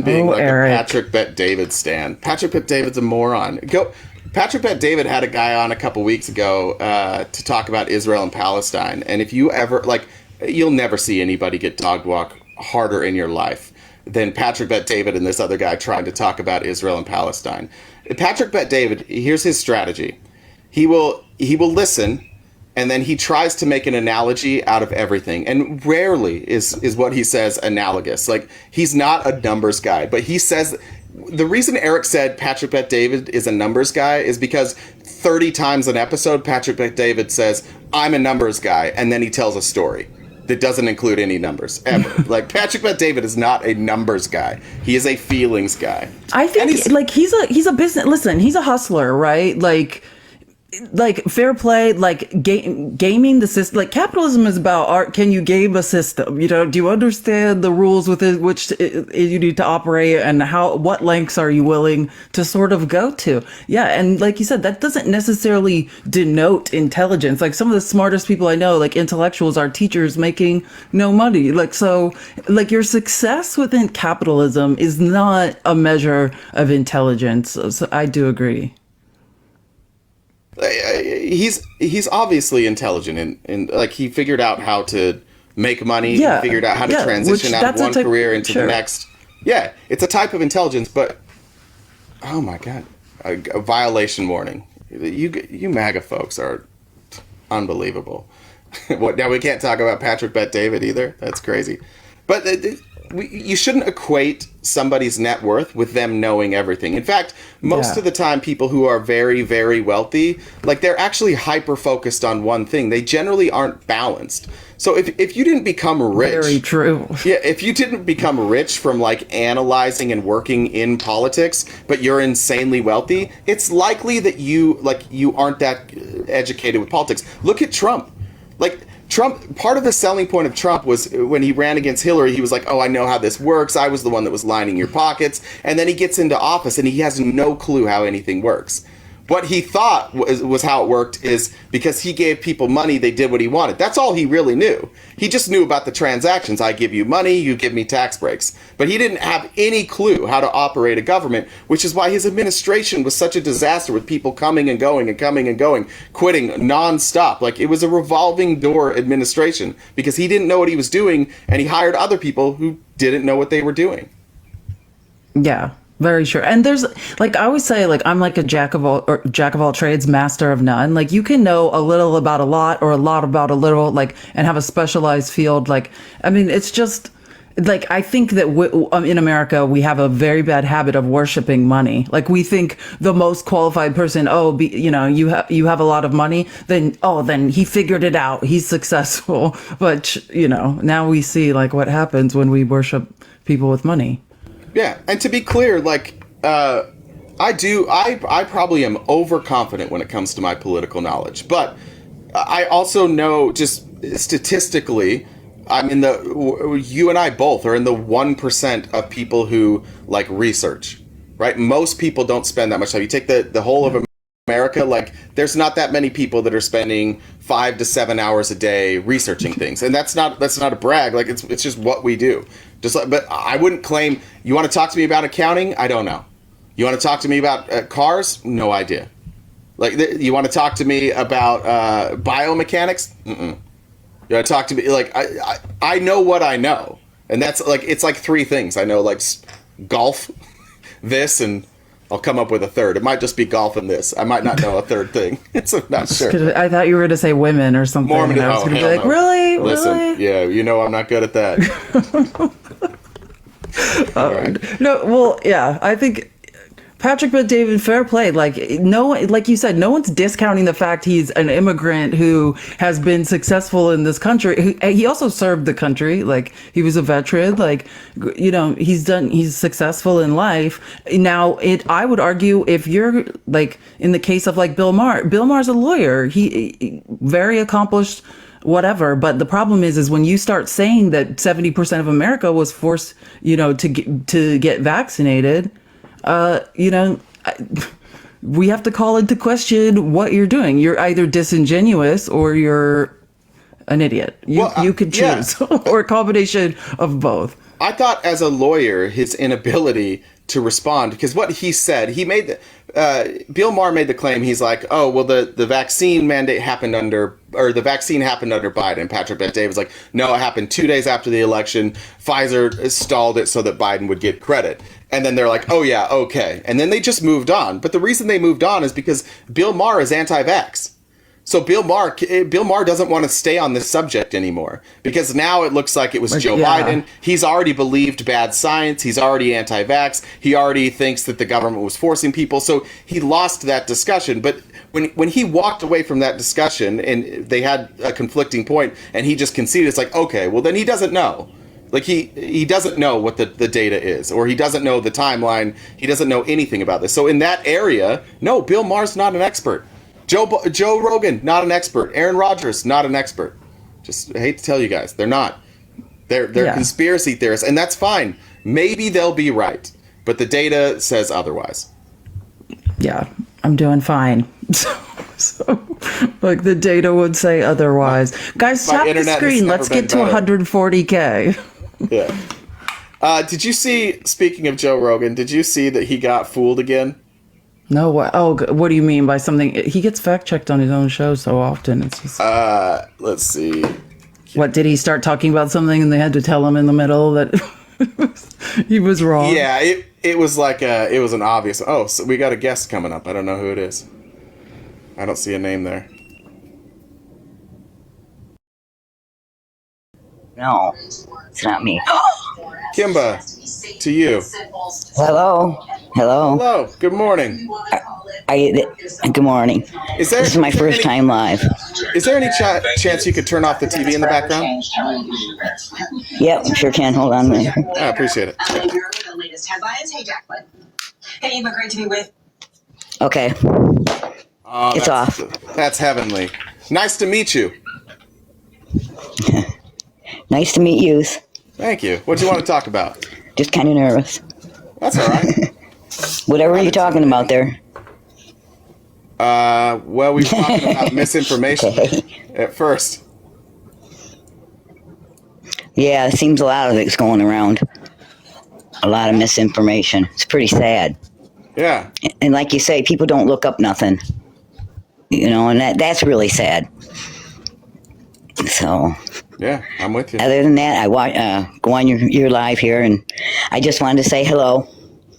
being like Eric. A Patrick Bet-David stan. Patrick Bet-David's a moron. Patrick Bet-David had a guy on a couple weeks ago to talk about Israel and Palestine. And if you ever, you'll never see anybody get dog walk harder in your life than Patrick Bet-David and this other guy trying to talk about Israel and Palestine. Patrick Bet-David, here's his strategy. He will listen, and then he tries to make an analogy out of everything. And rarely is what he says analogous. Like, he's not a numbers guy, but he says the reason Eric said Patrick Bet-David is a numbers guy is because 30 times an episode, Patrick Bet-David says, I'm a numbers guy, and then he tells a story that doesn't include any numbers ever. Like, Patrick Bet-David is not a numbers guy. He is a feelings guy. I think he's a business. Listen, he's a hustler, right? Like fair play, gaming the system. Like, capitalism is about art. Can you game a system? You know, do you understand the rules within which you need to operate, and what lengths are you willing to sort of go to? Yeah, and like you said, that doesn't necessarily denote intelligence. Like, some of the smartest people I know, like intellectuals, are teachers making no money. So your success within capitalism is not a measure of intelligence. So I do agree. He's obviously intelligent and like, he figured out how to make money. Yeah, he figured out how to transition out of one career into the next. Yeah, it's a type of intelligence, but oh my God, a violation warning. You MAGA folks are unbelievable. What, now we can't talk about Patrick Bet-David either? That's crazy. But you shouldn't equate somebody's net worth with them knowing everything. In fact, most of the time, people who are very, very wealthy, they're actually hyper-focused on one thing. They generally aren't balanced. So if you didn't become rich... Very true. Yeah, if you didn't become rich from, analyzing and working in politics, but you're insanely wealthy, it's likely that you aren't that educated with politics. Look at Trump. Trump, part of the selling point of Trump was when he ran against Hillary, he was like, oh, I know how this works. I was the one that was lining your pockets. And then he gets into office and he has no clue how anything works. What he thought was how it worked is because he gave people money, they did what he wanted. That's all he really knew. He just knew about the transactions. I give you money, you give me tax breaks. But he didn't have any clue how to operate a government, which is why his administration was such a disaster, with people coming and going and coming and going, quitting nonstop. It was a revolving door administration because he didn't know what he was doing, and he hired other people who didn't know what they were doing. Yeah. Very sure. And there's I always say, I'm like a jack of all trades, master of none. You can know a little about a lot or a lot about a little, and have a specialized field. It's just I think that in America, we have a very bad habit of worshiping money. We think the most qualified person, you have a lot of money, then he figured it out. He's successful. But, now we see what happens when we worship people with money. Yeah, and to be clear, I probably am overconfident when it comes to my political knowledge, but I also know, just statistically, you and I both are in the 1% of people who research, right? Most people don't spend that much time. You take the whole of America, there's not that many people that are spending 5 to 7 hours a day researching things, and that's not a brag. It's just what we do. But I wouldn't claim. You want to talk to me about accounting? I don't know. You want to talk to me about cars? No idea. You want to talk to me about biomechanics? Mm-mm. You want to talk to me I know what I know, and that's it's 3 things I know, golf, this, and I'll come up with a third. It might just be golf and this. I might not know a third thing. So I'm not sure. I thought you were going to say women or something. Mormon. I was going to be no. really? Listen, really? yeah, I'm not good at that. No, well, yeah, I think Patrick Bet David, fair play. Like like you said, no one's discounting the fact he's an immigrant who has been successful in this country. He also served the country. Like he was a veteran. Like, he's successful in life. Now, I would argue if you're like in the case of like Bill Maher's a lawyer. He very accomplished. Whatever, but the problem is when you start saying that 70% of America was forced, to get vaccinated, we have to call into question what you're doing. You're either disingenuous or you're an idiot. You could choose, or a combination of both. I thought as a lawyer, his inability to respond, because what he said, Bill Maher made the claim, he's like, oh, well, the vaccine mandate happened the vaccine happened under Biden. Patrick Bet David was like, no, it happened 2 days after the election. Pfizer stalled it so that Biden would get credit. And then they're like, oh yeah, okay. And then they just moved on. But the reason they moved on is because Bill Maher is anti-vax. So Bill Maher doesn't want to stay on this subject anymore because now it looks like it was Joe Biden. He's already believed bad science. He's already anti-vax. He already thinks that the government was forcing people. So he lost that discussion. But when he walked away from that discussion and they had a conflicting point and he just conceded, it's like, okay, well then he doesn't know. Like he doesn't know what the data is, or he doesn't know the timeline. He doesn't know anything about this. So in that area, no, Bill Maher's not an expert. Joe Rogan, not an expert. Aaron Rodgers, not an expert. Just hate to tell you guys, they're not. They're conspiracy theorists, and that's fine. Maybe they'll be right, but the data says otherwise. Yeah, I'm doing fine. So like the data would say otherwise. Guys, tap the screen. Let's get to 140K. Yeah. Did you see? Speaking of Joe Rogan, did you see that he got fooled again? No, what? Oh, what do you mean by something? He gets fact checked on his own show so often. It's just. Let's see. What, did he start talking about something and they had to tell him in the middle that he was wrong? Yeah, it was like it was an obvious. Oh, so we got a guest coming up. I don't know who it is. I don't see a name there. No, it's not me. Kimba, to you. Hello. Hello. Good morning. Good morning. This is my first time live. Is there any chance you could turn off the TV in the background? Yep, sure can. Hold on a minute. I appreciate it. The latest headlines. Hey, Jacqueline. Hey, Eva, great to be with. Okay. Oh, it's off. That's heavenly. Nice to meet you. Nice to meet you. Thank you. What do you want to talk about? Just kind of nervous. That's all right. Whatever are you talking about there? Well, we were talking about misinformation at first. Yeah, it seems a lot of it's going around. A lot of misinformation. It's pretty sad. Yeah. And like you say, people don't look up nothing. And that's really sad. So. Yeah, I'm with you. Other than that, I go on your live here, and I just wanted to say hello.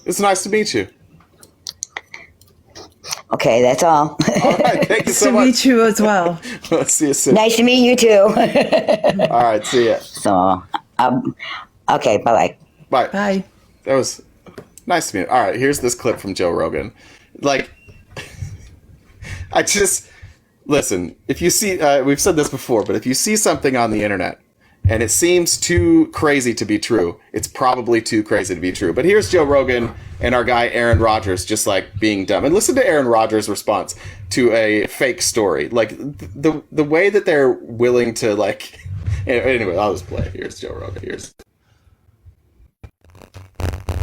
It's nice to meet you. Okay, that's all. All right, thank you so much. Nice to meet you as well. Let's see you soon. Nice to meet you too. All right, see ya. So, okay, bye-bye. Bye. Bye. That was nice to meet you. All right, here's this clip from Joe Rogan. Like, listen, if you see, we've said this before, but if you see something on the internet and it seems too crazy to be true, it's probably too crazy to be true. But here's Joe Rogan and our guy Aaron Rodgers just like being dumb. And listen to Aaron Rodgers' response to a fake story. Like the way that they're willing to like. Anyway, I'll just play. Here's Joe Rogan.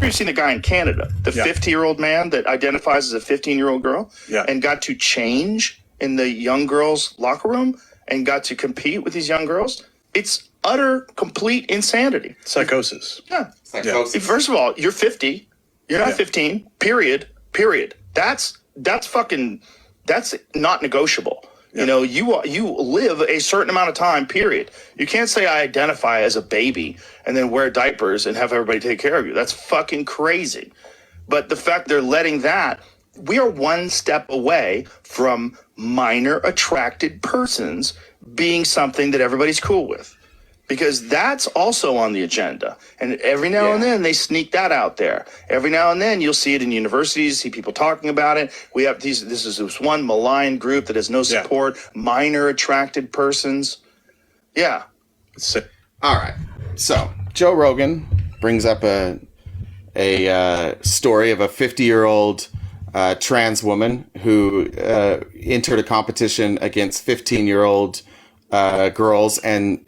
You've seen the guy in Canada, the 50-year-old man that identifies as a 15-year-old girl and got to change in the young girls' locker room and got to compete with these young girls. It's utter, complete insanity. Psychosis. Yeah. Psychosis. First of all, you're 50. You're not 15. Period. That's not negotiable. Yeah. You live a certain amount of time, period. You can't say I identify as a baby and then wear diapers and have everybody take care of you. That's fucking crazy. But the fact they're letting that, we are one step away from minor attracted persons being something that everybody's cool with. because that's also on the agenda. And every now and then they sneak that out there. Every now and then you'll see it in universities, see people talking about it. We have this is this one malign group that has no support, minor attracted persons. Yeah. All right. So Joe Rogan brings up a story of a 50-year-old trans woman who entered a competition against 15-year-old girls and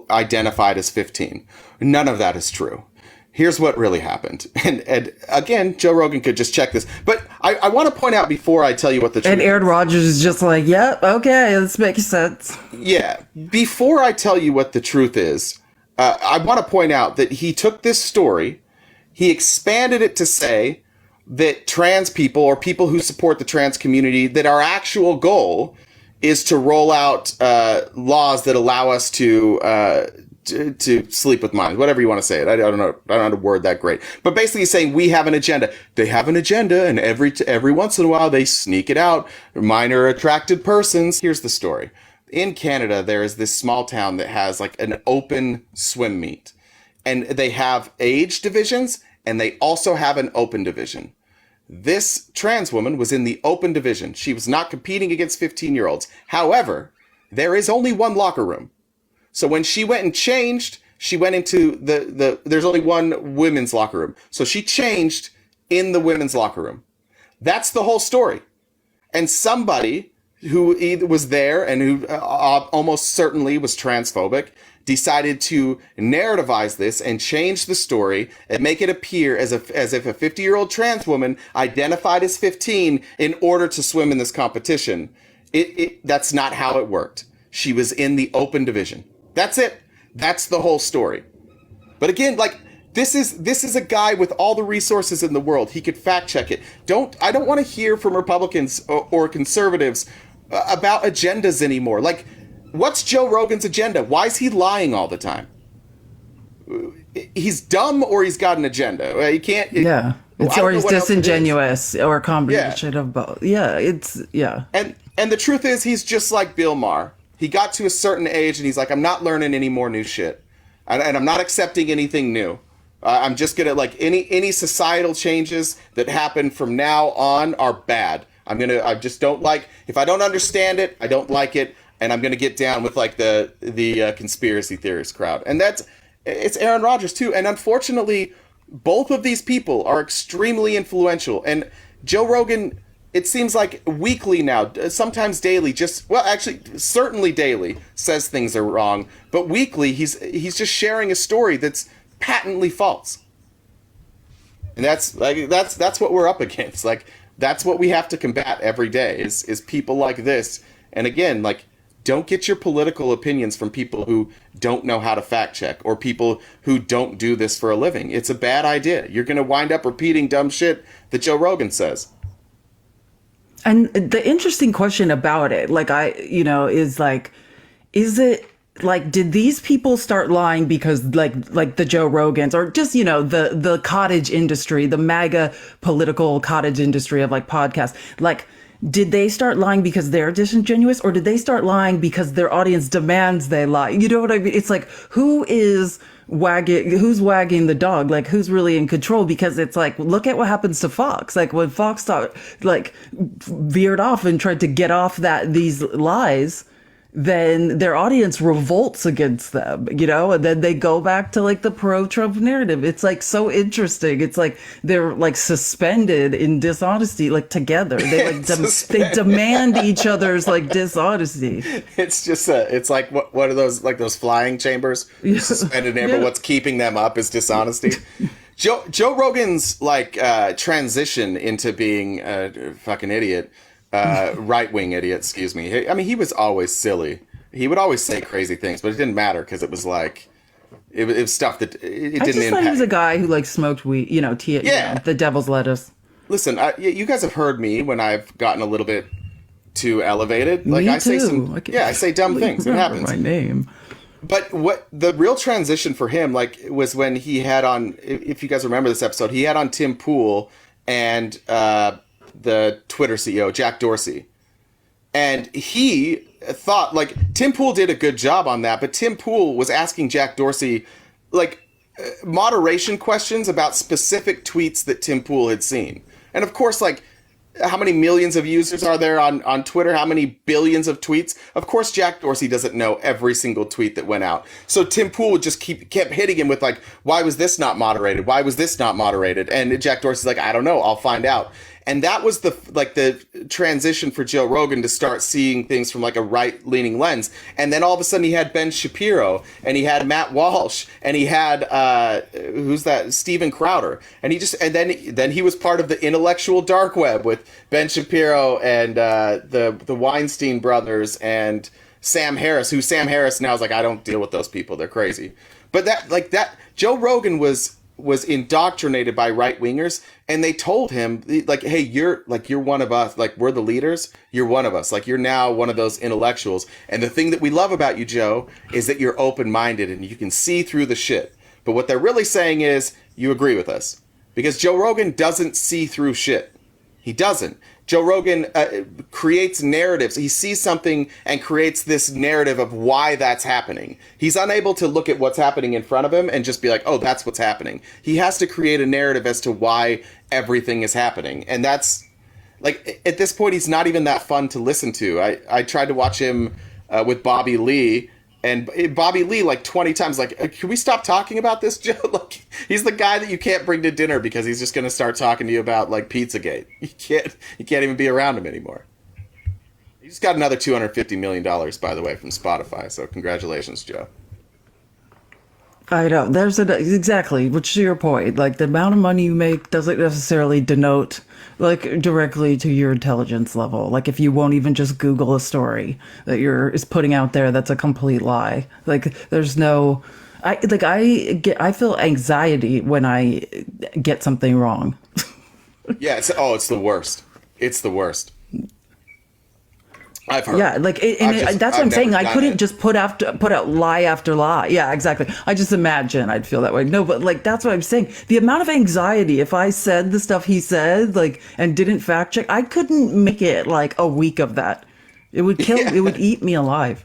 identified as 15. None of that is true. Here's what really happened. And again, Joe Rogan could just check this. But I want to point out before I tell you what the truth is. And Aaron Rodgers is just like, yep, okay, this makes sense. Yeah. Before I tell you what the truth is, I want to point out that he took this story, he expanded it to say that trans people or people who support the trans community, that our actual goal is to roll out laws that allow us to sleep with minors, whatever you want to say it. I don't know how to word that great. But basically saying we have an agenda. They have an agenda, and every once in a while they sneak it out. Minor attracted persons. Here's the story. In Canada, there is this small town that has like an open swim meet. And they have age divisions, and they also have an open division. This trans woman was in the open division. She was not competing against 15-year-olds. However, there is only one locker room. So when she went and changed, she went into there's only one women's locker room. So she changed in the women's locker room. That's the whole story. And somebody who either was there and who almost certainly was transphobic decided to narrativize this and change the story and make it appear as if a 50-year-old trans woman identified as 15 in order to swim in this competition. That's not how it worked. She was in the open division. That's it. That's the whole story. But again, like, this is a guy with all the resources in the world. He could fact check it. I don't want to hear from Republicans or conservatives about agendas anymore. Like, what's Joe Rogan's agenda? Why is he lying all the time? He's dumb or he's got an agenda. He can't. Yeah. Or he's disingenuous or a combination of both. Yeah. And the truth is, he's just like Bill Maher. He got to a certain age and he's like, I'm not learning any more new shit. And I'm not accepting anything new. I'm just gonna, like, any societal changes that happen from now on are bad. I just don't like, if I don't understand it, I don't like it. And I'm going to get down with like the conspiracy theorist crowd. And it's Aaron Rodgers too. And unfortunately, both of these people are extremely influential. And Joe Rogan, it seems like weekly now, sometimes daily, certainly daily, says things are wrong. But weekly, he's just sharing a story that's patently false. And that's what we're up against. Like, that's what we have to combat every day is people like this. And again, like, don't get your political opinions from people who don't know how to fact check or people who don't do this for a living. It's a bad idea. You're going to wind up repeating dumb shit that Joe Rogan says. And the interesting question about it, is it like, did these people start lying because like the Joe Rogans or just, the cottage industry, the MAGA political cottage industry of like podcasts, like, did they start lying because they're disingenuous or did they start lying because their audience demands they lie? You know what I mean? It's like, who's wagging the dog? Like, who's really in control? Because it's like, look at what happens to Fox. Like, when Fox veered off and tried to get off these lies, then their audience revolts against them, and then they go back to like the pro-Trump narrative. It's like so interesting. It's like they're like suspended in dishonesty, like together. They like they demand each other's like dishonesty. It's just it's like what are those, like those flying chambers suspended in, but what's keeping them up is dishonesty. Joe Rogan's like transition into being a fucking idiot. Right-wing idiot, excuse me. I mean, he was always silly. He would always say crazy things, but it didn't matter because it was like, it was stuff that it didn't impact. I just thought he was a guy who like smoked weed, the devil's lettuce. Listen, you guys have heard me when I've gotten a little bit too elevated. Like, me I say too. I say dumb things. It happens. My name. But what the real transition for him, like, was when he had on, if you guys remember this episode, he had on Tim Pool and the Twitter CEO, Jack Dorsey. And he thought, like, Tim Pool did a good job on that, but Tim Pool was asking Jack Dorsey, like, moderation questions about specific tweets that Tim Pool had seen. And of course, like, how many millions of users are there on Twitter? How many billions of tweets? Of course, Jack Dorsey doesn't know every single tweet that went out. So Tim Pool would just kept hitting him with, like, why was this not moderated? Why was this not moderated? And Jack Dorsey's like, I don't know. I'll find out. And that was the transition for Joe Rogan to start seeing things from, like, a right-leaning lens. And then all of a sudden he had Ben Shapiro, and he had Matt Walsh, and he had who's that? Steven Crowder. And then he was part of the intellectual dark web with Ben Shapiro and the Weinstein brothers and Sam Harris, who Sam Harris now is like, I don't deal with those people. They're crazy. But that Joe Rogan was indoctrinated by right wingers, and they told him, like, hey, you're one of us, like, we're the leaders, you're one of us, like, you're now one of those intellectuals, and the thing that we love about you, Joe, is that you're open-minded and you can see through the shit. But what they're really saying is, you agree with us, because Joe Rogan doesn't see through shit. He doesn't. Joe Rogan creates narratives. He sees something and creates this narrative of why that's happening. He's unable to look at what's happening in front of him and just be like, oh, that's what's happening. He has to create a narrative as to why everything is happening. And that's, like, at this point, he's not even that fun to listen to. I tried to watch him with Bobby Lee, and Bobby Lee, like, 20 times, like, can we stop talking about this, Joe? Like, he's the guy that you can't bring to dinner because he's just going to start talking to you about, like, Pizzagate. You can't even be around him anymore. He just got another $250 million, by the way, from Spotify. So congratulations, Joe. I know. Exactly, which is your point. Like, the amount of money you make doesn't necessarily denote, like, directly to your intelligence level. Like, if you won't even just Google a story that is putting out there that's a complete lie. Like, there's no... I feel anxiety when I get something wrong. Yeah, it's the worst. It's the worst. I've heard. Yeah, like, that's what I'm saying. I couldn't just put out lie after lie. Yeah, exactly. I just imagine I'd feel that way. No, but, like, that's what I'm saying. The amount of anxiety, if I said the stuff he said, like, and didn't fact check, I couldn't make it, like, a week of that. It would kill. Yeah. It would eat me alive.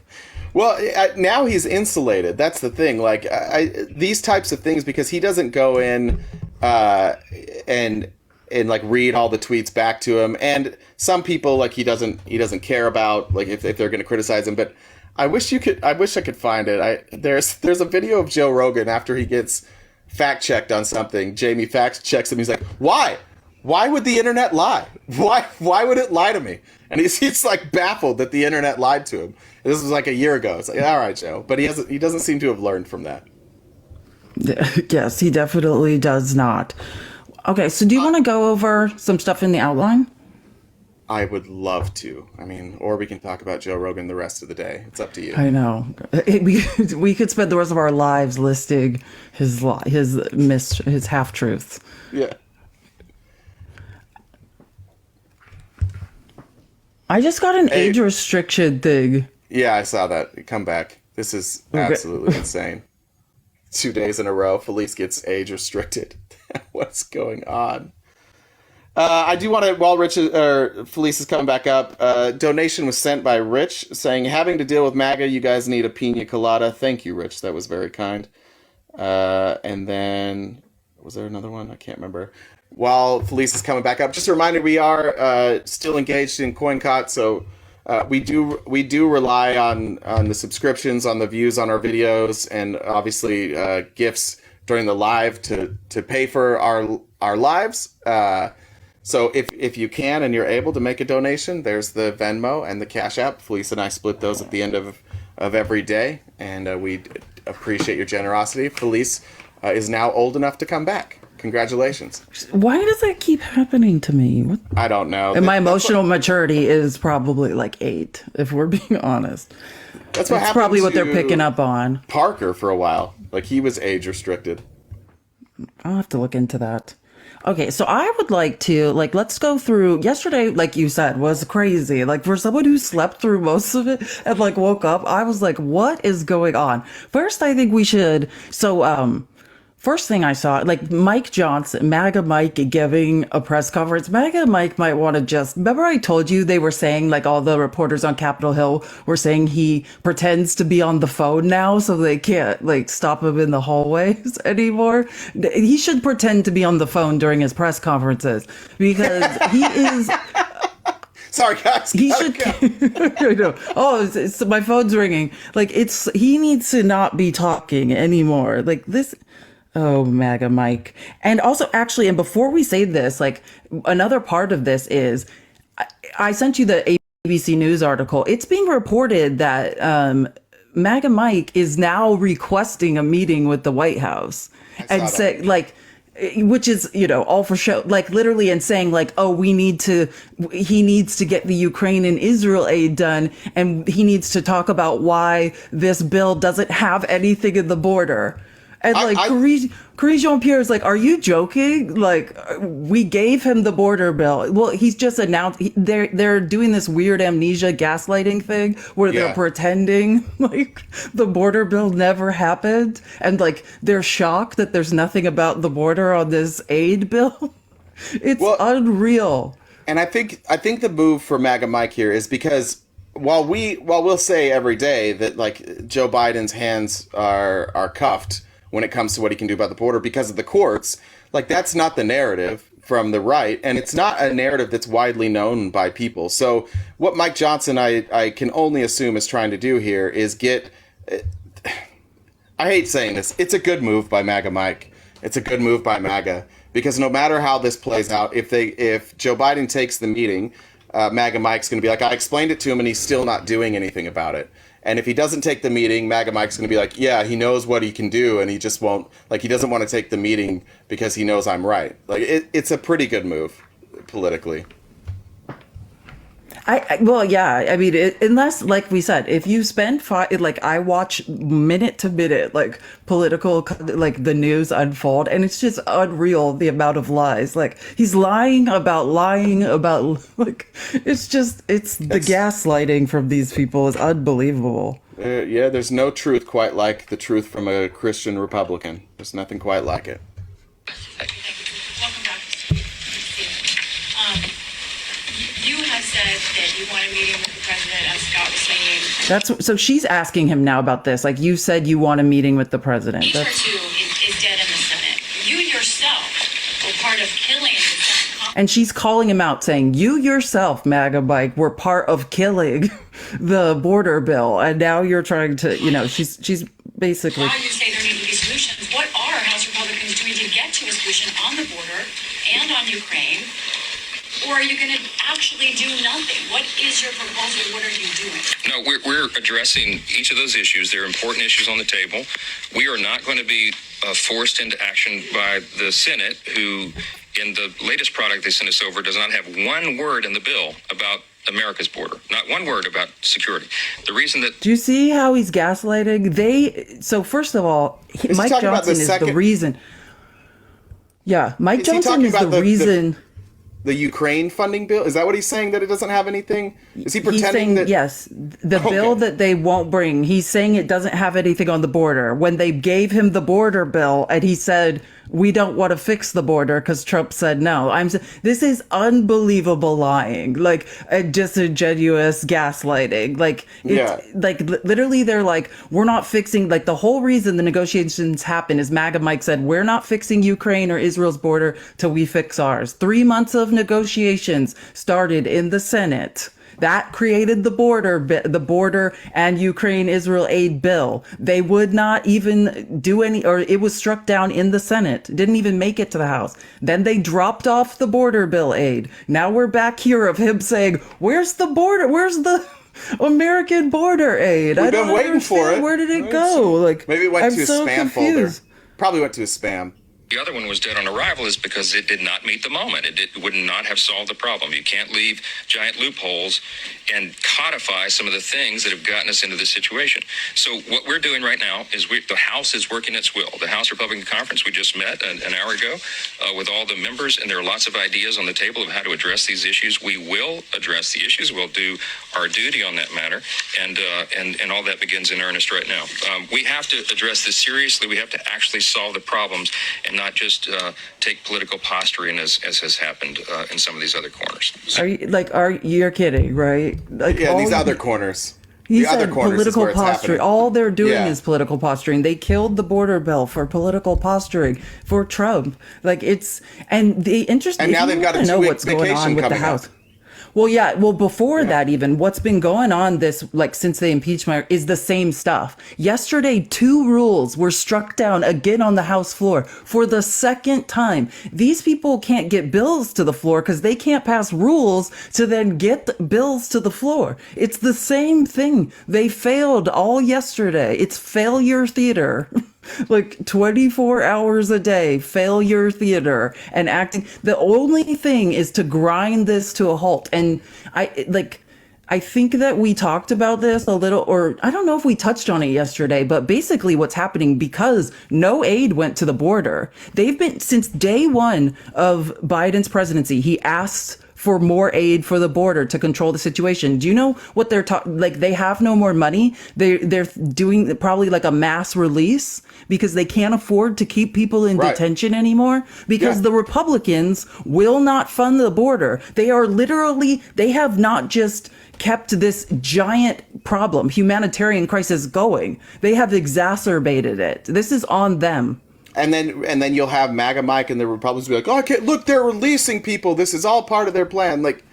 Well, now he's insulated. That's the thing. Like, these types of things, because he doesn't go in and like read all the tweets back to him, and some people, like, he doesn't care about, like, if they're going to criticize him. But I wish I could find it. There's a video of Joe Rogan after he gets fact checked on something. Jamie fact checks him. He's like, why would the internet lie? Why would it lie to me? And he's like baffled that the internet lied to him. And this was like a year ago. It's like, all right, Joe, but he doesn't seem to have learned from that. Yes, he definitely does not. Okay, so do you want to go over some stuff in the outline? I would love to. I mean, or we can talk about Joe Rogan the rest of the day. It's up to you. I know. We could spend the rest of our lives listing his half-truths. Yeah. I just got an age restriction thing. Yeah, I saw that. Come back. This is absolutely insane. 2 days in a row, Felice gets age restricted. What's going on? I do want to, while Felice is coming back up, donation was sent by Rich saying, having to deal with MAGA, you guys need a pina colada. Thank you, Rich. That was very kind. And then, was there another one? I can't remember. While Felice is coming back up, just a reminder, we are still engaged in CoinCot, so we do rely on the subscriptions, on the views on our videos, and obviously gifts during the live to pay for our lives. So if you can and you're able to make a donation, there's the Venmo and the Cash App. Felice and I split those at the end of every day, and we appreciate your generosity. Felice is now old enough to come back. Congratulations. Why does that keep happening to me? I don't know. And my emotional maturity is probably like 8, if we're being honest. That's probably what they're picking up on. Parker for a while. Like, he was age restricted. I'll have to look into that. Okay, so I would like to, like, let's go through, yesterday, like you said, was crazy. Like, for someone who slept through most of it and, like, woke up, I was like, what is going on? First, I think we should, first thing I saw, like Mike Johnson, MAGA Mike giving a press conference. MAGA Mike might want to just, remember I told you they were saying, like all the reporters on Capitol Hill were saying he pretends to be on the phone now so they can't like stop him in the hallways anymore. He should pretend to be on the phone during his press conferences because he is... Sorry, guys. He should. I know. Oh, my phone's ringing. Like he needs to not be talking anymore. Like this. Oh, MAGA Mike. And also, actually, and before we say this, like another part of this is, I sent you the ABC News article. It's being reported that MAGA Mike is now requesting a meeting with the White House and say like. Which is, all for show, like literally, and saying like, oh, he needs to get the Ukraine and Israel aid done. And he needs to talk about why this bill doesn't have anything in the border. And like, Karine Jean-Pierre is like, are you joking? Like, we gave him the border bill. Well, he's just announced, they're doing this weird amnesia gaslighting thing where they're pretending like the border bill never happened. And like, they're shocked that there's nothing about the border on this aid bill. It's unreal. And I think the move for MAGA Mike here is because while we'll say every day that like Joe Biden's hands are cuffed when it comes to what he can do about the border because of the courts, like that's not the narrative from the right, and it's not a narrative that's widely known by people. So what Mike Johnson, I can only assume, is trying to do here is get, I hate saying this, it's a good move by MAGA Mike. It's a good move by MAGA, because no matter how this plays out, if Joe Biden takes the meeting, MAGA Mike's going to be like, I explained it to him and he's still not doing anything about it. And if he doesn't take the meeting, MAGA Mike's going to be like, yeah, he knows what he can do, and he just won't, like, he doesn't want to take the meeting because he knows I'm right. Like, it's a pretty good move politically. I mean, unless, like we said, if you spend I watch minute to minute, like political, like the news unfold, and it's just unreal the amount of lies. Like he's lying about, like, it's the gaslighting from these people is unbelievable. Yeah, there's no truth quite like the truth from a Christian Republican. There's nothing quite like it. You have said that you want a meeting with the president, as Scott was saying. So she's asking him now about this. Like you said, you want a meeting with the president. HR2 is dead in the Senate. You yourself were part of killing the Senate. And she's calling him out, saying, you yourself, MAGA Mike, were part of killing the border bill. And now you're trying to, she's basically... While you say there need to be solutions, what are House Republicans doing to get to a solution on the border and on Ukraine? Or are you going to actually do nothing? What is your proposal? What are you doing? No, we're addressing each of those issues. They're important issues on the table. We are not going to be forced into action by the Senate, who, in the latest product they sent us over, does not have one word in the bill about America's border. Not one word about security. The reason that... Do you see how he's gaslighting? So first of all, Mike Johnson is the reason. Yeah, Mike Johnson is the reason... The Ukraine funding bill? Is that what he's saying, that it doesn't have anything? Is he pretending saying, that... Yes, the bill that they won't bring, he's saying it doesn't have anything on the border. When they gave him the border bill and he said, we don't want to fix the border because Trump said no. This is unbelievable lying, like a disingenuous gaslighting. Like, like literally they're like, we're not fixing, like the whole reason the negotiations happen is MAGA Mike said, we're not fixing Ukraine or Israel's border till we fix ours. 3 months of negotiations started in the Senate. That created the border and Ukraine-Israel aid bill. They would not even do any, or it was struck down in the Senate. Didn't even make it to the House. Then they dropped off the border bill aid. Now we're back here of him saying, where's the border? Where's the American border aid? We've been waiting for it. Where did it go? Like, maybe it went to his spam confused. folder. Probably went to his spam. the other one was dead on arrival is because it did not meet the moment. It would not have solved the problem. You can't leave giant loopholes and codify some of the things that have gotten us into this situation. So what we're doing right now is the House is working its will. The House Republican Conference, we just met an hour ago with all the members, and there are lots of ideas on the table of how to address these issues. We will address the issues. We'll do our duty on that matter, and all that begins in earnest right now. We have to address this seriously. We have to actually solve the problems and not just take political posturing as has happened in some of these other corners. So, you're kidding, right? Like, yeah, these other corners. He The said other corners is political where it's posturing. happening. All they're doing Yeah. is political posturing. They killed the border bill for political posturing for Trump. Like and the interesting. And now they've got a know 2-week what's going on vacation with the coming up. House. Well, yeah. Well, before that, even what's been going on since the impeachment is the same stuff. Yesterday, 2 rules were struck down again on the House floor for the second time. These people can't get bills to the floor because they can't pass rules to then get the bills to the floor. It's the same thing. They failed all yesterday. It's failure theater. Like 24 hours a day, failure theater and acting. The only thing is to grind this to a halt. And I think that we talked about this a little, or I don't know if we touched on it yesterday, but basically what's happening, because no aid went to the border. They've been, since day one of Biden's presidency, he asked for more aid for the border to control the situation. Do you know what they're talking? Like, they have no more money. They're doing probably like a mass release because they can't afford to keep people in detention anymore because the Republicans will not fund the border. They have not just kept this giant problem, humanitarian crisis going. They have exacerbated it. This is on them. And then you'll have MAGA Mike and the Republicans be like, oh, okay, look, they're releasing people. This is all part of their plan. Like,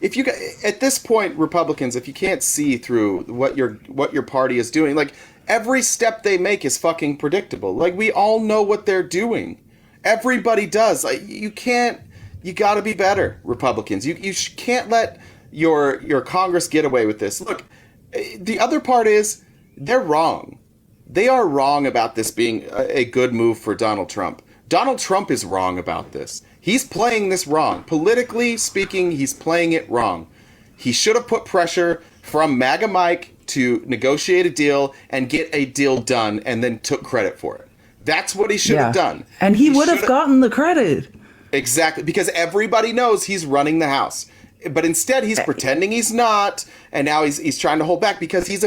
if you at this point, Republicans, if you can't see through what your party is doing, like, every step they make is fucking predictable. Like, we all know what they're doing. Everybody does. Like, you got to be better, Republicans. You can't let your Congress get away with this. Look, the other part is they're wrong. They are wrong about this being a good move for Donald Trump. Donald Trump is wrong about this. He's playing this wrong. Politically speaking, he's playing it wrong. He should have put pressure from MAGA Mike to negotiate a deal and get a deal done and then took credit for it. That's what he should have done. And he would have gotten the credit. Exactly, because everybody knows he's running the House. But instead, he's pretending he's not, and now he's trying to hold back because he's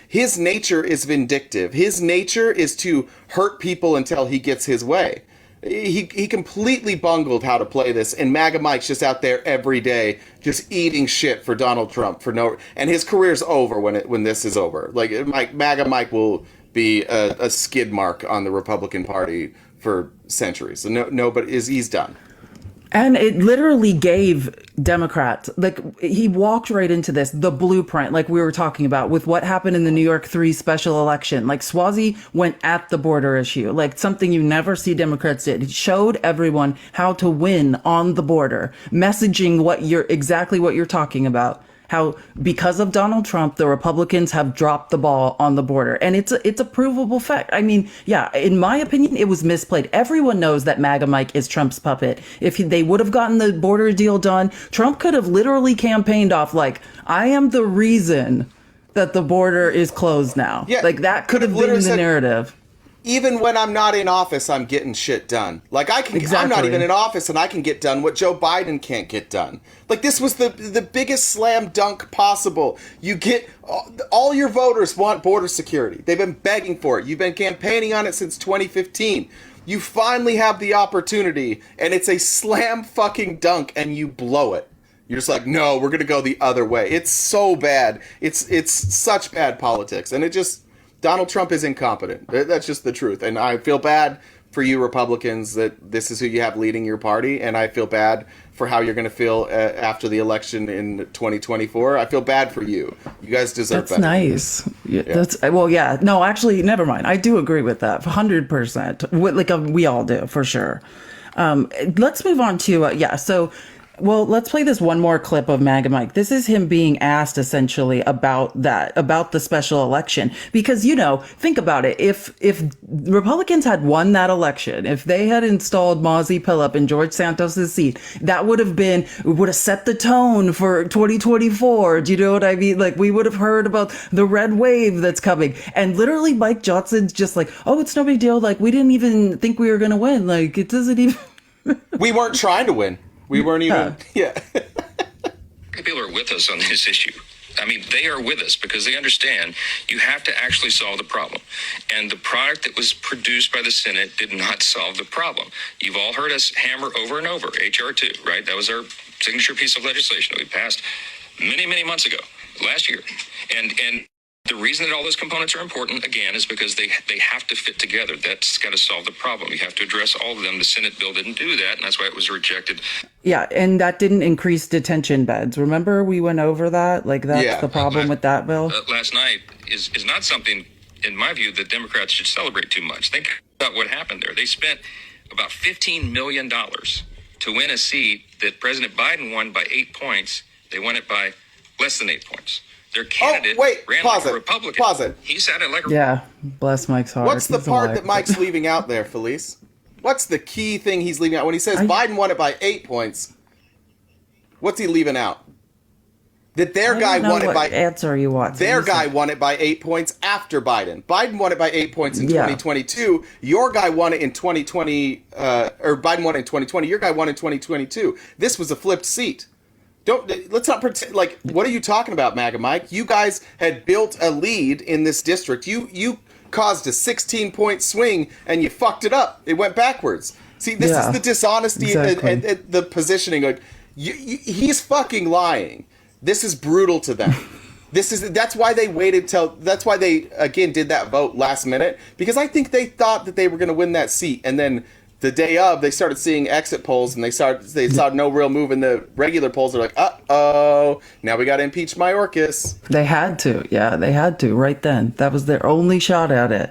his nature is vindictive. His nature is to hurt people until he gets his way. He completely bungled how to play this, and MAGA Mike's just out there every day, just eating shit for Donald Trump and his career's over when this is over. Like, MAGA Mike will be a skid mark on the Republican Party for centuries. So he's done. And it literally gave Democrats, he walked right into this, the blueprint, like we were talking about with what happened in the New York 3 special election. Like, Swazi went at the border issue, like something you never see Democrats did. It showed everyone how to win on the border, messaging exactly what you're talking about. How, because of Donald Trump, the Republicans have dropped the ball on the border. And it's a provable fact. I mean, yeah, in my opinion, it was misplayed. Everyone knows that MAGA Mike is Trump's puppet. If they would have gotten the border deal done, Trump could have literally campaigned off like, I am the reason that the border is closed now. Yeah, like, that could have been the narrative. Even when I'm not in office, I'm getting shit done. Like, I'm not even in office, and I can get done what Joe Biden can't get done. Like, this was the biggest slam dunk possible. You get all your voters want border security. They've been begging for it. You've been campaigning on it since 2015. You finally have the opportunity, and it's a slam fucking dunk, and you blow it. You're just like, no, we're gonna go the other way. It's so bad. It's such bad politics, and Donald Trump is incompetent. That's just the truth. And I feel bad for you Republicans that this is who you have leading your party. And I feel bad for how you're going to feel after the election in 2024. I feel bad for you. You guys deserve better. That's nice. Yeah. No, actually, never mind. I do agree with that 100%. We all do, for sure. Let's move on to, so Well, let's play this one more clip of MAGA Mike. This is him being asked essentially about the special election. Because, think about it. If Republicans had won that election, if they had installed Mazi Pilip in George Santos's seat, that would have set the tone for 2024. Do you know what I mean? Like, we would have heard about the red wave that's coming. And literally Mike Johnson's just like, oh, it's no big deal. Like, we didn't even think we were going to win. Like, it doesn't even... We weren't trying to win. We weren't even, People are with us on this issue. I mean, they are with us because they understand you have to actually solve the problem. And the product that was produced by the Senate did not solve the problem. You've all heard us hammer over and over, H.R. 2, right? That was our signature piece of legislation that we passed many, many months ago, last year. And the reason that all those components are important, again, is because they have to fit together. That's got to solve the problem. You have to address all of them. The Senate bill didn't do that, and that's why it was rejected. Yeah, and that didn't increase detention beds. Remember, we went over that? Like, that's the problem with that bill. Last night is not something, in my view, that Democrats should celebrate too much. Think about what happened there. They spent about $15 million to win a seat that President Biden won by 8 points. They won it by less than 8 points. Their candidate ran like a Republican. Pause it. He sounded like a... Yeah, bless Mike's heart. What's the part that Mike's leaving out there, Felice? What's the key thing he's leaving out? When he says Biden won it by 8 points, what's he leaving out? That their guy won it by... answer you want. Their guy won it by 8 points after Biden. Biden won it by 8 points in 2022. Your guy won it in 2020, or Biden won it in 2020. Your guy won in 2022. This was a flipped seat. Let's not pretend, like, what are you talking about, MAGA Mike? You guys had built a lead in this district. You caused a 16-point swing, and you fucked it up. It went backwards. See, this is the dishonesty and the positioning. Like, he's fucking lying. This is brutal to them. That's why they waited that's why they, again, did that vote last minute, because I think they thought that they were going to win that seat, and then the day of, they started seeing exit polls, and they saw no real move in the regular polls. They're like, uh-oh, now we got to impeach Mayorkas. They had to. Yeah, they had to right then. That was their only shot at it.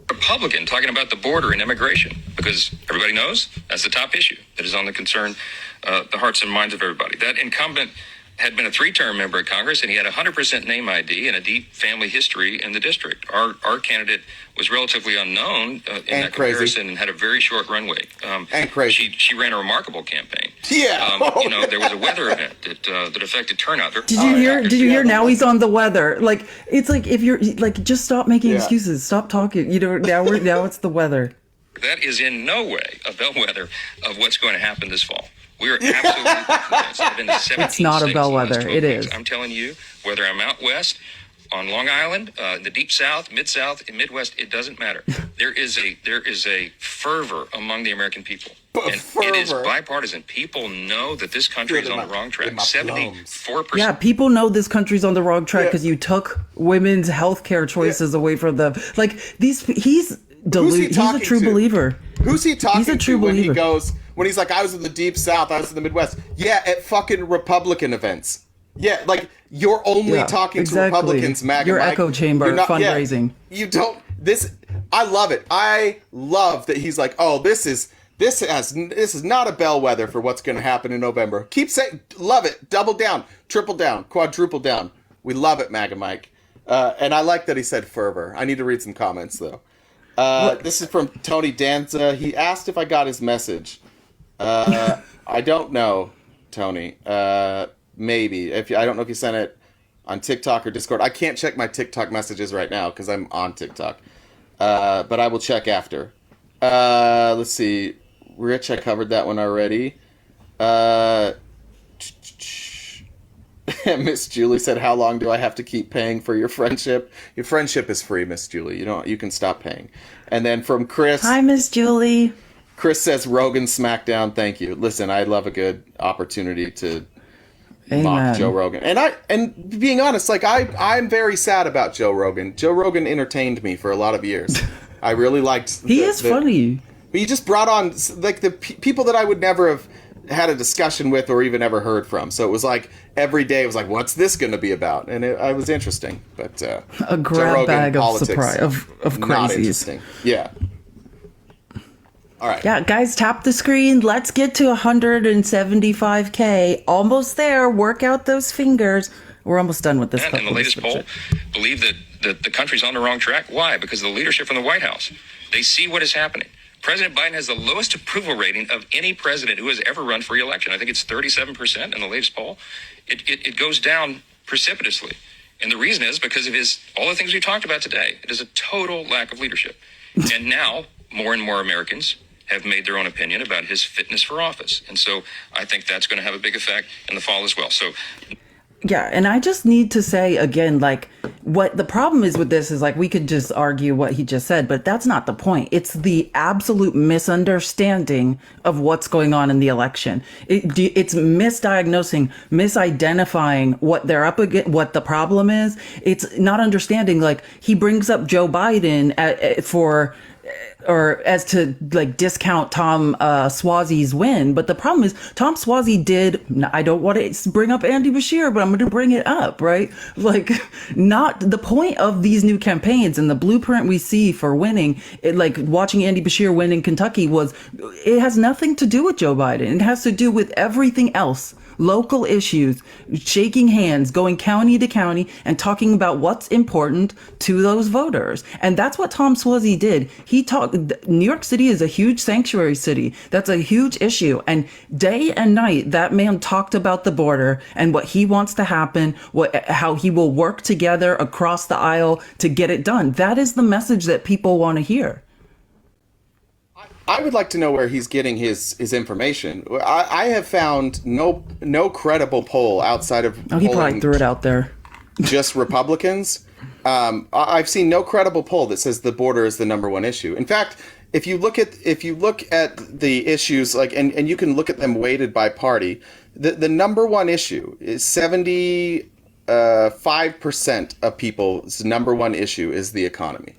Republican talking about the border and immigration, because everybody knows that's the top issue that is on the concern, the hearts and minds of everybody. That incumbent had been a 3-term member of Congress, and he had 100% name ID and a deep family history in the district. Our candidate was relatively unknown in that comparison and had a very short runway. And crazy. She ran a remarkable campaign. Yeah. There was a weather event that affected turnout. Did you hear? Did you hear? Now he's on the weather. Like, it's like, if you're like, just stop making excuses. Stop talking. Now it's the weather. That is in no way a bellwether of what's going to happen this fall. We are absolutely convinced. It's not a bellwether. It is. I'm telling you, whether I'm out west, on Long Island, the Deep South, Mid-South, and Midwest, it doesn't matter. There is a fervor among the American people. And it is bipartisan. People know that this country is on the wrong track. 74%. Yeah, people know this country's on the wrong track because you took women's health care choices away from them. Like, he's a true believer. Who's he talking he's a true to when believer. he goes, when he's like, I was in the Deep South, I was in the Midwest? Yeah, at fucking Republican events. Yeah, like, you're only talking to Republicans, MAGA Your Mike. echo chamber fundraising. You don't, I love it. I love that he's like, oh, this is not a bellwether for what's going to happen in November. Keep saying, love it, double down, triple down, quadruple down. We love it, MAGA Mike. And I like that he said fervor. I need to read some comments, though. This is from Tony Danza. He asked if I got his message. I don't know, Tony. Maybe. I don't know if you sent it on TikTok or Discord. I can't check my TikTok messages right now because I'm on TikTok. But I will check after. Let's see. Rich, I covered that one already. Miss Julie said, how long do I have to keep paying for your friendship? Your friendship is free, Miss Julie. You can stop paying. And then from Chris. Hi, Miss Julie. Chris says, Rogan Smackdown, thank you. Listen, I love a good opportunity to mock Joe Rogan. And being honest, like, I'm very sad about Joe Rogan. Joe Rogan entertained me for a lot of years. I really liked. He is funny. He just brought on like the people that I would never have had a discussion with or even ever heard from. So it was like every day it was like, what's this going to be about? And it was interesting. But a grab bag of surprise of not crazies. interesting. Yeah. All right. Yeah, guys, tap the screen. Let's get to 175K. Almost there. Work out those fingers. We're almost done with this. And the latest poll believe that the country's on the wrong track. Why? Because of the leadership from the White House. They see what is happening. President Biden has the lowest approval rating of any president who has ever run for re-election. I think it's 37% in the latest poll. It goes down precipitously. And the reason is because of all the things we talked about today. It is a total lack of leadership. And now more and more Americans have made their own opinion about his fitness for office. And so I think that's going to have a big effect in the fall as well. So yeah, and I just need to say again, like, what the problem is with this is, like, we could just argue what he just said, but that's not the point. It's the absolute misunderstanding of what's going on in the election. It's misdiagnosing, misidentifying what they're up against, what the problem is. It's not understanding, like, he brings up Joe Biden as to, like, discount Tom Swazi's win. But the problem is Tom Swazi did, I don't want to bring up Andy Bashir, but I'm going to bring it up, right? Like, not the point of these new campaigns and the blueprint we see for winning, like watching Andy Bashir win in Kentucky it has nothing to do with Joe Biden. It has to do with everything else. Local issues, shaking hands, going county to county and talking about what's important to those voters. And that's what Tom Swazi did. New York City is a huge sanctuary city. That's a huge issue. And day and night, that man talked about the border and what he wants to happen, how he will work together across the aisle to get it done. That is the message that people want to hear. I would like to know where he's getting his information. I have found no credible poll outside of he probably threw it out there. Just Republicans. I've seen no credible poll that says the border is the number one issue. In fact, if you look at the issues, like, and you can look at them weighted by party, the number one issue is 75% of people's number one issue is the economy.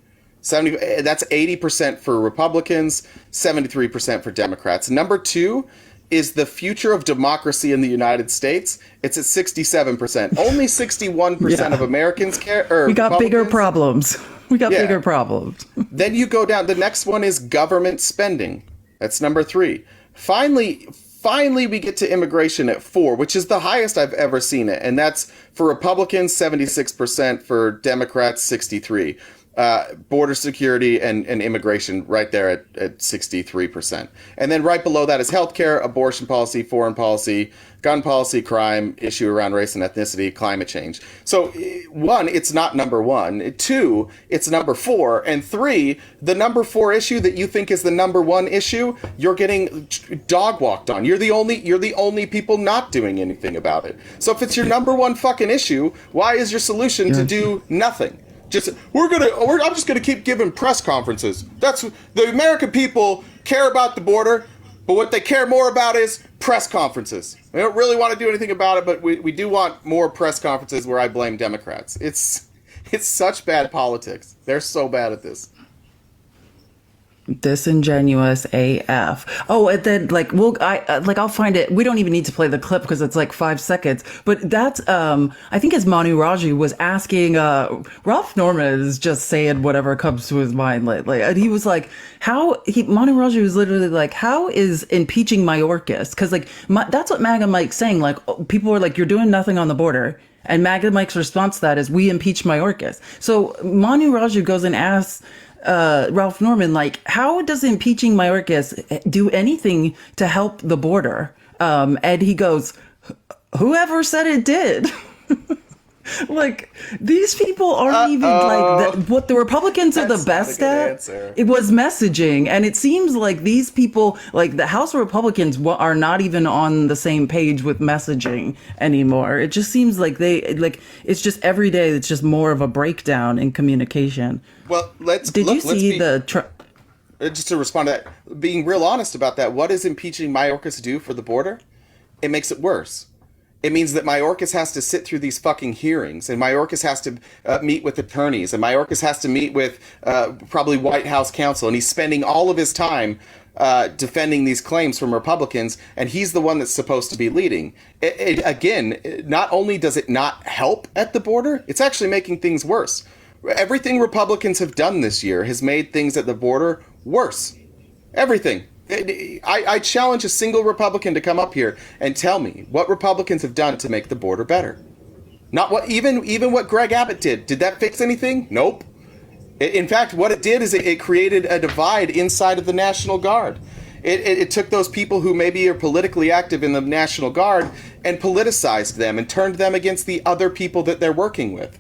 That's 80% for Republicans, 73% for Democrats. Number two is the future of democracy in the United States. It's at 67%. Only 61% of Americans care. We got bigger problems. Bigger problems. Then you go down. The next one is government spending. That's number 3. Finally, we get to immigration at 4, which is the highest I've ever seen it. And that's for Republicans, 76%, for Democrats, 63%. Border security and immigration right there at 63%. And then right below that is healthcare, abortion policy, foreign policy, gun policy, crime, issue around race and ethnicity, climate change. So 1, it's not number 1. 2, it's number 4. And 3, the number 4 issue that you think is the number 1 issue, you're getting dog walked on. You're the only people not doing anything about it. So if it's your number 1 fucking issue, why is your solution to do nothing? I'm just gonna keep giving press conferences. That's the American people care about the border, but what they care more about is press conferences. They don't really want to do anything about it, but we do want more press conferences where I blame Democrats. It's such bad politics. They're so bad at this. Disingenuous AF. Oh, and then I'll find it. We don't even need to play the clip because it's like 5 seconds. But that's I think as Manu Raju was asking, Ralph Norman is just saying whatever comes to his mind lately, and he was like, Manu Raju was literally like, how is impeaching Mayorkas? Because that's what MAGA Mike's saying. Like, people are like, you're doing nothing on the border. And MAGA Mike's response to that is, we impeach Mayorkas. So Manu Raju goes and asks Ralph Norman, like, how does impeaching Mayorkas do anything to help the border? And he goes, whoever said it did. Like, these people aren't even what the Republicans are the best at. It was messaging. And it seems like these people, like the House Republicans, are not even on the same page with messaging anymore. It just seems like it's just every day, it's just more of a breakdown in communication. Well, just to respond to that, being real honest about that, what does impeaching Mayorkas do for the border? It makes it worse. It means that Mayorkas has to sit through these fucking hearings, and Mayorkas has to meet with attorneys, and Mayorkas has to meet with probably White House counsel, and he's spending all of his time defending these claims from Republicans, and he's the one that's supposed to be leading. Again, not only does it not help at the border, it's actually making things worse. Everything Republicans have done this year has made things at the border worse. Everything. I challenge a single Republican to come up here and tell me what Republicans have done to make the border better. Not what even what Greg Abbott did. Did that fix anything? Nope. In fact, what it did is it created a divide inside of the National Guard. It took those people who maybe are politically active in the National Guard and politicized them and turned them against the other people that they're working with.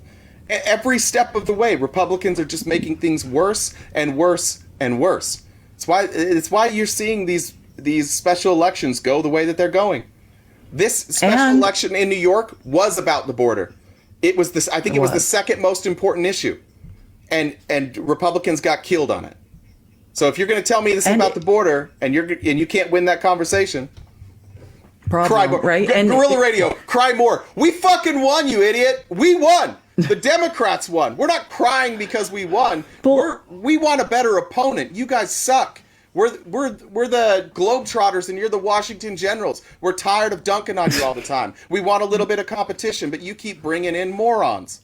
Every step of the way, Republicans are just making things worse and worse and worse. It's why you're seeing these special elections go the way that they're going. This special election in New York was about the border. It was this. I think it was the second most important issue, and Republicans got killed on it. So if you're going to tell me this is about the border and you can't win that conversation, cry more. Right? And Guerrilla Radio, cry more. We fucking won, you idiot. We won. The Democrats won. We're not crying because we won. We want a better opponent. You guys suck. We're the Globetrotters and you're the Washington Generals. We're tired of dunking on you all the time. We want a little bit of competition, but you keep bringing in morons.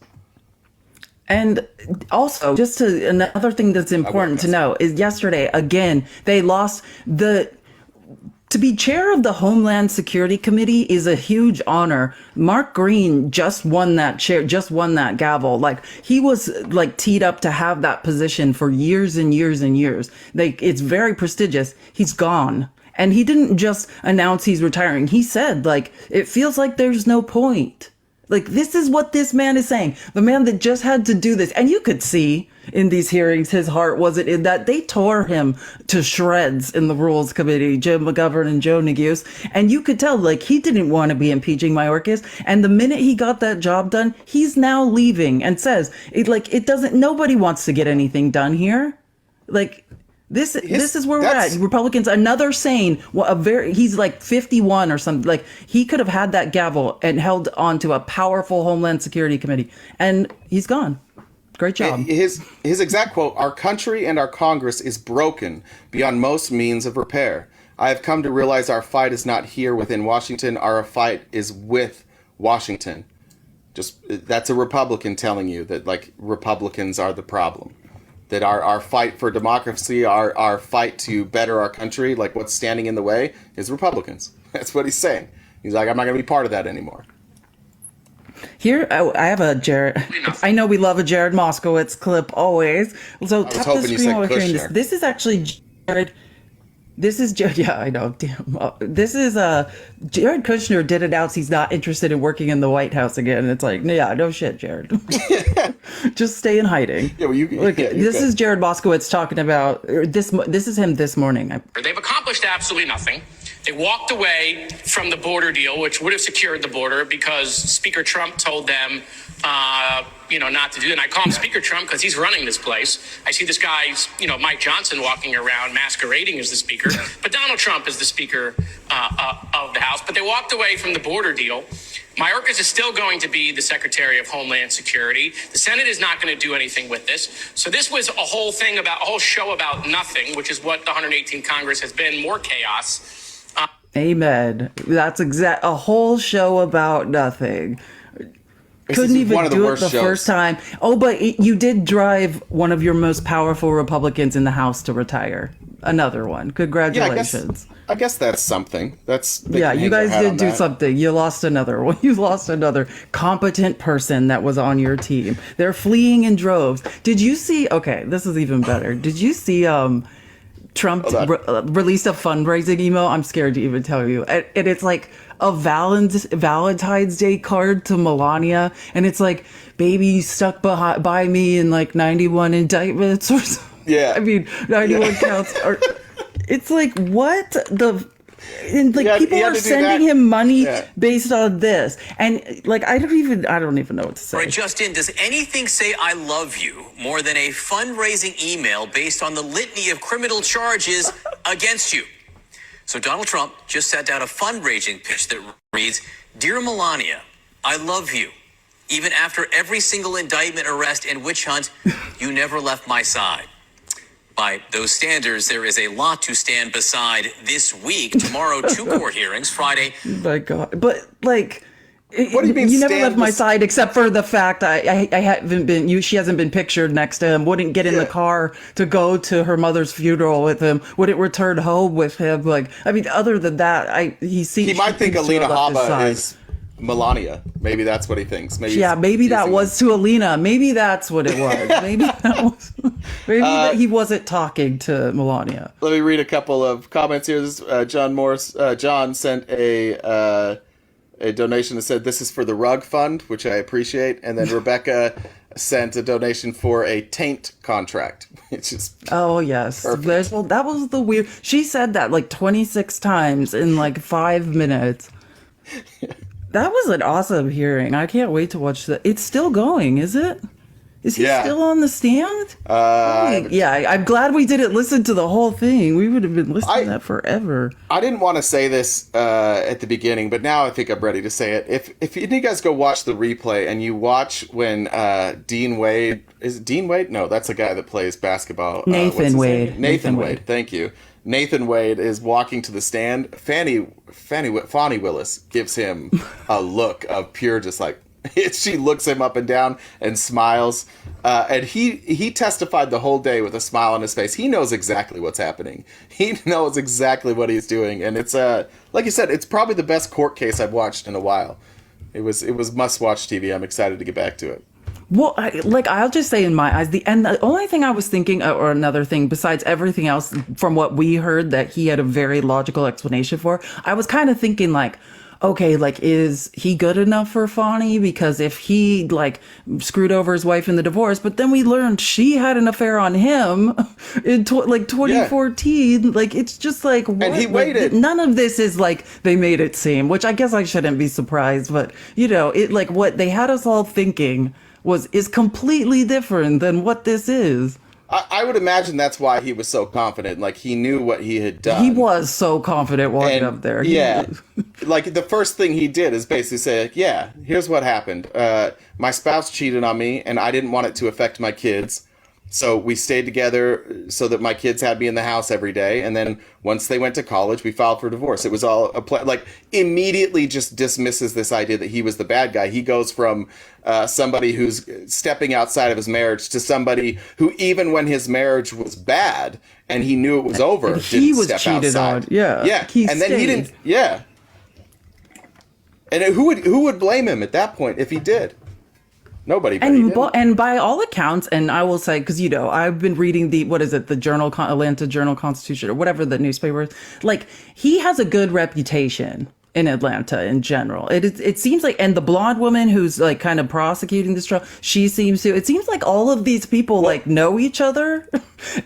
And also, another thing that's important to know is yesterday, again, they lost to be chair of the Homeland Security Committee is a huge honor. Mark Green just won that chair, just won that gavel. Like, he was like teed up to have that position for years and years and years. Like, it's very prestigious. He's gone. And he didn't just announce he's retiring. He said, like, it feels like there's no point. Like, this is what this man is saying. The man that just had to do this. And you could see in these hearings, his heart wasn't in that. They tore him to shreds in the Rules Committee, Jim McGovern and Joe Neguse. And you could tell, like, he didn't want to be impeaching Mayorkas. And the minute he got that job done, he's now leaving and says, nobody wants to get anything done here. Like, this is where we're at. Republicans, another sane, he's like 51 or something. Like, he could have had that gavel and held on to a powerful Homeland Security Committee, and he's gone. Great job. His exact quote: "Our country and our Congress is broken beyond most means of repair. I have come to realize our fight is not here within Washington. Our fight is with Washington." That's a Republican telling you that, like, Republicans are the problem. That our fight for democracy, our fight to better our country, like, what's standing in the way is Republicans. That's what he's saying. He's like, I'm not going to be part of that anymore. Here, I have a Jared. I know we love a Jared Moskowitz clip always. So tap the screen while we're hearing this. This is actually Jared. This is Jared. Yeah, I know. Damn. This is Jared Kushner did announce he's not interested in working in the White House again. And it's like, yeah, no shit, Jared. Just stay in hiding. Yeah, well, this is Jared Moskowitz talking about this. This is him this morning. They've accomplished absolutely nothing. They walked away from the border deal, which would have secured the border because Speaker Trump told them, not to do it. And I call him Speaker Trump because he's running this place. I see this guy, Mike Johnson walking around masquerading as the speaker, but Donald Trump is the speaker of the House. But they walked away from the border deal. Mayorkas is still going to be the Secretary of Homeland Security. The Senate is not going to do anything with this. So this was a whole show about nothing, which is what the 118th Congress has been, more chaos. Amen. That's a whole show about nothing. Couldn't even do it the first time. Oh, but you did drive one of your most powerful Republicans in the House to retire. Another one. Congratulations. Yeah, I guess that's something. You guys did do something. You lost another one. You lost another competent person that was on your team. They're fleeing in droves. Did you see? Okay, this is even better. Did you see? Trump released a fundraising email. I'm scared to even tell you. And it's like a Valentine's Day card to Melania. And it's like, baby stuck by me in like 91 indictments or something. Yeah. I mean, 91 counts. It's like, what the... And like, people are sending him money based on this, and like, I don't even know what to say. All right, Justin, does anything say "I love you" more than a fundraising email based on the litany of criminal charges against you? So Donald Trump just sat down a fundraising pitch that reads, "Dear Melania, I love you. Even after every single indictment, arrest, and witch hunt, you never left my side." By those standards, there is a lot to stand beside this week. Tomorrow, 2 court hearings. Friday. My God. But like, What do you mean? You never stand left my bes- side, except for the fact I haven't been. She hasn't been pictured next to him. Wouldn't get in the car to go to her mother's funeral with him. Wouldn't return home with him. Like, I mean, other than that, He might think Alina Haba is Melania. Maybe that's what he thinks. Maybe maybe that was to Alina. Maybe that's what it was. Maybe that was. Maybe that he wasn't talking to Melania. Let me read a couple of comments here. This is, John Morris. John sent a donation that said, "This is for the rug fund," which I appreciate. And then Rebecca sent a donation for a taint contract. It's just oh yes, well, that was the weird. She said that like 26 times in like 5 minutes. That was an awesome hearing. I can't wait to watch that. It's still going, is it? Is he still on the stand? I'm glad we didn't listen to the whole thing. We would have been listening to that forever. I didn't want to say this at the beginning, but now I think I'm ready to say it. If you guys go watch the replay and you watch when Dean Wade... Is it Dean Wade? No, that's the guy that plays basketball. Nathan Wade. Nathan Wade. Thank you. Nathan Wade is walking to the stand. Fannie Willis gives him a look of pure just like... She looks him up and down and smiles. And he testified the whole day with a smile on his face. He knows exactly what's happening. He knows exactly what he's doing. And it's, like you said, it's probably the best court case I've watched in a while. It was must-watch TV. I'm excited to get back to it. Well, I'll just say in my eyes, the only thing I was thinking, or another thing besides everything else from what we heard that he had a very logical explanation for, I was kind of thinking like, okay, like, is he good enough for Fonnie? Because if he, like, screwed over his wife in the divorce, but then we learned she had an affair on him in 2014, like, it's just like, what? And he waited. Like, none of this is like they made it seem, which I guess I shouldn't be surprised, but, you know, it like what they had us all thinking is completely different than what this is. I would imagine that's why he was so confident. Like, he knew what he had done. He was so confident walking up there. Like, the first thing he did is basically say, like, yeah, here's what happened. My spouse cheated on me, and I didn't want it to affect my kids. So we stayed together so that my kids had me in the house every day. And then once they went to college, we filed for divorce. It was all like immediately just dismisses this idea that he was the bad guy. He goes from somebody who's stepping outside of his marriage to somebody who, even when his marriage was bad and he knew it was over, he was step cheated outside. on. Yeah. And then he didn't. Yeah. And who would blame him at that point if he did? Nobody. And by all accounts, and I will say, because, you know, I've been reading the Atlanta Journal-Constitution, or whatever the newspaper is. Like, he has a good reputation in Atlanta in general. It seems like, and the blonde woman who's like kind of prosecuting this trial, she seems to. It seems like all of these people like know each other.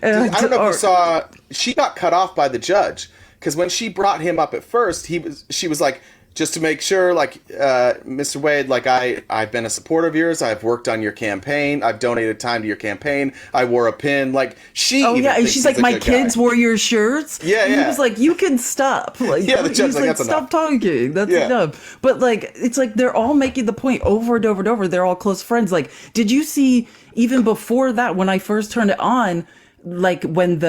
I don't know if you saw. She got cut off by the judge because when she brought him up at first, she was like, just to make sure, like, Mr. Wade, like, I've been a supporter of yours. I've worked on your campaign. I've donated time to your campaign. I wore a pin. Like, she. Oh, yeah. And she's like, my kids wore your shirts. Yeah, and he was like, you can stop. Like, yeah, the judge's like, that's stop enough. talking. That's enough. But, like, it's like they're all making the point over and over and over. They're all close friends. Like, did you see, even before that, when I first turned it on, like when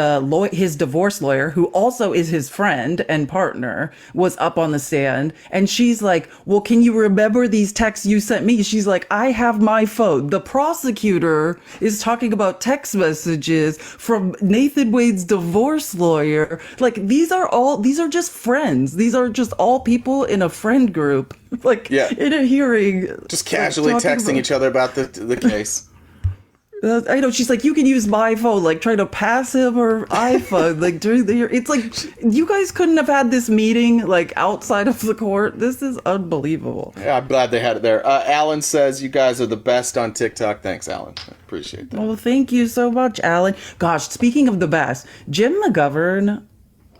his divorce lawyer, who also is his friend and partner, was up on the stand, and she's like, well, can you remember these texts you sent me? She's like, I have my phone. The prosecutor is talking about text messages from Nathan Wade's divorce lawyer. Like, these are just friends. These are just all people in a friend group, like, in a hearing. Just casually texting each other about the case. I know, she's like, you can use my phone, like trying to pass him her iPhone, like during the year. It's like, you guys couldn't have had this meeting like outside of the court. This is unbelievable. Yeah, I'm glad they had it there. Alan says you guys are the best on TikTok. Thanks, Alan. I appreciate that. Well, thank you so much, Alan. Gosh, speaking of the best, Jim McGovern,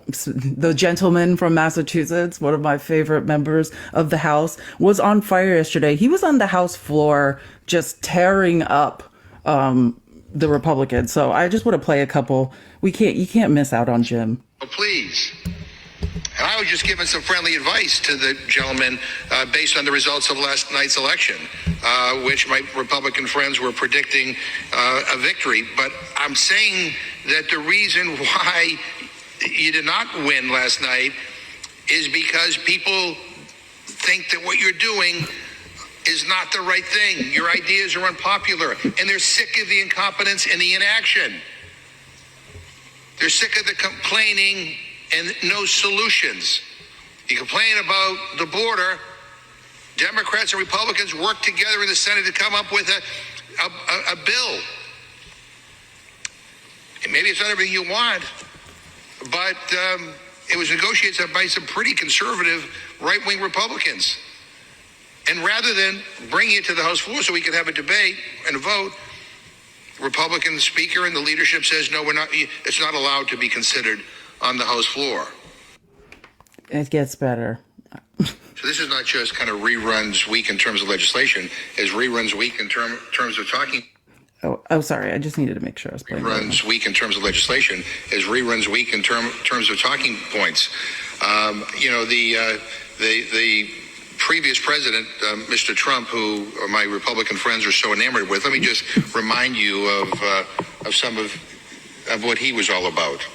the gentleman from Massachusetts, one of my favorite members of the House, was on fire yesterday. He was on the House floor just tearing up the Republicans. So I just want to play a couple. You can't miss out on Jim. Oh, please. And I was just giving some friendly advice to the gentleman based on the results of last night's election, which my Republican friends were predicting a victory. But I'm saying that the reason why you did not win last night is because people think that what you're doing is not the right thing. Your ideas are unpopular, and they're sick of the incompetence and the inaction. They're sick of the complaining and no solutions. You complain about the border. Democrats and Republicans work together in the Senate to come up with a bill. And maybe it's not everything you want, but it was negotiated by some pretty conservative right-wing Republicans. And rather than bringing it to the House floor so we can have a debate and a vote, Republican Speaker and the leadership says, no, it's not allowed to be considered on the House floor. It gets better. So this is not just kind of reruns week in terms of legislation, it's reruns week in terms of talking. Oh, sorry. I just needed to make sure I was playing. Reruns week in terms of legislation is reruns week in terms of talking points. The previous president, Mr. Trump, who my Republican friends are so enamored with, let me just remind you of some of what he was all about.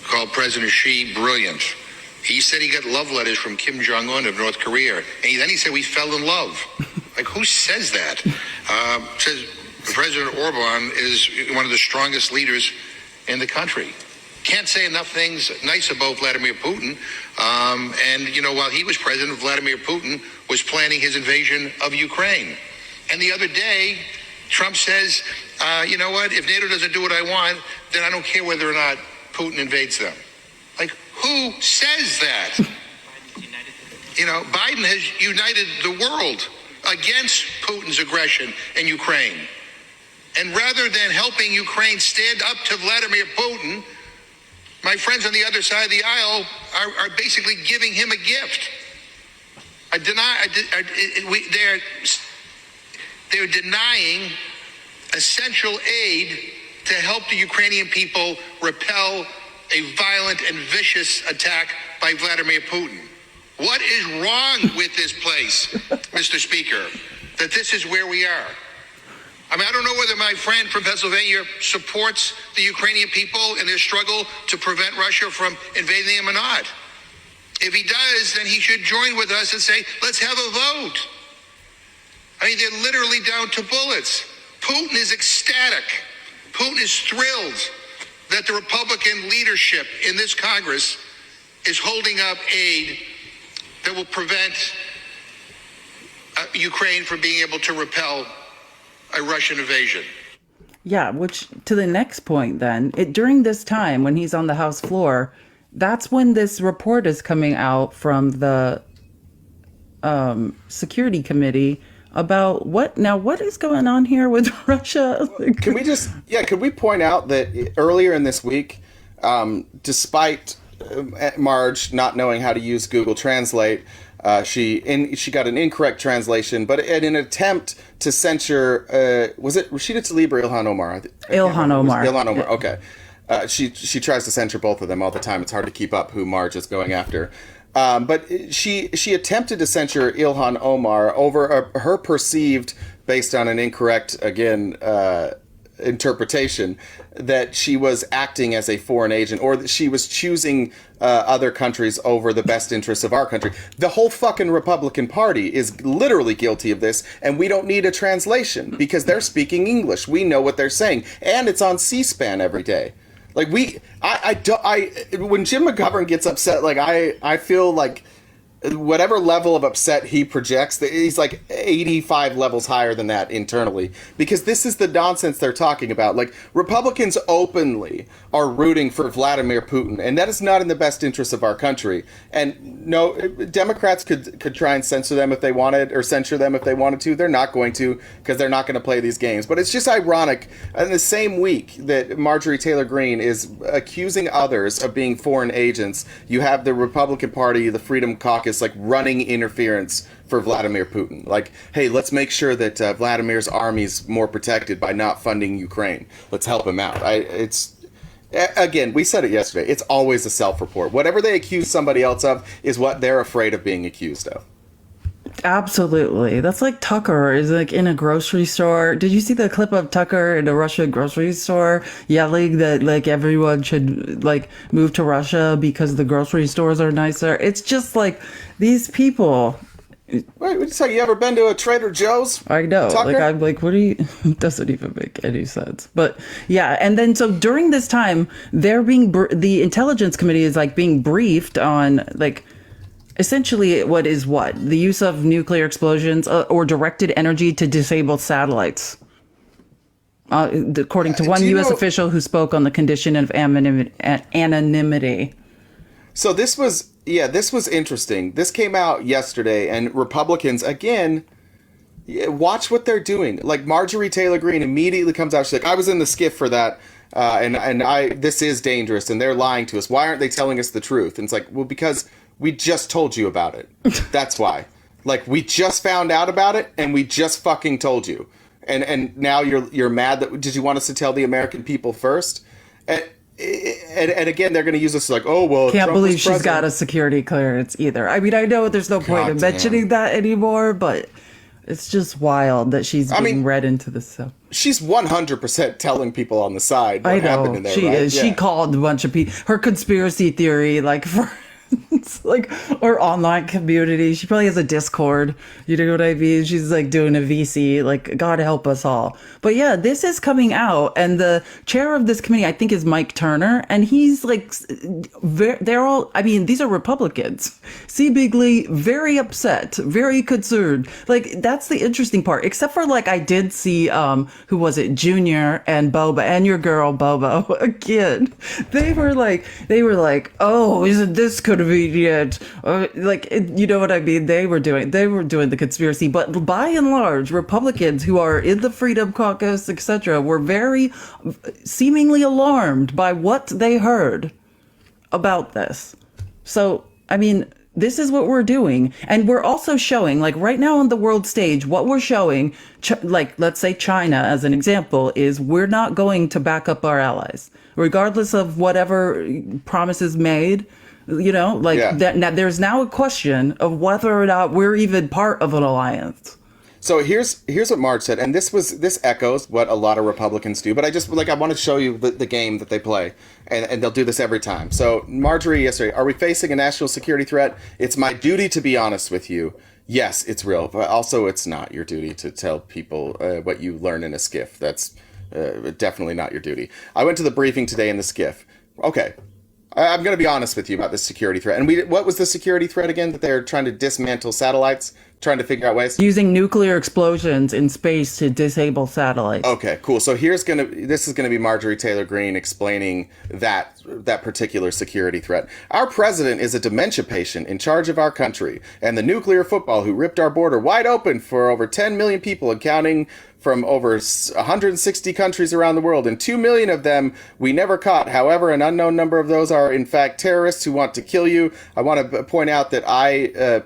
Called President Xi brilliant. He said he got love letters from Kim Jong-un of North Korea, and then he said we fell in love. Like, who says that? Says President Orban is one of the strongest leaders in the country. Can't say enough things nice about Vladimir Putin. While he was president, Vladimir Putin was planning his invasion of Ukraine. And the other day, Trump says, if NATO doesn't do what I want, then I don't care whether or not Putin invades them. Like, who says that? Biden has united the world against Putin's aggression in Ukraine. And rather than helping Ukraine stand up to Vladimir Putin, my friends on the other side of the aisle are basically giving him a gift. They're denying essential aid to help the Ukrainian people repel a violent and vicious attack by Vladimir Putin. What is wrong with this place, Mr. Speaker, that this is where we are? I mean, I don't know whether my friend from Pennsylvania supports the Ukrainian people in their struggle to prevent Russia from invading them or not. If he does, then he should join with us and say, let's have a vote. I mean, they're literally down to bullets. Putin is ecstatic. Putin is thrilled that the Republican leadership in this Congress is holding up aid that will prevent Ukraine from being able to repel a Russian invasion. Yeah, which to the next point then, during this time when he's on the House floor, that's when this report is coming out from the Security Committee about what is going on here with Russia? Could we point out that earlier in this week, despite Marge not knowing how to use Google Translate, she got an incorrect translation, but in an attempt to censure, was it Rashida Tlaib or Ilhan Omar? Ilhan Omar. Ilhan Omar, okay. She tries to censure both of them all the time. It's hard to keep up who Marge is going after. But she attempted to censure Ilhan Omar over her perceived, based on an incorrect, interpretation, that she was acting as a foreign agent, or that she was choosing other countries over the best interests of our country. The whole fucking Republican Party is literally guilty of this, and we don't need a translation because they're speaking English. We know what they're saying, and it's on C-SPAN every day. Like when Jim McGovern gets upset, like I feel like whatever level of upset he projects, he's like 85 levels higher than that internally, because this is the nonsense they're talking about. Like, Republicans openly are rooting for Vladimir Putin, and that is not in the best interest of our country. And no, Democrats could try and censor them if they wanted, or censure them if they wanted to. They're not going to, because they're not going to play these games. But it's just ironic, in the same week that Marjorie Taylor Greene is accusing others of being foreign agents, you have the Republican Party, the Freedom Caucus, like running interference for Vladimir Putin. Like, hey, let's make sure that Vladimir's army's more protected by not funding Ukraine. Let's help him out. Again, we said it yesterday. It's always a self-report. Whatever they accuse somebody else of is what they're afraid of being accused of. Absolutely. That's like Tucker is like in a grocery store. Did you see the clip of Tucker in a Russian grocery store yelling that like everyone should like move to Russia because the grocery stores are nicer? It's just like these people, Wait, so you ever been to a Trader Joe's? I know. Tucker? Like, I'm like, what do you, it doesn't even make any sense. But yeah. And then, so during this time, the intelligence committee is like being briefed on like, essentially the use of nuclear explosions or directed energy to disable satellites. According to one U.S. official who spoke on the condition of anonymity. So this was interesting. This came out yesterday, and Republicans, again, watch what they're doing. Like Marjorie Taylor Greene immediately comes out. She's like, I was in the skiff for that, this is dangerous, and they're lying to us. Why aren't they telling us the truth? And it's like, well, because we just told you about it. That's why. Like, we just found out about it, and we just fucking told you. And now you're mad that, did you want us to tell the American people first? And again, they're going to use this like, oh, well, can't Trump believe she's president. got a security clearance either. I mean, I know there's no point in mentioning that anymore, but it's just wild that she's being read into this stuff. She's 100% telling people on the side what happened in there, she right? is. Yeah. She called a bunch of people. Her conspiracy theory, like, for like, or online community. She probably has a Discord. You know what I mean? She's like doing a VC. Like, God help us all. But yeah, this is coming out, and the chair of this committee, I think, is Mike Turner, and he's like, they're all. I mean, these are Republicans, seemingly very upset, very concerned. Like, that's the interesting part. Except for like, I did see, who was it, Junior and Boba and your girl Bobo again. They were like, oh, isn't this convenient? You know what I mean? They were doing the conspiracy, but by and large, Republicans who are in the Freedom Caucus, etc., were very seemingly alarmed by what they heard about this. So, I mean, this is what we're doing. And we're also showing, like right now on the world stage, what we're showing, like let's say China as an example, is we're not going to back up our allies, regardless of whatever promises made. You know, like that. Now, there's now a question of whether or not we're even part of an alliance. So here's what Marge said, and this echoes what a lot of Republicans do. But I want to show you the game that they play, and they'll do this every time. So Marjorie yesterday, are we facing a national security threat? It's my duty to be honest with you. Yes, it's real, but also it's not your duty to tell people what you learn in a skiff. That's definitely not your duty. I went to the briefing today in the skiff. Okay. I'm going to be honest with you about this security threat. And what was the security threat again? That they're trying to dismantle satellites, trying to figure out ways? Using nuclear explosions in space to disable satellites. Okay, cool. So this is going to be Marjorie Taylor Greene explaining that particular security threat. Our president is a dementia patient in charge of our country, and the nuclear football who ripped our border wide open for over 10 million people and counting, from over 160 countries around the world, and 2 million of them we never caught. However, an unknown number of those are in fact terrorists who want to kill you. I want to point out that I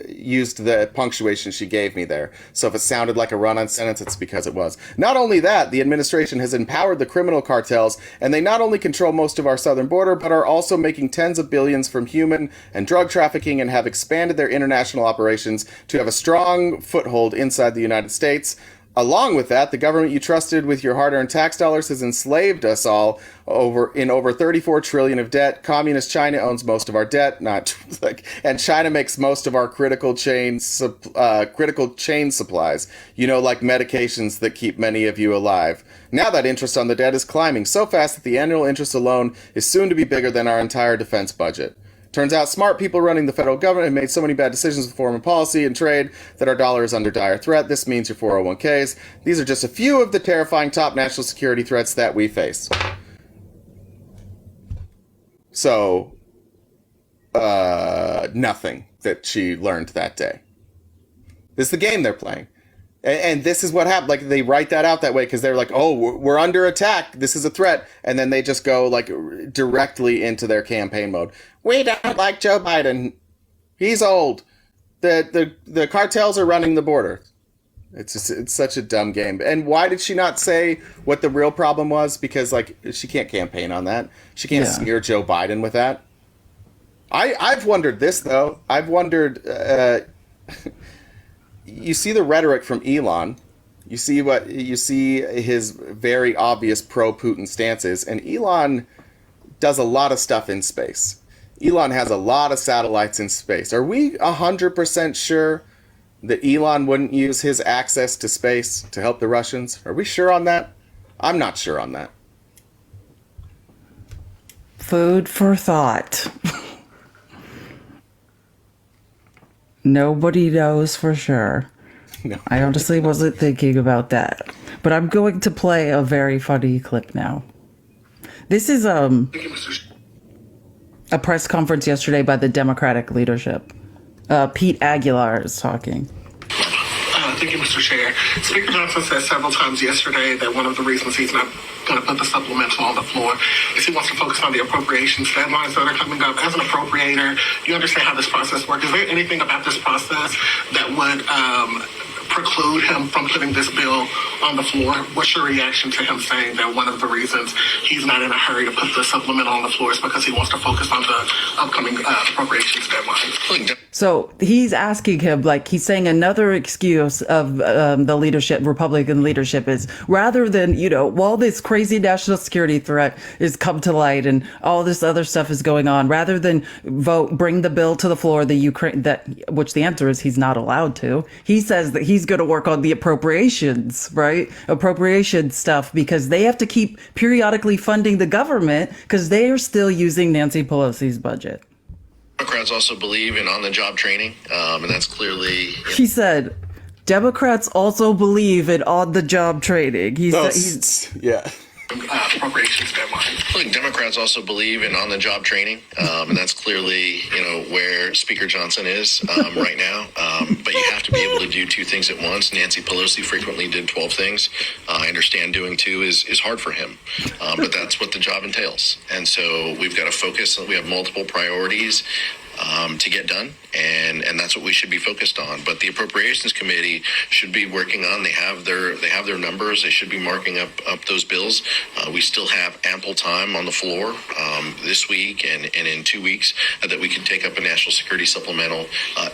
used the punctuation she gave me there. So if it sounded like a run-on sentence, it's because it was. Not only that, the administration has empowered the criminal cartels, and they not only control most of our southern border, but are also making tens of billions from human and drug trafficking, and have expanded their international operations to have a strong foothold inside the United States. Along with that, the government you trusted with your hard-earned tax dollars has enslaved us all over 34 trillion of debt. Communist China owns most of our debt, and China makes most of our critical chain supplies. You know, like medications that keep many of you alive. Now that interest on the debt is climbing so fast that the annual interest alone is soon to be bigger than our entire defense budget. Turns out smart people running the federal government have made so many bad decisions with foreign policy and trade that our dollar is under dire threat. This means your 401ks. These are just a few of the terrifying top national security threats that we face. So, nothing that she learned that day. This is the game they're playing. And this is what happened. Like, they write that out that way because they're like, oh, we're under attack. This is a threat. And then they just go, like, directly into their campaign mode. We don't like Joe Biden. He's old. The cartels are running the border. It's such a dumb game. And why did she not say what the real problem was? Because, like, she can't campaign on that. She can't smear Joe Biden with that. I've wondered this, though. I've wondered... You see the rhetoric from Elon. You see his very obvious pro-Putin stances, and Elon does a lot of stuff in space. Elon has a lot of satellites in space. Are we 100% sure that Elon wouldn't use his access to space to help the Russians? Are we sure on that? I'm not sure on that. Food for thought. Nobody knows for sure. No. I honestly wasn't thinking about that. But I'm going to play a very funny clip now. This is a press conference yesterday by the Democratic leadership. Pete Aguilar is talking. Thank you, Mr. Chair. Speaker Johnson said several times yesterday that one of the reasons he's not going to put the supplemental on the floor is he wants to focus on the appropriations deadlines that are coming up. As an appropriator, you understand how this process works. Is there anything about this process that would preclude him from putting this bill on the floor? What's your reaction to him saying that one of the reasons he's not in a hurry to put the supplemental on the floor is because he wants to focus on the upcoming appropriations deadline? So he's asking him, like, he's saying another excuse of the leadership, Republican leadership, is rather than, while this crazy national security threat is come to light and all this other stuff is going on, rather than bring the bill to the floor, which the answer is he's not allowed to. He says that he's going to work on the appropriations, right? Appropriation stuff, because they have to keep periodically funding the government because they are still using Nancy Pelosi's budget. Democrats also believe in on-the-job training, and that's clearly... He said, Democrats also believe in on-the-job training. Yeah. Appropriations deadline. I think Democrats also believe in on-the-job training, and that's clearly, where Speaker Johnson is right now. But you have to be able to do two things at once. Nancy Pelosi frequently did 12 things. I understand doing two is hard for him, but that's what the job entails. And so we've got to focus. We have multiple priorities to get done, and that's what we should be focused on. But the Appropriations Committee should be working on. They have their numbers. They should be marking up those bills. We still have ample time on the floor this week and in 2 weeks that we can take up a national security supplemental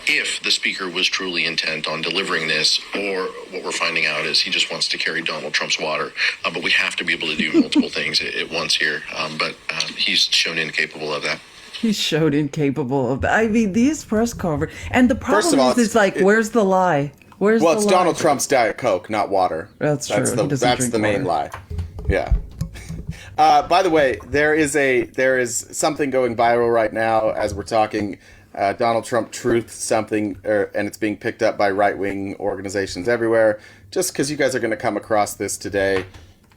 if the speaker was truly intent on delivering this, or what we're finding out is he just wants to carry Donald Trump's water. But we have to be able to do multiple things at once here. But he's shown incapable of that. He's shown incapable of that. I mean, these press conferences, and the problem is where's the lie? It's Donald Trump's Diet Coke, not water. That's true. That's the main lie. Yeah. By the way, there is something going viral right now as we're talking. Donald Trump truth something, and it's being picked up by right-wing organizations everywhere. Just because you guys are going to come across this today.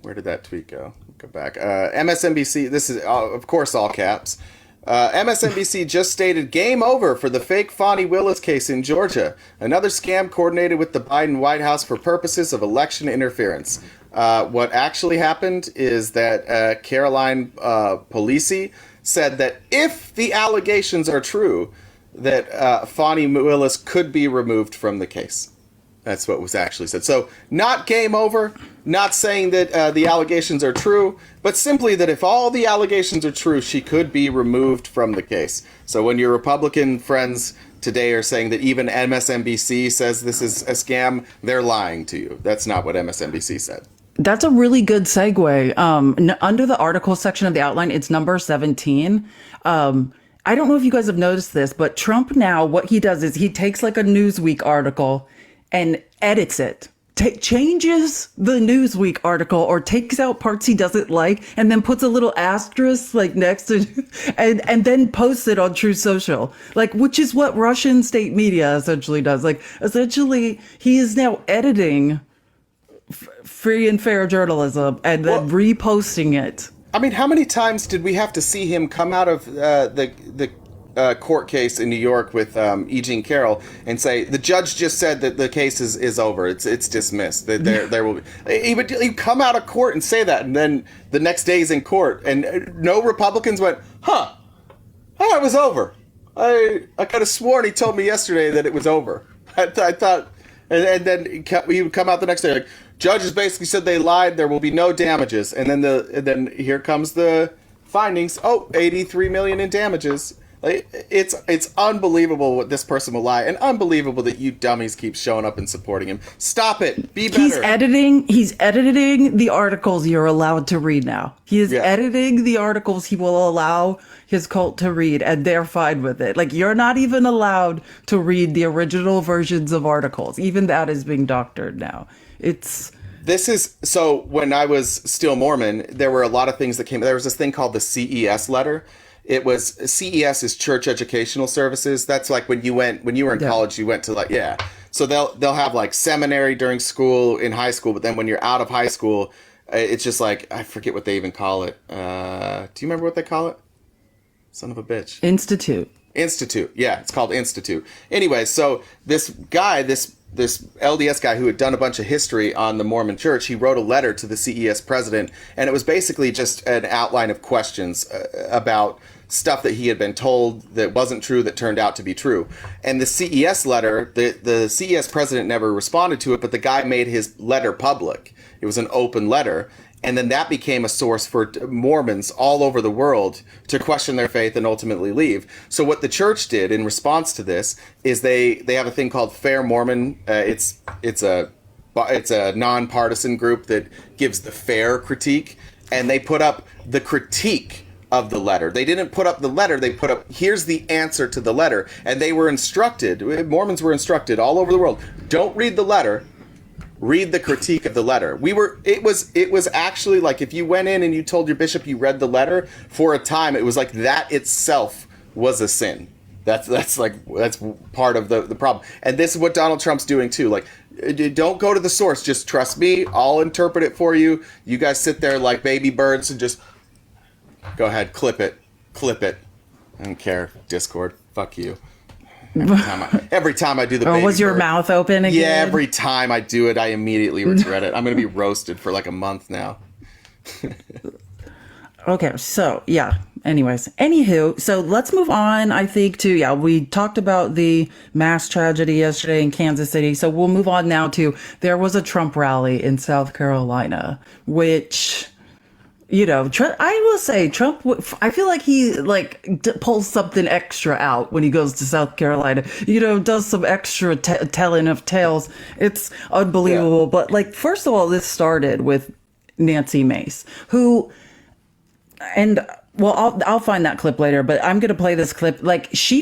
Where did that tweet go? Go back. MSNBC. This is of course all caps. MSNBC just stated game over for the fake Fani Willis case in Georgia. Another scam coordinated with the Biden White House for purposes of election interference. What actually happened is that Caroline Polisi said that if the allegations are true, that Fani Willis could be removed from the case. That's what was actually said. So not game over, not saying that the allegations are true, but simply that if all the allegations are true, she could be removed from the case. So when your Republican friends today are saying that even MSNBC says this is a scam, they're lying to you. That's not what MSNBC said. That's a really good segue. Under the article section of the outline, it's number 17. I don't know if you guys have noticed this, but Trump now, what he does is he takes like a Newsweek article and edits it, changes the Newsweek article or takes out parts he doesn't like and then puts a little asterisk like next to and then posts it on True Social, like, which is what Russian state media essentially does. Like, essentially, he is now editing free and fair journalism and then reposting it. I mean, how many times did we have to see him come out of the court case in New York with E. Jean Carroll and say the judge just said that the case is over, it's dismissed, that there will be. He would come out of court and say that, and then the next day he's in court, and no Republicans went, it was over. I could have sworn he told me yesterday that it was over. I thought, and then he would come out the next day like, judges basically said they lied, there will be no damages, and then here comes the findings. 83 million in damages. Like, it's unbelievable what this person will lie, and unbelievable that you dummies keep showing up and supporting him. Stop it. Be better. He's editing the articles you're allowed to read now. He is editing the articles he will allow his cult to read, and they're fine with it. Like, you're not even allowed to read the original versions of articles. Even that is being doctored now. So when I was still Mormon, there were a lot of things that came. There was this thing called the CES letter. It was CES is Church Educational Services. That's like when you were in college, you went to So they'll have like seminary during school in high school, but then when you're out of high school, it's just like, I forget what they even call it. Do you remember what they call it? Son of a bitch. Institute. Yeah, it's called Institute. Anyway, so this guy, this LDS guy who had done a bunch of history on the Mormon Church, he wrote a letter to the CES president, and it was basically just an outline of questions about stuff that he had been told that wasn't true that turned out to be true. And the CES letter, the CES president never responded to it, but the guy made his letter public. It was an open letter. And then that became a source for Mormons all over the world to question their faith and ultimately leave. So what the church did in response to this is they have a thing called Fair Mormon. It's a nonpartisan group that gives the fair critique, and they put up the critique of the letter. They didn't put up the letter. They put up, here's the answer to the letter. And they were instructed, Mormons were instructed all over the world, don't read the letter. Read the critique of the letter. It was actually like if you went in and you told your bishop you read the letter, for a time it was like that itself was a sin. That's part of the problem. And this is what Donald Trump's doing too. Like, don't go to the source. Just trust me. I'll interpret it for you. You guys sit there like baby birds and just go ahead, clip it. I don't care. Discord. Fuck you. Every time I do the baby was your bird. mouth open again? Yeah, every time I do it, I immediately regret it. I'm going to be roasted for like a month now. Okay, so yeah. Anyways, anywho, so let's move on, I think, to, we talked about the mass tragedy yesterday in Kansas City. So we'll move on now to, there was a Trump rally in South Carolina, which, I will say Trump, I feel like he pulls something extra out when he goes to South Carolina, does some extra telling of tales. It's unbelievable. Yeah. But first of all, this started with Nancy Mace, who, and I'll find that clip later, but I'm going to play this clip.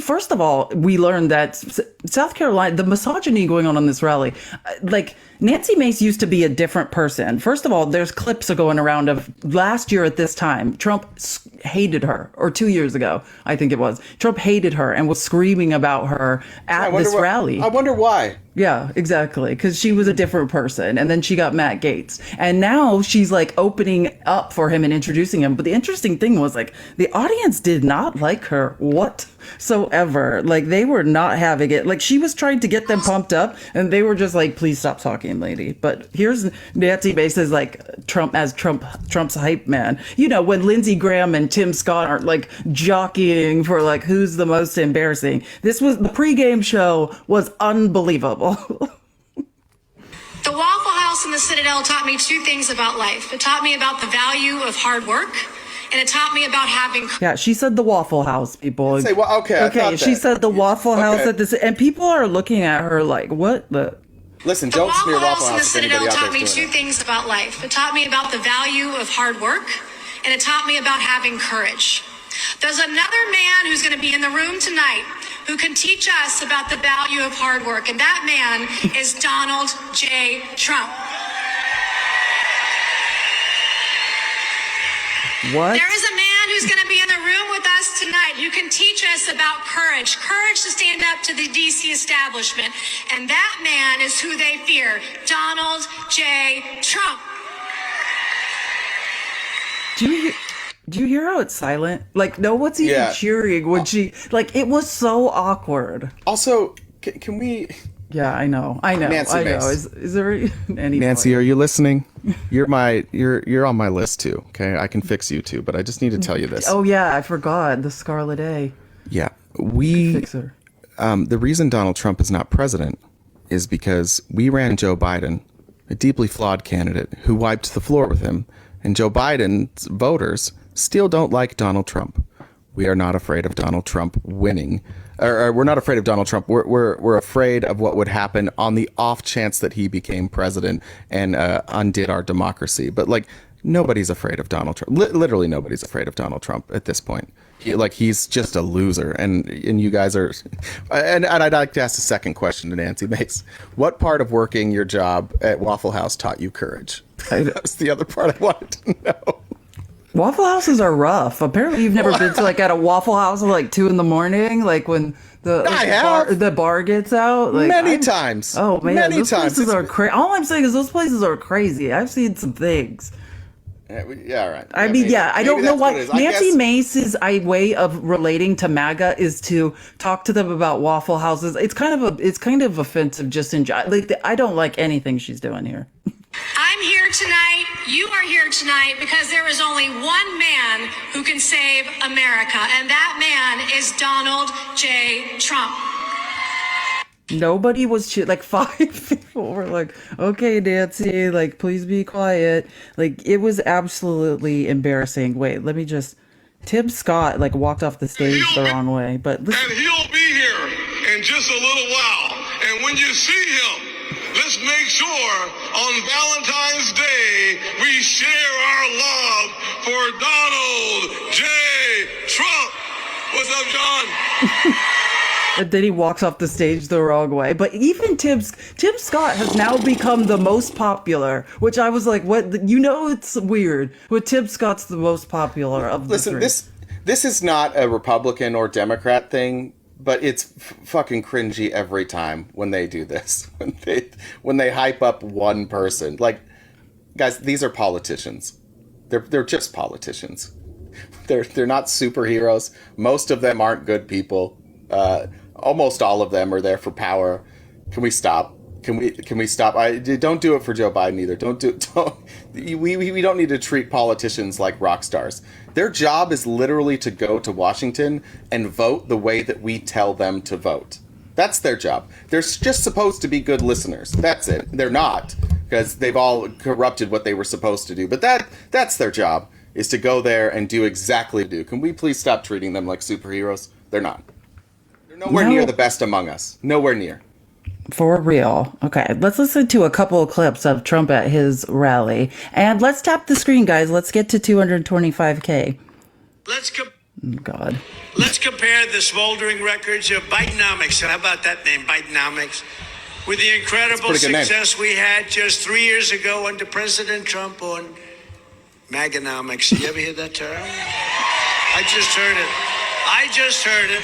First of all, we learned that South Carolina, the misogyny going on in this rally, Nancy Mace used to be a different person. First of all, there's clips going around of last year at this time, Trump hated her, or 2 years ago, I think it was. Trump hated her and was screaming about her at this rally. I wonder why. Yeah, exactly. Because she was a different person. And then she got Matt Gaetz. And now she's opening up for him and introducing him. But the interesting thing was the audience did not like her whatsoever. They were not having it. She was trying to get them pumped up and they were just please stop talking, lady. But here's Nancy Mace as Trump's hype man. When Lindsey Graham and Tim Scott are jockeying for who's the most embarrassing. This was the pregame show was unbelievable. The Waffle House and the Citadel taught me two things about life. It taught me about the value of hard work, and it taught me about having. Yeah, she said the Waffle House, people. Say, well, okay. She said the Waffle House at this, and people are looking at her what the. Listen, don't smear Waffle House. And the Citadel taught me two things about life. It taught me about the value of hard work, and it taught me about having courage. There's another man who's going to be in the room tonight who can teach us about the value of hard work, and that man is Donald J. Trump. What? There is a man who's going to be in the room with us tonight who can teach us about courage to stand up to the DC establishment, and that man is who they fear, Donald J. Trump. Do you hear how it's silent? No one's even cheering when she, it was so awkward. Also, can we... Yeah, I know. Nancy Mace. Is there any Nancy, point? are you listening? You're on my list too, okay? I can fix you too, but I just need to tell you this. Oh yeah, I forgot. The Scarlet A. Yeah. Fix her. The reason Donald Trump is not president is because we ran Joe Biden, a deeply flawed candidate who wiped the floor with him, and Joe Biden's voters still don't like Donald Trump. We are not afraid of Donald Trump winning. Or we're not afraid of Donald Trump. We're afraid of what would happen on the off chance that he became president and undid our democracy. But like, nobody's afraid of Donald Trump. Literally nobody's afraid of Donald Trump at this point. He's just a loser. And you guys are... And I'd like to ask a second question to Nancy Mace. What part of working your job at Waffle House taught you courage? That was the other part I wanted to know. Waffle Houses are rough. Apparently, you've never been to like at a Waffle House at like 2 a.m, like when the bar gets out. Like, many times. Oh man, many those times. places are crazy. All I'm saying is those places are crazy. I've seen some things. Yeah, all right. I mean, I don't know why Nancy Mace's way of relating to MAGA is to talk to them about Waffle Houses. It's kind of offensive. Just in like, I don't like anything she's doing here. I'm here tonight, you are here tonight, because there is only one man who can save America, and that man is Donald J. Trump. Nobody was like 5 people were like, okay, Nancy, like, please be quiet. Like, it was absolutely embarrassing. Wait, let me just... Tim Scott, like, walked off the stage the wrong way, but... And he'll be here in just a little while, and when you see him, let's make sure on Valentine's Day we share our love for Donald J. Trump. What's up, John? And then he walks off the stage the wrong way. But even Tim Scott has now become the most popular, which I was like, what? You know, it's weird. But Tim Scott's the most popular of the three. This is not a Republican or Democrat thing. But it's fucking cringy every time when they do this. When they hype up one person. Like, guys, these are politicians. They're just politicians. They're not superheroes. Most of them aren't good people. Almost all of them are there for power. Can we stop? Can we stop? Don't do it for Joe Biden either. We don't need to treat politicians like rock stars. Their job is literally to go to Washington and vote the way that we tell them to vote. That's their job. They're just supposed to be good listeners. That's it. They're not, because they've all corrupted what they were supposed to do. But that's their job, is to go there and do exactly what they do. Can we please stop treating them like superheroes? They're not. They're nowhere near the best among us. Nowhere near. For real. Okay, let's listen to a couple of clips of Trump at his rally. And let's tap the screen, guys. Let's get to 225K. God. Let's compare the smoldering records of Bidenomics. How about that name, Bidenomics? With the incredible success we had just 3 years ago under President Trump on Maganomics. You ever hear that term? I just heard it.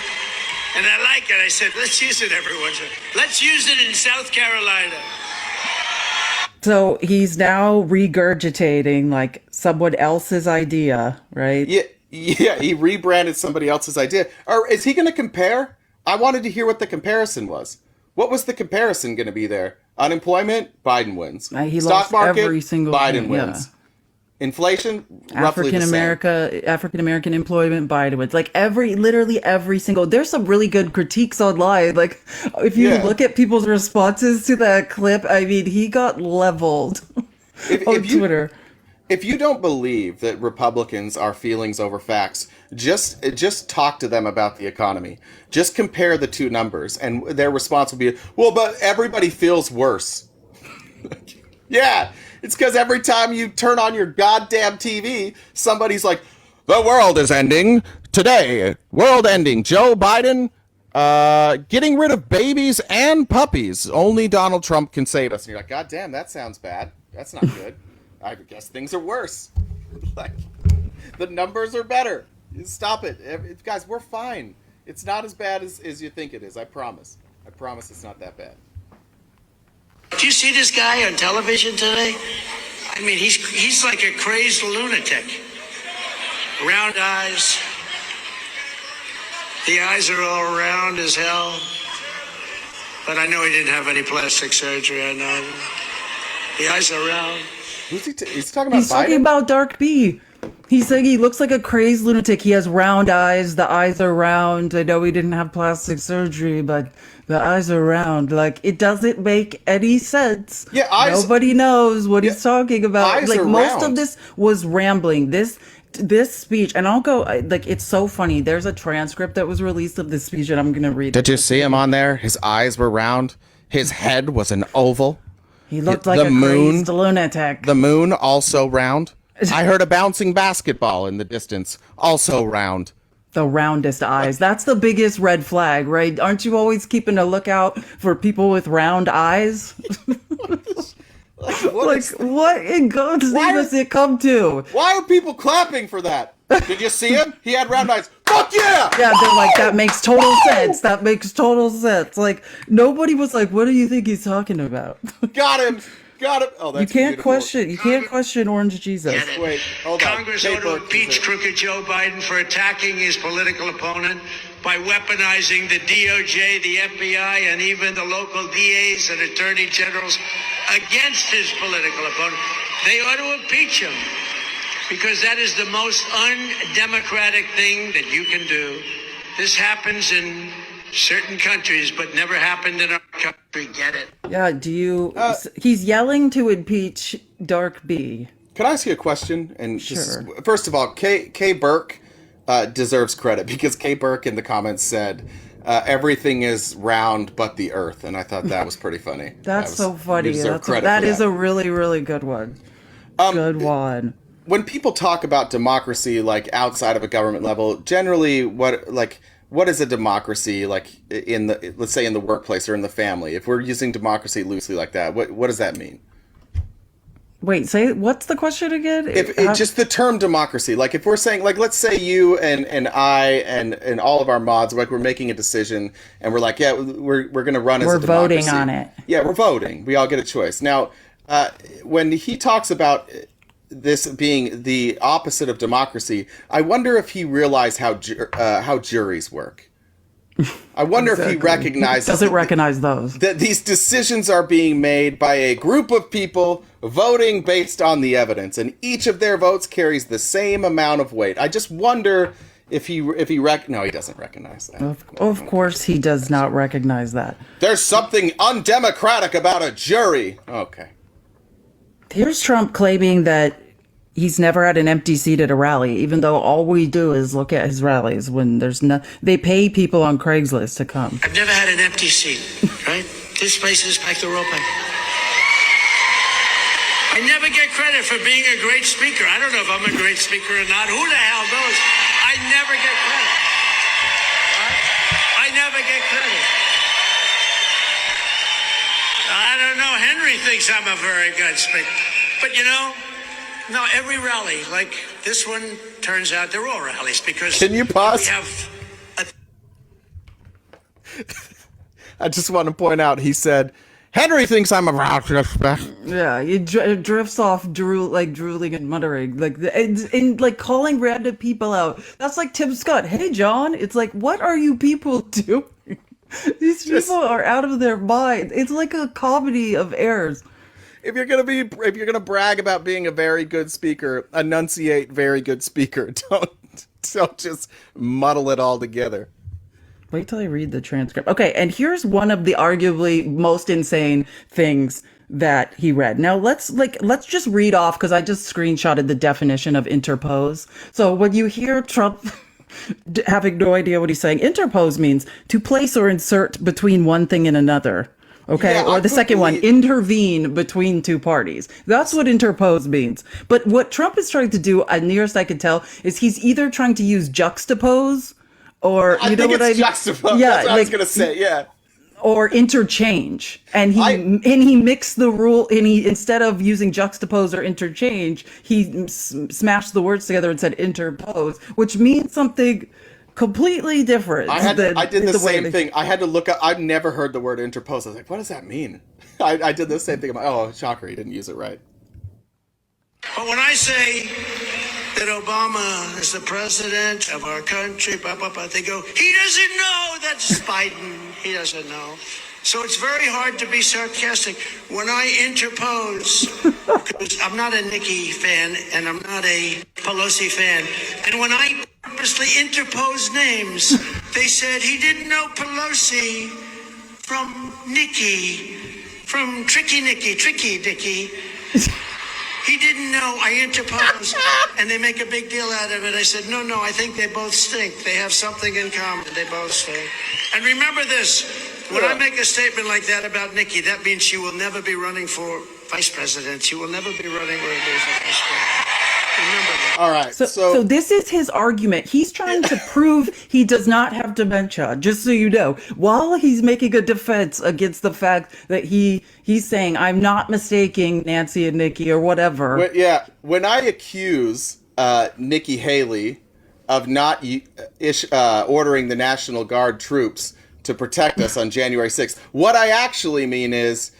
And I like it. I said, let's use it, everyone. Let's use it in South Carolina. So he's now regurgitating like someone else's idea, right? Yeah, he rebranded somebody else's idea. Or is he going to compare? I wanted to hear what the comparison was. What was the comparison going to be there? Unemployment, Biden wins. He Stock lost market, every single Biden thing, wins. Yeah. Inflation, roughly the same. African American employment, Biden wins. Like literally every single. There's some really good critiques online. Like if you look at people's responses to that clip, I mean, he got leveled on Twitter. If you don't believe that Republicans are feelings over facts, just talk to them about the economy. Just compare the two numbers, and their response will be, "Well, but everybody feels worse." Yeah. It's because every time you turn on your goddamn TV, somebody's like, the world is ending today. World ending. Joe Biden getting rid of babies and puppies. Only Donald Trump can save us. And you're like, God damn, that sounds bad. That's not good. I guess things are worse. Like, the numbers are better. Stop it. Guys, we're fine. It's not as bad as you think it is. I promise. I promise it's not that bad. Did you see this guy on television today? I mean, he's like a crazed lunatic. Round eyes. The eyes are all round as hell. But I know he didn't have any plastic surgery. I know. The eyes are round. Who's he? He's talking about He's Biden? talking about Dark B. He's saying he looks like a crazed lunatic. He has round eyes. The eyes are round. I know he didn't have plastic surgery, but the eyes are round. Like, it doesn't make any sense. Yeah, Nobody knows what he's talking about. Eyes Like, are most round. of this was rambling. this speech, and I'll go, like, it's so funny. There's a transcript that was released of this speech, and I'm going to read it. Did you see him on there? His eyes were round. His head was an oval. He looked like a crazed lunatic. The moon, also round. I heard a bouncing basketball in the distance, also round. The roundest eyes. That's the biggest red flag, right? Aren't you always keeping a lookout for people with round eyes? What in God's name does it come to? Why are people clapping for that? Did you see him? He had round eyes. Fuck yeah! Yeah, they're like, that makes total sense. That makes total sense. Like, nobody was like, what do you think he's talking about? Got him. Oh, that's You can't question Orange Jesus. Wait, hold on. Congress ought to impeach crooked Joe Biden for attacking his political opponent by weaponizing the DOJ, the FBI, and even the local DAs and attorney generals against his political opponent. They ought to impeach him because that is the most undemocratic thing that you can do. This happens in certain countries, but never happened in our country. Get it? Yeah, he's yelling to impeach Dark B. Can I ask you a question? And sure. First of all, Kay Burke deserves credit because Kay Burke in the comments said everything is round but the earth, and I thought that was pretty funny. That's so funny. That is a really, really good one. Good one. When people talk about democracy, like outside of a government level, generally, what is a democracy like let's say in the workplace or in the family? If we're using democracy loosely like that, what does that mean? Wait, what's the question again? Just the term democracy. Like if we're saying, like, let's say you and I and all of our mods, like we're making a decision and we're like, yeah, we're going to run as a democracy. We're voting on it. Yeah, we're voting. We all get a choice. Now, when he talks about this being the opposite of democracy, I wonder if he realized how juries work. I wonder if he doesn't recognize those. That these decisions are being made by a group of people voting based on the evidence, and each of their votes carries the same amount of weight. I just wonder if he no, he doesn't recognize that. Of course he does not recognize that. There's something undemocratic about a jury. Okay. Here's Trump claiming that he's never had an empty seat at a rally, even though all we do is look at his rallies when there's no. They pay people on Craigslist to come. I've never had an empty seat, right? This place is packed to open. I never get credit for being a great speaker. I don't know if I'm a great speaker or not. Who the hell knows? I never get credit. Right? I never get credit. I don't know. Henry thinks I'm a very good speaker. But no, every rally, like this one, turns out they're all rallies because Can you pause? We have I just want to point out, he said, Henry thinks I'm a... Yeah, he drifts off drooling and muttering, and like calling random people out. That's like Tim Scott. Hey, John. It's like, what are you people doing? These people are out of their mind. It's like a comedy of errors. If you're gonna brag about being a very good speaker, enunciate very good speaker. Don't just muddle it all together. Wait till I read the transcript. Okay, and here's one of the arguably most insane things that he read. Now let's just read off because I just screenshotted the definition of interpose. So when you hear Trump having no idea what he's saying, interpose means to place or insert between one thing and another. Okay, yeah, or the second one, intervene between two parties. That's what interpose means. But what Trump is trying to do, nearest I can tell, is he's either trying to use juxtapose or I think it's juxtapose. Yeah, that's what I was gonna say. Yeah. Or interchange, and he mixed the rule. And he, instead of using juxtapose or interchange, he smashed the words together and said interpose, which means something completely different. I did the same thing. I had to look up. I've never heard the word interpose. I was like, what does that mean? I did the same thing. I'm like, oh, shocker, he didn't use it right. But when I say that Obama is the president of our country, blah, blah, blah, they go, he doesn't know that's Biden. He doesn't know. So it's very hard to be sarcastic. When I interpose, because I'm not a Nikki fan and I'm not a Pelosi fan, and when I purposely interpose names, they said he didn't know Pelosi from Nikki, from Tricky Nikki. He didn't know. I interposed, and they make a big deal out of it. I said, no, I think they both stink. They have something in common. They both stink. And remember this, when I make a statement like that about Nikki, that means she will never be running for vice president. She will never be running for vice president. Remember that. All right. So this is his argument. He's trying to prove he does not have dementia, just so you know, while he's making a defense against the fact that he's saying, I'm not mistaking Nancy and Nikki or whatever. When I accuse Nikki Haley of not ordering the National Guard troops to protect us on January 6th, what I actually mean is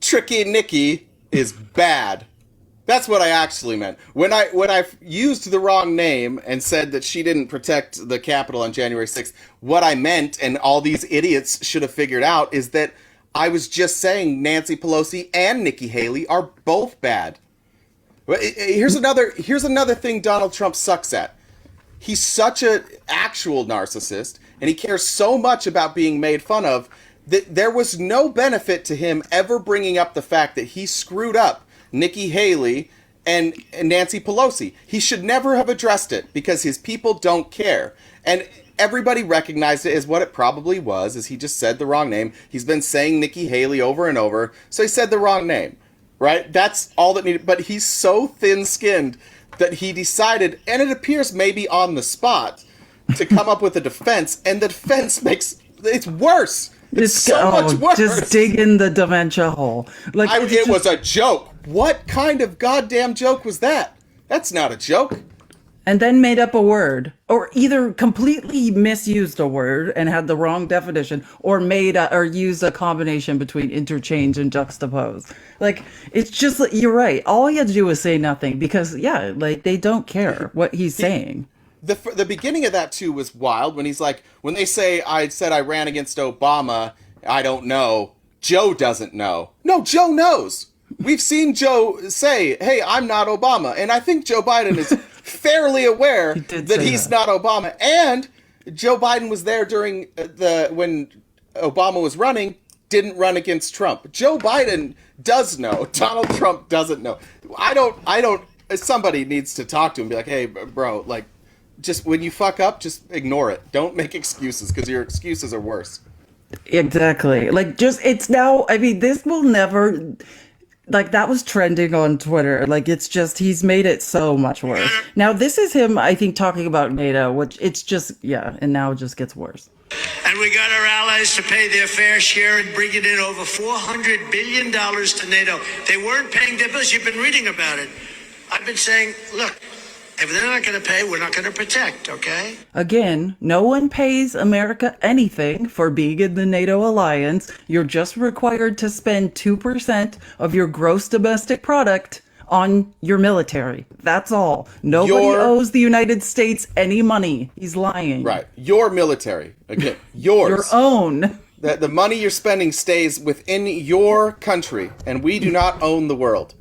Tricky Nikki is bad. That's what I actually meant. When I used the wrong name and said that she didn't protect the Capitol on January 6th, what I meant, and all these idiots should have figured out, is that I was just saying Nancy Pelosi and Nikki Haley are both bad. Here's another thing Donald Trump sucks at. He's such an actual narcissist, and he cares so much about being made fun of, that there was no benefit to him ever bringing up the fact that he screwed up Nikki Haley and Nancy Pelosi. He should never have addressed it because his people don't care. And everybody recognized it as what it probably was, is he just said the wrong name. He's been saying Nikki Haley over and over, so he said the wrong name, right? That's all that needed. But he's so thin-skinned that he decided, and it appears maybe on the spot, to come up with a defense, and the defense it's worse. It's so much worse. Just dig in the dementia hole. It was a joke. What kind of goddamn joke was that? That's not a joke. And then made up a word, or either completely misused a word and had the wrong definition, or used a combination between interchange and juxtapose. It's just, you're right. All he had to do was say nothing because, they don't care what he's saying. The beginning of that too was wild when he's like, when they say I said I ran against Obama, I don't know. Joe doesn't know. No, Joe knows. We've seen Joe say, hey, I'm not Obama. And I think Joe Biden is fairly aware that he's not Obama. And Joe Biden was there during when Obama was running, didn't run against Trump. Joe Biden does know. Donald Trump doesn't know. I don't, somebody needs to talk to him and be like, hey, bro, just when you fuck up, just ignore it. Don't make excuses because your excuses are worse. Exactly. It's now, this will never, that was trending on Twitter. It's just, he's made it so much worse. Now, this is him, I think, talking about NATO, which it's just, and now it just gets worse. And we got our allies to pay their fair share and bringing in over $400 billion to NATO. They weren't paying their bills. You've been reading about it. I've been saying, look, if they're not going to pay, we're not going to protect, okay? Again, no one pays America anything for being in the NATO alliance. You're just required to spend 2% of your gross domestic product on your military. That's all. Nobody owes the United States any money. He's lying. Right. Your military. Again, yours. Your own. The money you're spending stays within your country, and we do not own the world.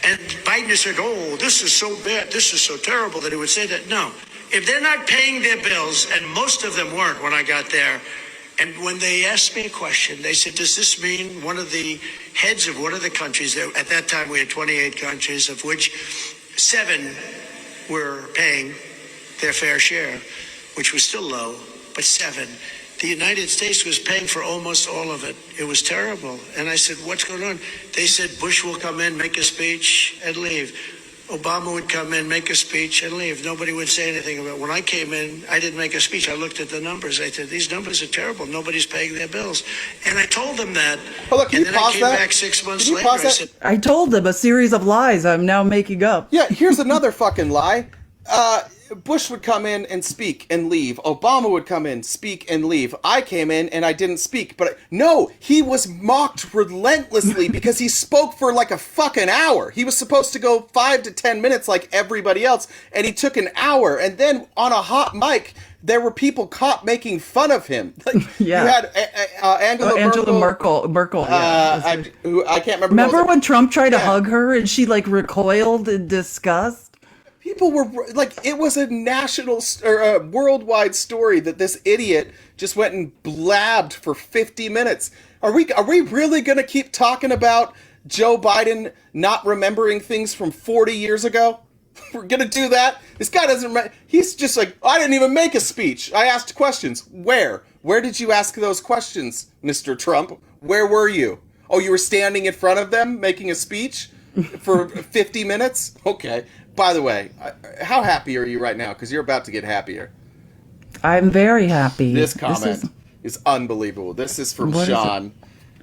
And Biden said, oh, this is so bad, this is so terrible that he would say that. No, if they're not paying their bills, and most of them weren't when I got there, and when they asked me a question, they said, does this mean one of the heads of one of the countries, at that time we had 28 countries, of which 7 were paying their fair share, which was still low, but 7. The United States was paying for almost all of it. It was terrible. And I said, what's going on? They said, Bush will come in, make a speech, and leave. Obama would come in, make a speech, and leave. Nobody would say anything about it. When I came in, I didn't make a speech. I looked at the numbers. I said, these numbers are terrible. Nobody's paying their bills. And I told them that. And then I came back 6 months later. I said, I told them a series of lies I'm now making up. Yeah, here's another fucking lie. Bush would come in and speak and leave. Obama would come in, speak and leave. I came in and I didn't speak. But no, he was mocked relentlessly because he spoke for like a fucking hour. He was supposed to go 5 to 10 minutes like everybody else, and he took an hour. And then on a hot mic, there were people caught making fun of him. You had Angela Merkel. I can't remember. Remember when Trump tried to hug her and she recoiled in disgust? People were it was a national or a worldwide story that this idiot just went and blabbed for 50 minutes. Are we really going to keep talking about Joe Biden not remembering things from 40 years ago? We're going to do that? This guy doesn't remember. He's just like, I didn't even make a speech. I asked questions. Where? Where did you ask those questions, Mr. Trump? Where were you? Oh, you were standing in front of them making a speech for 50 minutes? Okay. By the way, how happy are you right now? Because you're about to get happier. I'm very happy. This comment is unbelievable. This is from Sean.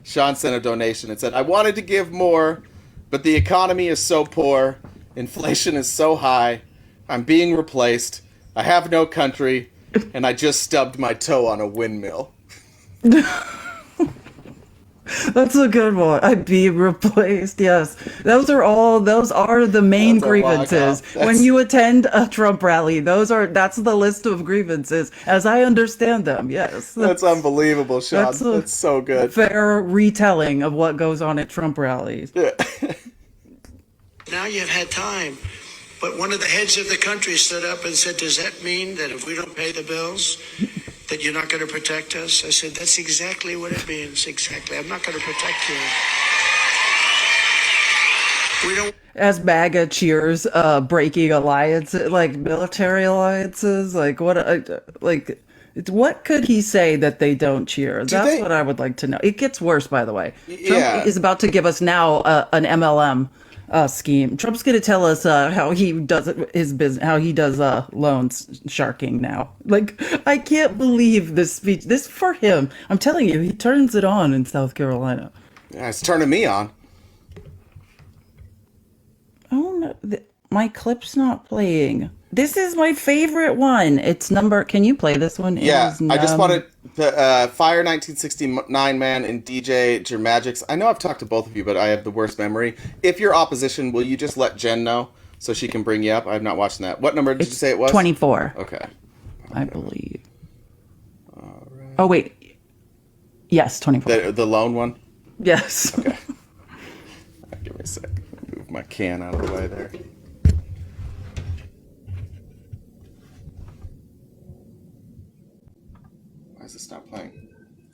Sean sent a donation and said, I wanted to give more, but the economy is so poor. Inflation is so high. I'm being replaced. I have no country, and I just stubbed my toe on a windmill. That's a good one. I'd be replaced. Yes, those are the main grievances when you attend a Trump rally. That's the list of grievances as I understand them. Yes, that's unbelievable, Sean. That's so good. Fair retelling of what goes on at Trump rallies. Yeah. Now you've had time. But one of the heads of the country stood up and said, does that mean that if we don't pay the bills, that you're not going to protect us? I said, that's exactly what it means. Exactly. I'm not going to protect you. We don't. As MAGA cheers, breaking alliances, like military alliances, what could he say that they don't cheer? That's what I would like to know. It gets worse, by the way. Trump is about to give us now an MLM scheme. Trump's going to tell us how he does his business, how he does loans sharking now. Like, I can't believe this speech. This for him. I'm telling you, he turns it on in South Carolina. Yeah, it's turning me on. Oh no, my clip's not playing. This is my favorite one. It's number. Can you play this one? Yeah, I just wanted the Fire 1969 Man and DJ Germagics. I know I've talked to both of you, but I have the worst memory. If you're opposition, will you just let Jen know so she can bring you up? I'm not watching that. What number did you say it was? 24. Okay. I believe. All right. Oh, wait. Yes, 24. The lone one? Yes. Okay. Give me a sec. Move my can out of the way there. Why is this not playing?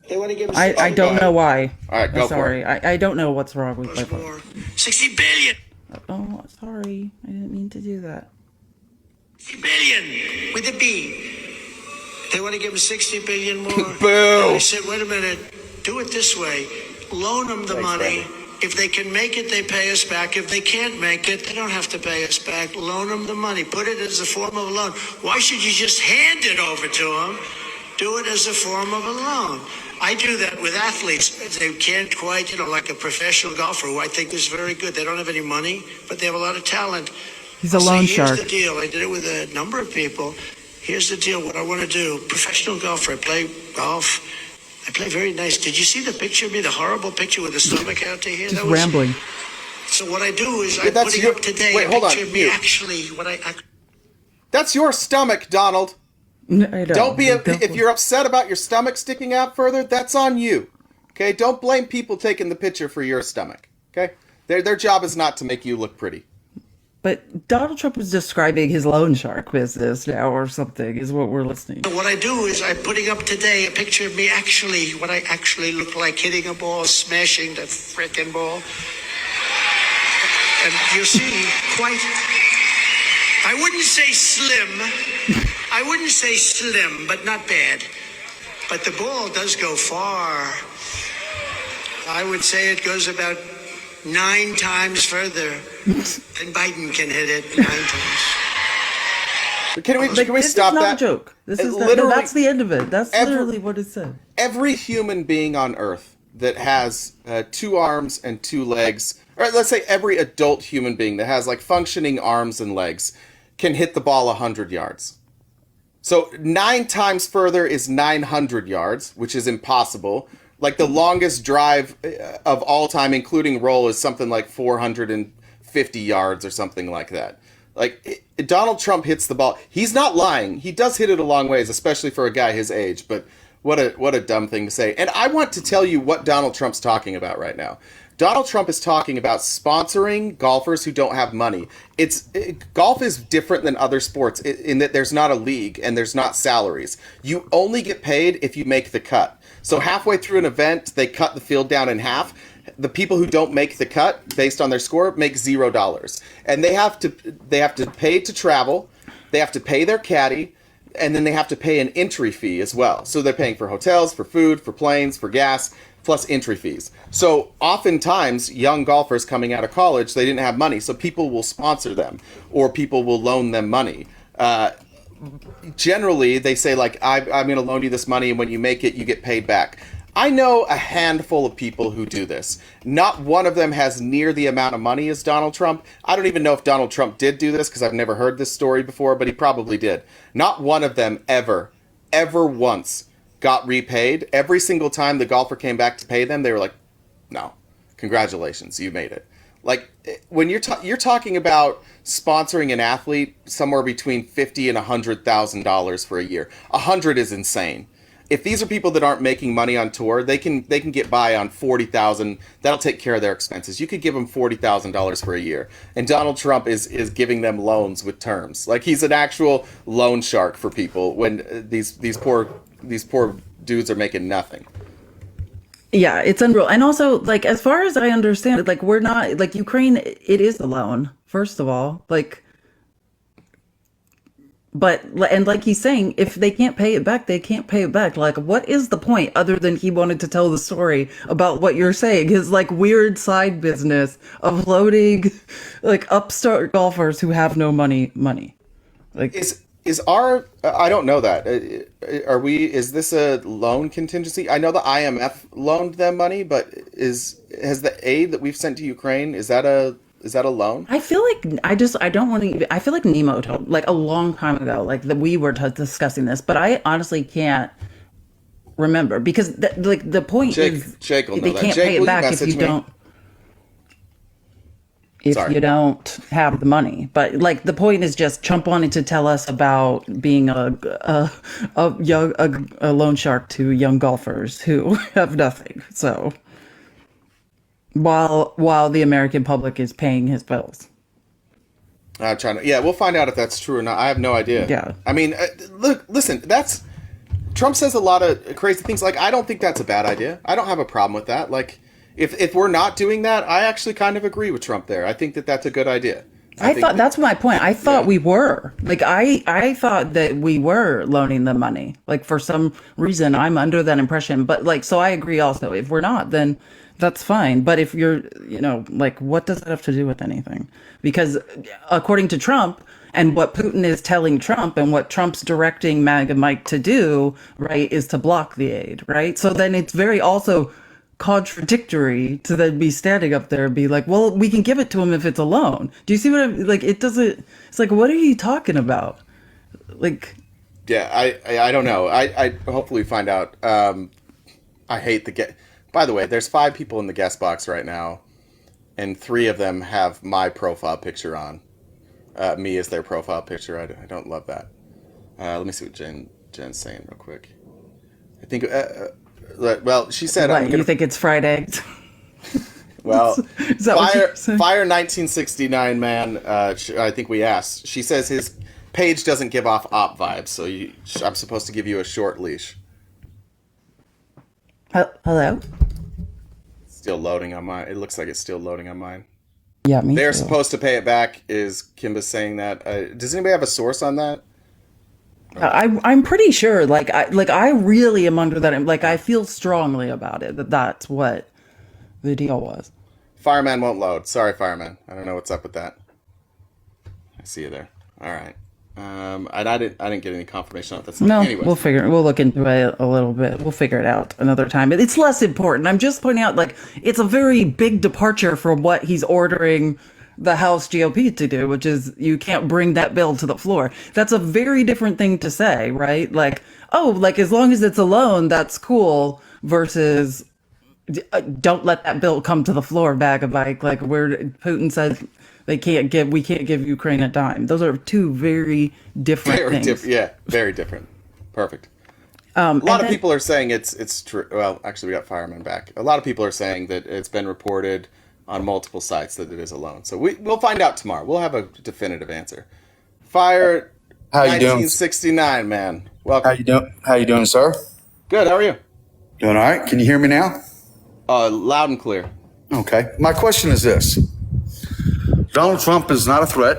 They want to give us I don't know why. All right, go for it. I don't know what's wrong with my phone. 60 billion. Oh, sorry. I didn't mean to do that. 60 billion with a B. They want to give them 60 billion more. Boo! And I said, wait a minute. Do it this way. Loan them the money. Brandon. If they can make it, they pay us back. If they can't make it, they don't have to pay us back. Loan them the money. Put it as a form of a loan. Why should you just hand it over to them? Do it as a form of a loan. I do that with athletes. They can't quite, like a professional golfer who I think is very good. They don't have any money, but they have a lot of talent. He's a loan shark. Here's the deal. I did it with a number of people. Here's the deal. What I want to do. Professional golfer. I play golf. I play very nice. Did you see the picture of me? The horrible picture with the stomach out to here? Just rambling. So what I do is I'm putting up today a picture of me actually. That's your stomach, Donald. No, I don't. If you're upset about your stomach sticking out further, that's on you. Okay? Don't blame people taking the picture for your stomach. Okay? Their job is not to make you look pretty. But Donald Trump is describing his loan shark business now or something is what we're listening. What I do is I'm putting up today a picture of me what I actually look like hitting a ball, smashing the frickin' ball. And you see I wouldn't say slim, but not bad. But the ball does go far. I would say it goes about 9 times further than Biden can hit it 9 times. Can we stop that? This is not a joke. That's the end of it. That's literally what it said. Every human being on Earth that has 2 arms and 2 legs, or let's say every adult human being that has functioning arms and legs, can hit the ball 100 yards. So 9 times further is 900 yards, which is impossible. The longest drive of all time, including roll, is something like 450 yards or something like that. Donald Trump hits the ball. He's not lying. He does hit it a long ways, especially for a guy his age. But what a dumb thing to say. And I want to tell you what Donald Trump's talking about right now. Donald Trump is talking about sponsoring golfers who don't have money. Golf is different than other sports in that there's not a league and there's not salaries. You only get paid if you make the cut. So halfway through an event, they cut the field down in half. The people who don't make the cut based on their score make $0, and they have to pay to travel, they have to pay their caddy, and then they have to pay an entry fee as well. So they're paying for hotels, for food, for planes, for gas, plus entry fees. So oftentimes, young golfers coming out of college, they didn't have money, so people will sponsor them, or people will loan them money. Generally, they say, like, I'm going to loan you this money, and when you make it, you get paid back. I know a handful of people who do this. Not one of them has near the amount of money as Donald Trump. I don't even know if Donald Trump did do this because I've never heard this story before, but he probably did. Not one of them ever once got repaid. Every single time the golfer came back to pay them, they were like, no, congratulations, you made it. Like, when you're talking about sponsoring an athlete somewhere between $50,000 and $100,000 for a year. 100 is insane. If these are people that aren't making money on tour, they can get by on $40,000. That'll take care of their expenses. You could give them $40,000 for a year, and Donald Trump is giving them loans with terms. Like, he's an actual loan shark for people when these poor dudes are making nothing. Yeah, it's unreal. And also, like, as far as I understand it, like, we're not, like, Ukraine, it is a loan, first of all. Like, but, and like he's saying, if they can't pay it back, they can't pay it back. Like, what is the point other than he wanted to tell the story about what you're saying? His, like, weird side business of loading, like, upstart golfers who have no money. Like, Is our, I don't know that. Is this a loan contingency? I know the IMF loaned them money, but has the aid that we've sent to Ukraine, is that a loan? I feel like I don't want to, I feel like Nemo told, like, a long time ago, like, that we were discussing this, but I honestly can't remember because the point is Jake will know they that. can't Jake, pay it back if you don't. If you don't have the money, but like the point is just Trump wanted to tell us about being a loan shark to young golfers who have nothing. So while the American public is paying his bills. We'll find out if that's true or not. I have no idea. Yeah. I mean, listen, Trump says a lot of crazy things. Like, I don't think that's a bad idea. I don't have a problem with that. Like, if we're not doing that, I actually kind of agree with Trump there. I think that's a good idea. I thought that's my point. I thought we were. Like, I thought that we were loaning them money. Like, for some reason, I'm under that impression. But, like, so I agree also. If we're not, then that's fine. But if you're, like, what does that have to do with anything? Because according to Trump, and what Putin is telling Trump and what Trump's directing MAGA Mike to do, right, is to block the aid, right? So then it's very also contradictory to then be standing up there and be like, well, we can give it to him if it's a loan. Do you see what I'm like? It doesn't, it's like, what are you talking about? Like, yeah, I don't know. I hopefully find out. I hate by the way, there's 5 people in the guest box right now, and 3 of them have my profile picture on. Me as their profile picture. I don't love that. Let me see what Jen's saying real quick. I think, well, she said, you think it's fried eggs? Well, Is that what you're saying? Fire 1969 man, I think we asked. She says his page doesn't give off op vibes, so I'm supposed to give you a short leash. Hello? Still loading on mine. It looks like it's still loading on mine. Yeah, me They're too. supposed to pay it back, is Kimba saying that. Does anybody have a source on that? I'm pretty sure, I really am under that. Like, I feel strongly about it, that's what the deal was. Fireman won't load. Sorry, Fireman. I don't know what's up with that. I see you there. All right. I didn't get any confirmation on that. No, Anyways. we'll look into it a little bit. We'll figure it out another time. It's less important. I'm just pointing out, like, it's a very big departure from what he's ordering the House GOP to do, which is you can't bring that bill to the floor. That's a very different thing to say, right? Like, oh, like, as long as it's a loan, that's cool, versus don't let that bill come to the floor, bag of like where Putin says we can't give Ukraine a dime. Those are 2 very different things. Very different. Perfect. A lot of people are saying it's true. Well, actually, we got Fireman back. A lot of people are saying that it's been reported on multiple sites that it is a loan. So we'll find out tomorrow. We'll have a definitive answer. Fire, how you doing? 1969, man. Welcome. How you doing, sir? Good. How are you? Doing all right. Can you hear me now? Loud and clear. Okay. My question is this. Donald Trump is not a threat,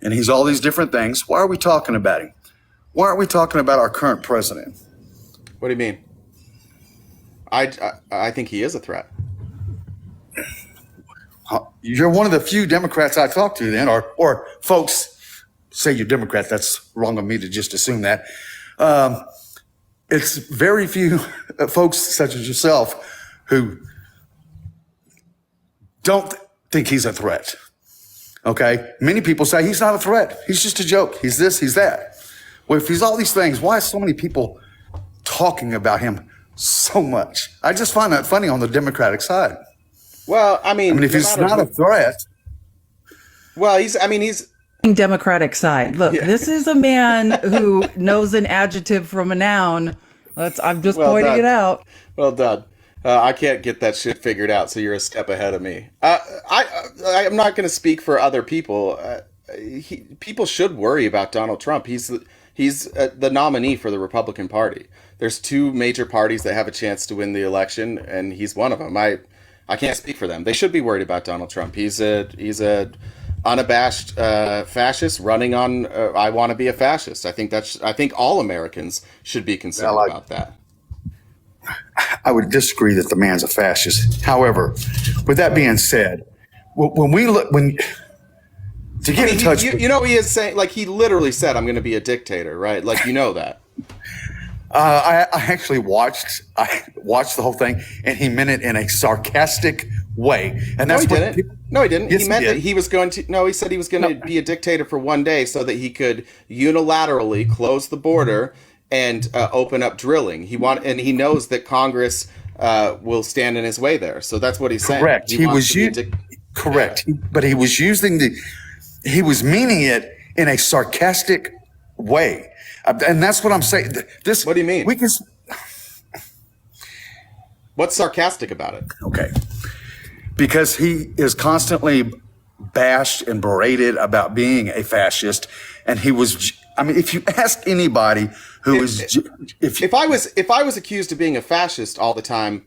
and he's all these different things. Why are we talking about him? Why aren't we talking about our current president? What do you mean? I think he is a threat. You're one of the few Democrats I talk to then, or folks say you're Democrat. That's wrong of me to just assume that. It's very few folks such as yourself who don't think he's a threat. Okay? Many people say he's not a threat. He's just a joke. He's this, he's that. Well, if he's all these things, why is so many people talking about him so much? I just find that funny on the Democratic side. Well, I mean, if he's not a threat. Well, he's Democratic side. Look, this is a man who knows an adjective from a noun. I'm just pointing it out. Well done. I can't get that shit figured out, so you're a step ahead of me. I'm not going to speak for other people. People should worry about Donald Trump. He's the nominee for the Republican Party. There's two major parties that have a chance to win the election, and he's one of them. I can't speak for them. They should be worried about Donald Trump. He's a unabashed fascist running on I want to be a fascist. I think all Americans should be concerned about that. I would disagree that the man's a fascist. However, with that being said, to get in touch, you know, he is saying, like, he literally said, "I'm going to be a dictator," right? Like, you know that. I actually watched the whole thing, and he meant it in a sarcastic way. And that's no, he didn't. No, he didn't. Yes, he meant he did. that he was going to. No, he said he was going to be a dictator for one day so that he could unilaterally close the border and open up drilling. And he knows that Congress will stand in his way there. So that's what he's saying. Correct. Correct. But he was he was meaning it in a sarcastic way. And that's what I'm saying. What do you mean? What's sarcastic about it? Okay. Because he is constantly bashed and berated about being a fascist. And he was, I mean, if you ask anybody who if I was accused of being a fascist all the time,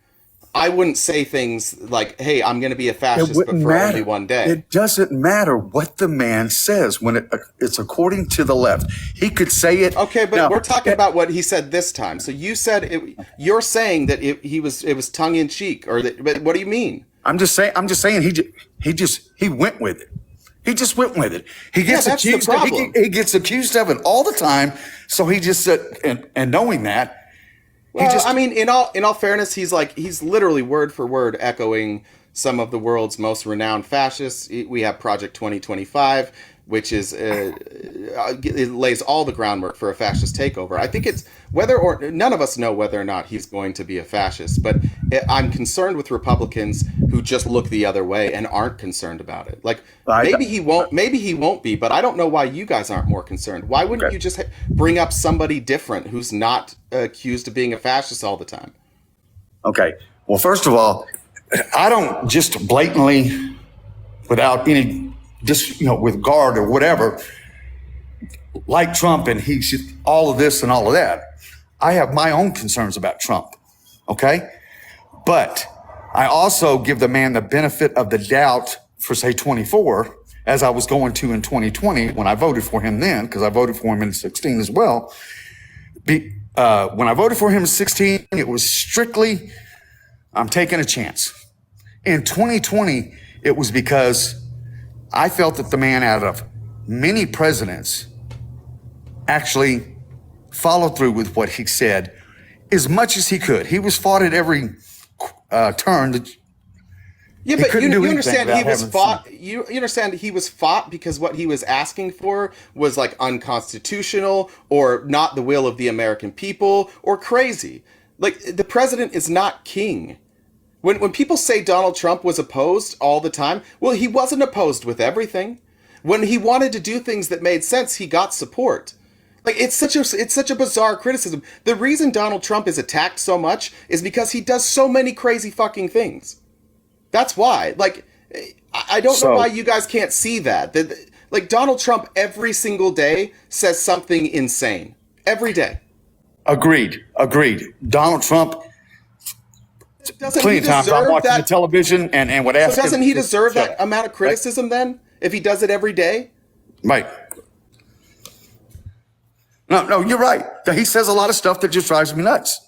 I wouldn't say things like, "Hey, I'm going to be a fascist, but for only one day." It doesn't matter what the man says when it's according to the left. He could say it. Okay, but we're talking about what he said this time. So you said you're saying that it was tongue in cheek, but what do you mean? I'm just saying he went with it. He just went with it. He gets accused. He gets accused of it all the time. So he just said, and knowing that. Well, I mean, in all fairness, he's literally word for word echoing some of the world's most renowned fascists. We have Project 2025, which is it lays all the groundwork for a fascist takeover. I think it's none of us know whether or not he's going to be a fascist, but I'm concerned with Republicans who just look the other way and aren't concerned about it. Like maybe he won't be, but I don't know why you guys aren't more concerned. Why wouldn't you just bring up somebody different who's not accused of being a fascist all the time? Okay. Well, first of all, I don't just blatantly, without any with guard or whatever, like Trump and he's all of this and all of that. I have my own concerns about Trump, okay? But I also give the man the benefit of the doubt for, say, 24, as I was going to in 2020 when I voted for him then, because I voted for him in 16 as well. When I voted for him in 16, it was strictly, I'm taking a chance. In 2020, it was because I felt that the man, out of many presidents, actually followed through with what he said as much as he could. He was fought at every turn. Yeah, but you understand he was fought. You understand he was fought because what he was asking for was like unconstitutional or not the will of the American people or crazy. Like, the president is not king. When people say Donald Trump was opposed all the time, well, he wasn't opposed with everything. When he wanted to do things that made sense, he got support. Like, it's such a bizarre criticism. The reason Donald Trump is attacked so much is because he does so many crazy fucking things. That's why. Like, I don't know why you guys can't see that. Like, Donald Trump every single day says something insane. Every day. Agreed. Donald Trump plenty of times I'm watching the television and would ask. So doesn't him, he deserve that amount of criticism then? If he does it every day? Right. No, you're right. He says a lot of stuff that just drives me nuts.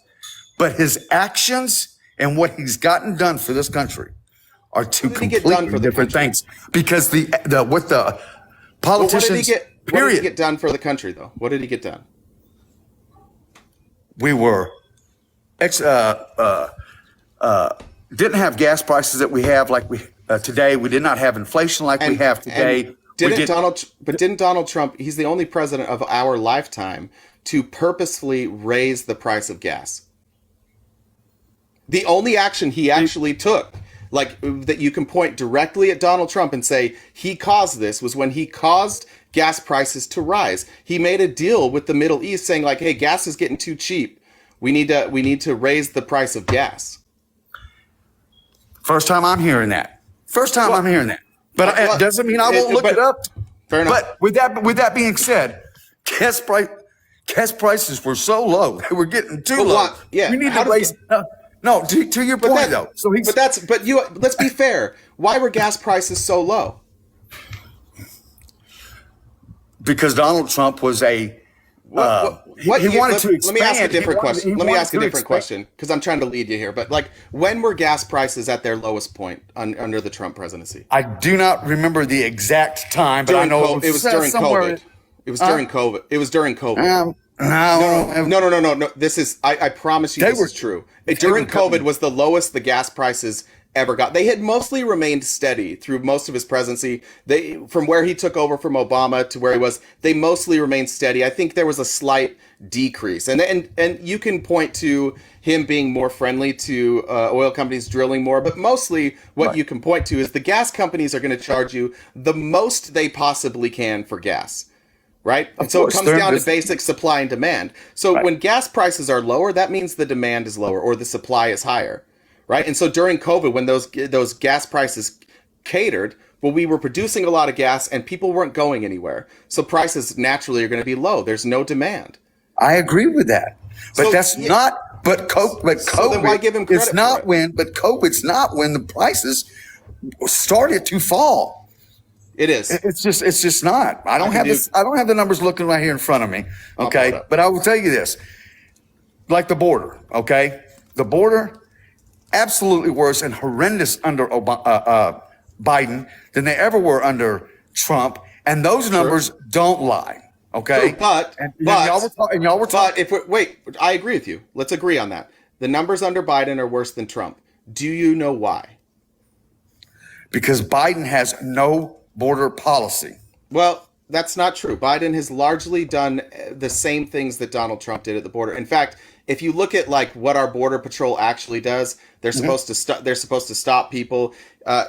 But his actions and what he's gotten done for this country are two completely different things. Because the politicians, what did he get done for the country, though? What did he get done? We were didn't have gas prices that we have like we today. We did not have inflation like we have today. Didn't Donald Trump, he's the only president of our lifetime to purposefully raise the price of gas. The only action he actually took, like that you can point directly at Donald Trump and say he caused this, was when he caused gas prices to rise. He made a deal with the Middle East saying like, hey, gas is getting too cheap. We need to raise the price of gas. First time I'm hearing that. But it doesn't mean I won't look it up. Fair enough. But with that being said, gas prices were so low; they were getting too low. Yeah, we need to raise. No, to your point though. So let's be fair. Why were gas prices so low? Because Donald Trump was a. He wanted to expand. Let me ask a different question. Let me ask a different question because I'm trying to lead you here. But like, when were gas prices at their lowest point under the Trump presidency? I do not remember the exact time, but I know it was during COVID. It was during COVID. It was during COVID. No. This is. I promise you, this is true. During COVID was the lowest the gas prices ever got. They had mostly remained steady through most of his presidency. From where he took over from Obama to where he was, they mostly remained steady. I think there was a slight decrease, and you can point to him being more friendly to oil companies drilling more, but mostly what you can point to is the gas companies are going to charge you the most they possibly can for gas. Right? And so it comes down to basic supply and demand. So when gas prices are lower, that means the demand is lower or the supply is higher. Right? And so during COVID, when those gas prices catered, well, we were producing a lot of gas and people weren't going anywhere. So prices naturally are going to be low. There's no demand. I agree with that. But COVID, why give him credit? COVID's not when the prices started to fall. It is. It's just not. I don't have the numbers looking right here in front of me. Okay. But I will tell you this. Like the border, okay? The border absolutely worse and horrendous under Biden than they ever were under Trump. And those numbers don't lie. Okay. True, but I agree with you. Let's agree on that. The numbers under Biden are worse than Trump. Do you know why? Because Biden has no border policy. Well, that's not true. Biden has largely done the same things that Donald Trump did at the border. In fact, if you look at like what our border patrol actually does, they're supposed to stop people.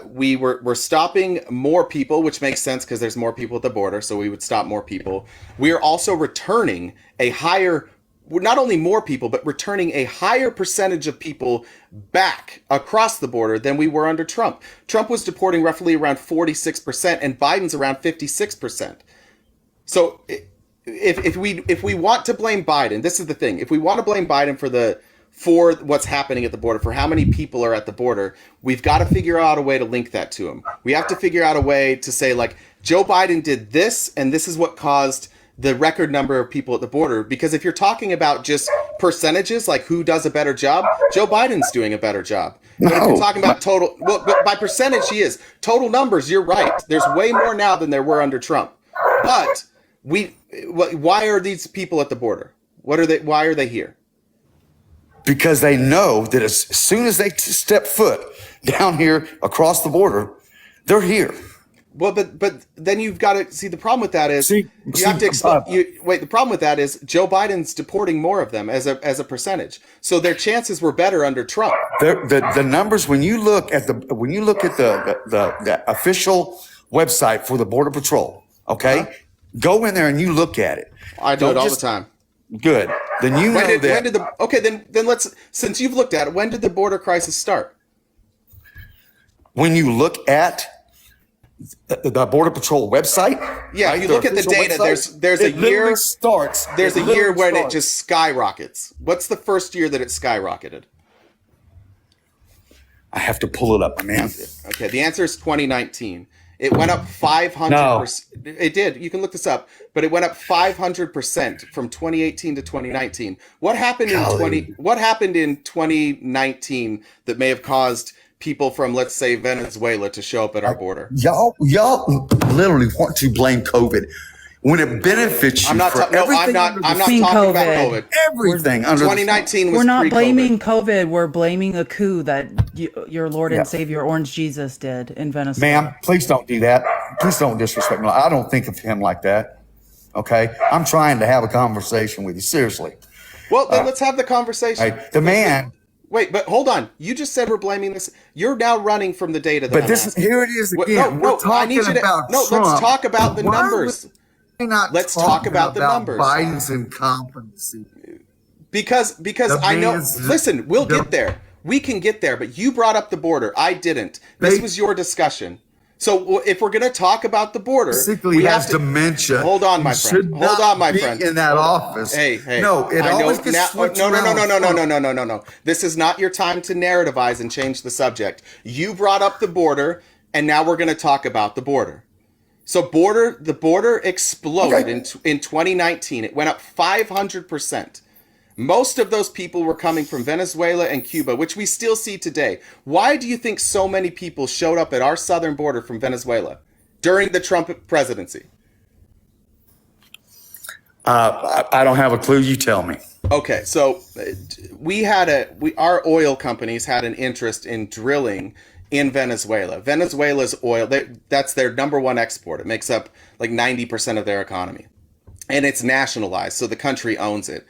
We're stopping more people, which makes sense because there's more people at the border, so we would stop more people. We are also returning a higher, not only more people, but returning a higher percentage of people back across the border than we were under Trump. Trump was deporting roughly around 46%, and Biden's around 56%. So if we want to blame Biden, this is the thing. If we want to blame Biden for what's happening at the border, for how many people are at the border, we've got to figure out a way to link that to him. We have to figure out a way to say, like, Joe Biden did this, and this is what caused the record number of people at the border. Because if you're talking about just percentages, like who does a better job, Joe Biden's doing a better job. But if you're talking about total, well, but by percentage, he is. Total numbers, you're right. There's way more now than there were under Trump. But why are these people at the border? Why are they here? Because they know that as soon as they step foot down here across the border, they're here. Well, but then you've got to see the problem with that is you have to the problem with that is Joe Biden's deporting more of them as a percentage. So their chances were better under Trump. The numbers when you look at the official website for the Border Patrol, okay, go in there and you look at it. I do it all the time. Good. Then you know that. Then let's, since you've looked at it, when did the border crisis start? When you look at the Border Patrol website. Yeah, right? You look at the data. Website, there's a year starts. There's a year when it just skyrockets. What's the first year that it skyrocketed? I have to pull it up, man. Okay, the answer is 2019. It went up 500%. It did. You can look this up, but it went up 500% from 2018 to 2019. What happened What happened in 2019 that may have caused people from, let's say, Venezuela to show up at our border? Y'all literally want to blame COVID when it benefits you. I'm not talking about COVID. Everything under 2019 was We're not pre-COVID. blaming COVID. We're blaming a coup that your Lord and Savior Orange Jesus did in Venezuela. Ma'am, please don't do that. Please don't disrespect me. I don't think of him like that. Okay? I'm trying to have a conversation with you. Seriously. Well, then let's have the conversation. Hey, the man. Wait, but hold on. You just said we're blaming this. You're now running from the data that But here it is again. No, We're talking about Trump. Let's talk about the numbers. Let's talk about the numbers. Biden's incompetency. Because I know. Listen, we'll get there. We can get there. But you brought up the border. I didn't. This was your discussion. So if we're going to talk about the border, basically has dementia. Hold on, my friend. Hold on, my friend. In that office. Hey. No, it always gets switched around. No. This is not your time to narrativize and change the subject. You brought up the border, and now we're going to talk about the border. So the border exploded in 2019. It went up 500%. Most of those people were coming from Venezuela and Cuba, which we still see today. Why do you think so many people showed up at our southern border from Venezuela during the Trump presidency? I don't have a clue. You tell me. Okay, so our oil companies had an interest in drilling in Venezuela. Venezuela's oil, that's their number one export. It makes up like 90% of their economy. And it's nationalized, so the country owns it.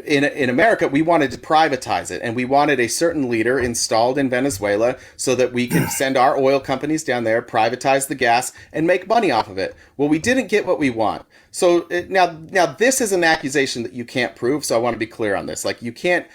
In America, we wanted to privatize it, and we wanted a certain leader installed in Venezuela so that we can send our oil companies down there, privatize the gas, and make money off of it. Well, we didn't get what we want. So now this is an accusation that you can't prove, so I want to be clear on this. Like, you can't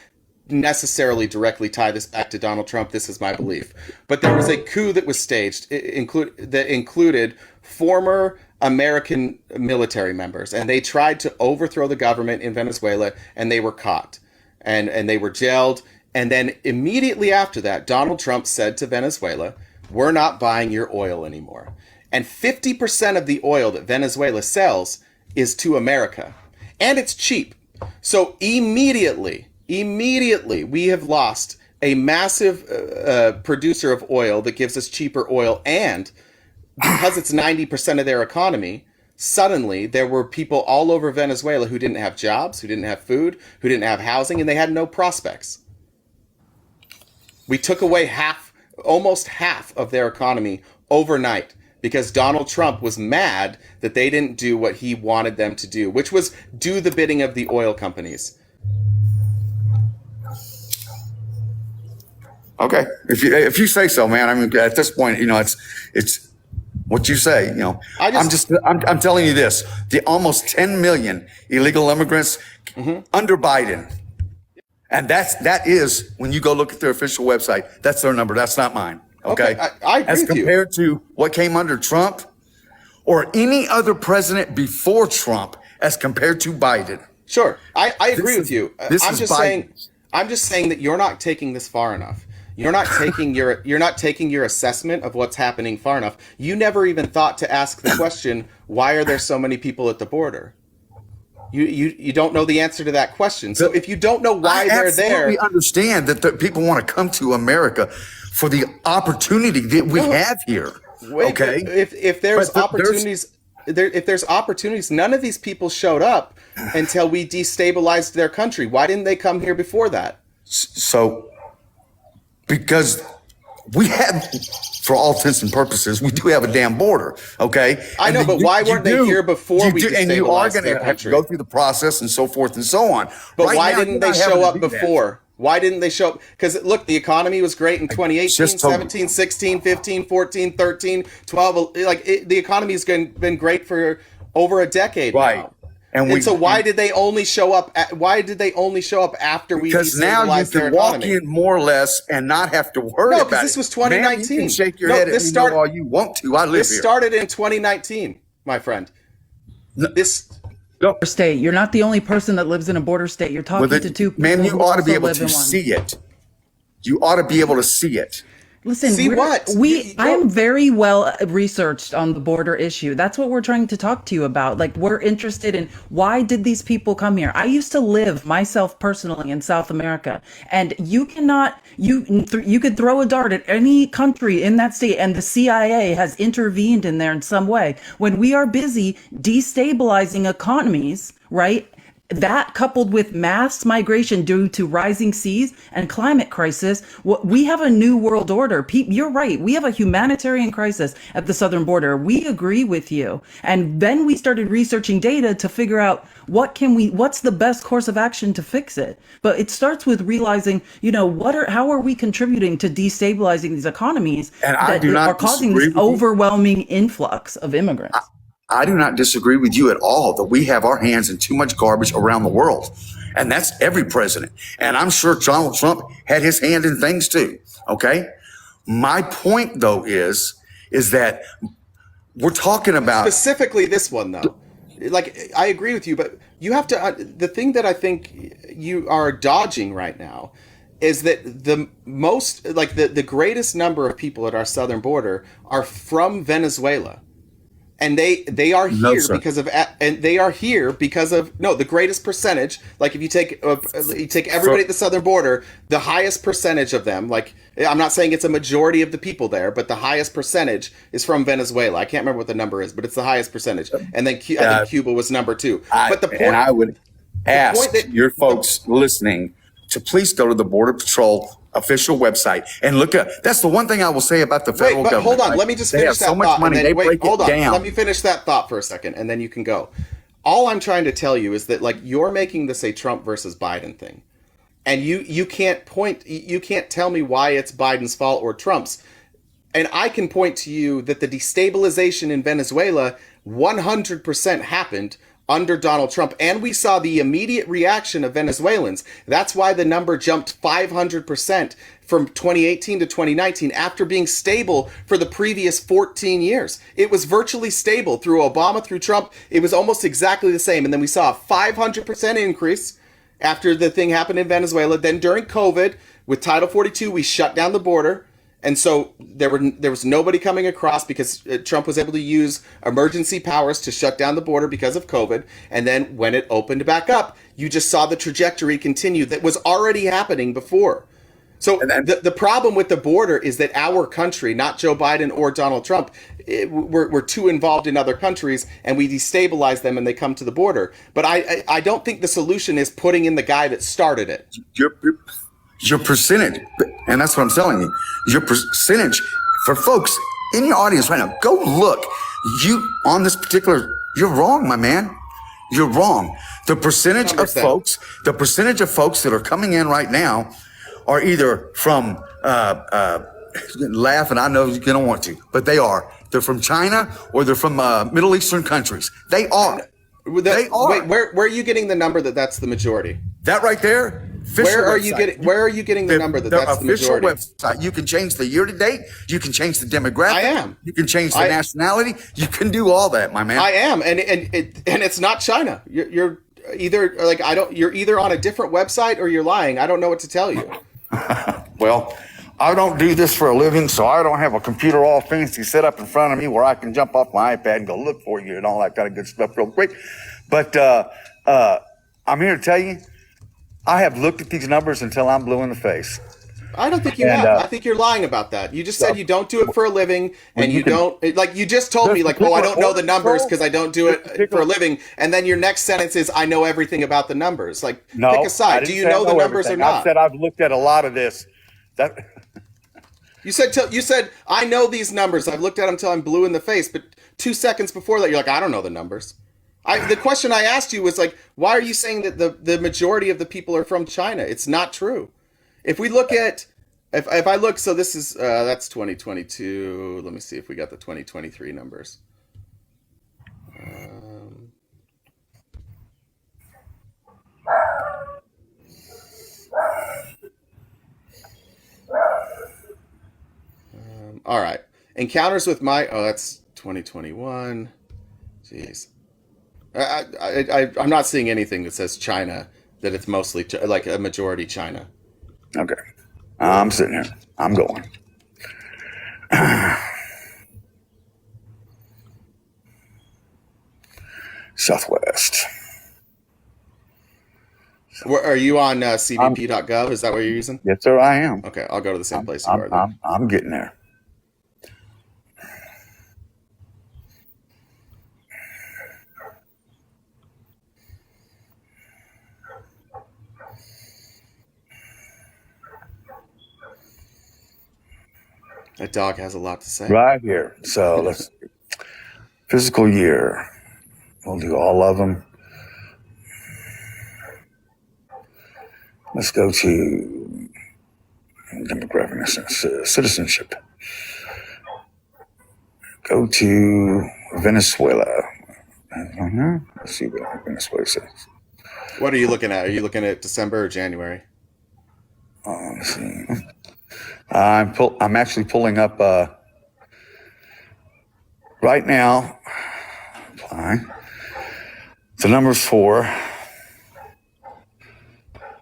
necessarily directly tie this back to Donald Trump. This is my belief. But there was a coup that was staged that included former American military members, and they tried to overthrow the government in Venezuela, and they were caught and they were jailed. And then immediately after that, Donald Trump said to Venezuela, "We're not buying your oil anymore." And 50% of the oil that Venezuela sells is to America, and it's cheap. So immediately we have lost a massive producer of oil that gives us cheaper oil, and because it's 90% of their economy, suddenly there were people all over Venezuela who didn't have jobs, who didn't have food, who didn't have housing, and they had no prospects. We took away almost half of their economy overnight because Donald Trump was mad that they didn't do what he wanted them to do, which was do the bidding of the oil companies. Okay, if you say so, man. I mean, at this point, it's what you say. I'm telling you this: the almost 10 million illegal immigrants under Biden, and that is when you go look at their official website. That's their number. That's not mine. Okay, I agree as with you. compared to what came under Trump or any other president before Trump, as compared to Biden. Sure, I agree with you. I'm just saying that you're not taking this far enough. You're not taking your assessment of what's happening far enough. You never even thought to ask the question, why are there so many people at the border? You don't know the answer to that question. So if you don't know why they're there, I understand that people want to come to America for the opportunity that we have here. Okay, if there's opportunities, none of these people showed up until we destabilized their country. Why didn't they come here before that? So. Because we have, for all intents and purposes, we do have a damn border, okay? I know, but why weren't they here before we destabilized and you are going their to have to country? go through the process and so forth and so on. But why didn't they show up before? Why didn't they show up? Because, look, the economy was great in 2018, 17, 16, 15, 14, 13, 12. The economy's been great for over a decade now. And so why did they only show up? Why did they only show up after we Because now you can walk in more or less and not have to worry about it. No, because this was 2019. Man, you can shake your head at me all you want to. I live here. This started in 2019, my friend. Border state. You're not the only person that lives in a border state. You're talking to two people. Man, you who ought to be also able live to in one. see it. You ought to be able to see it. Listen, See what? I am very well researched on the border issue. That's what we're trying to talk to you about. Like, we're interested in why did these people come here? I used to live myself personally in South America, and you could throw a dart at any country in that state, and the CIA has intervened in there in some way. When we are busy destabilizing economies, right? That coupled with mass migration due to rising seas and climate crisis, we have a new world order. You're right. We have a humanitarian crisis at the southern border. We agree with you. And then we started researching data to figure out what's the best course of action to fix it. But it starts with realizing, how are we contributing to destabilizing these economies that are causing this overwhelming influx of immigrants? I do not disagree with you at all that we have our hands in too much garbage around the world. And that's every president. And I'm sure Donald Trump had his hand in things too. Okay. My point though is that we're talking about specifically this one though. Like, I agree with you, but you have to, the thing that I think you are dodging right now is that the greatest number of people at our southern border are from Venezuela. And they are here because of the greatest percentage. Like, if you take everybody at the southern border, the highest percentage of them, like, I'm not saying it's a majority of the people there, but the highest percentage is from Venezuela. I can't remember what the number is, but it's the highest percentage. And then I think Cuba was number 2. But the point, and I would ask your folks listening to please go to the Border Patrol official website and look up. That's the one thing I will say about the federal government. Hold on, let me just finish that thought. They have so much money, they break it down. Let me finish that thought for a second, and then you can go. All I'm trying to tell you is that, like, you're making this a Trump versus Biden thing, and you can't tell me why it's Biden's fault or Trump's. And I can point to you that the destabilization in Venezuela 100% happened under Donald Trump, and we saw the immediate reaction of Venezuelans. That's why the number jumped 500% from 2018 to 2019 after being stable for the previous 14 years. It was virtually stable through Obama, through Trump. It was almost exactly the same. And then we saw a 500% increase after the thing happened in Venezuela. Then during COVID, with Title 42, we shut down the border. And so there was nobody coming across because Trump was able to use emergency powers to shut down the border because of COVID. And then when it opened back up, you just saw the trajectory continue that was already happening before. So the problem with the border is that our country, not Joe Biden or Donald Trump, we're too involved in other countries and we destabilize them and they come to the border. But I don't think the solution is putting in the guy that started it. Your percentage, and that's what I'm telling you, your percentage for folks in your audience right now, go look. You on this particular, you're wrong, my man. You're wrong. The percentage of folks that are coming in right now are either from, laugh, and I know you don't want to, but they're from China or they're from Middle Eastern countries. They are. Wait, where are you getting the number that's the majority? That right there. Where are you getting the number that's the majority? Website. You can change the year to date. You can change the demographic. I am. You can change the nationality. You can do all that, my man. I am, and it's not China. You're either you're either on a different website or you're lying. I don't know what to tell you. Well, I don't do this for a living, so I don't have a computer all fancy set up in front of me where I can jump off my iPad and go look for you and all that kind of good stuff real quick. But I'm here to tell you, I have looked at these numbers until I'm blue in the face. I don't think you have. I think you're lying about that. You just said you don't do it for a living, and you just told me, like, oh, I don't know the numbers because I don't do it for a living. And then your next sentence is, I know everything about the numbers. Like, pick a side. Do you know the numbers or not? I said I've looked at a lot of this. You said I know these numbers. I've looked at them until I'm blue in the face. But 2 seconds before that, you're like, I don't know the numbers. The question I asked you was like, why are you saying that the majority of the people are from China? It's not true. If we look at, if I look, so this is, that's 2022. Let me see if we got the 2023 numbers. All right. Encounters with that's 2021. Jeez. I'm not seeing anything that says China, that it's mostly like a majority China. Okay. I'm sitting here. I'm going. Southwest. Are you on cbp.gov? Is that what you're using? Yes, sir, I am. Okay, I'll go to the same place you are then. I'm getting there. That dog has a lot to say. Right here. So let's physical year. We'll do all of them. Let's go to demographic citizenship. Go to Venezuela. Let's see what Venezuela says. What are you looking at? Are you looking at December or January? Let's see. I'm actually pulling up right now. Apply. The number 4.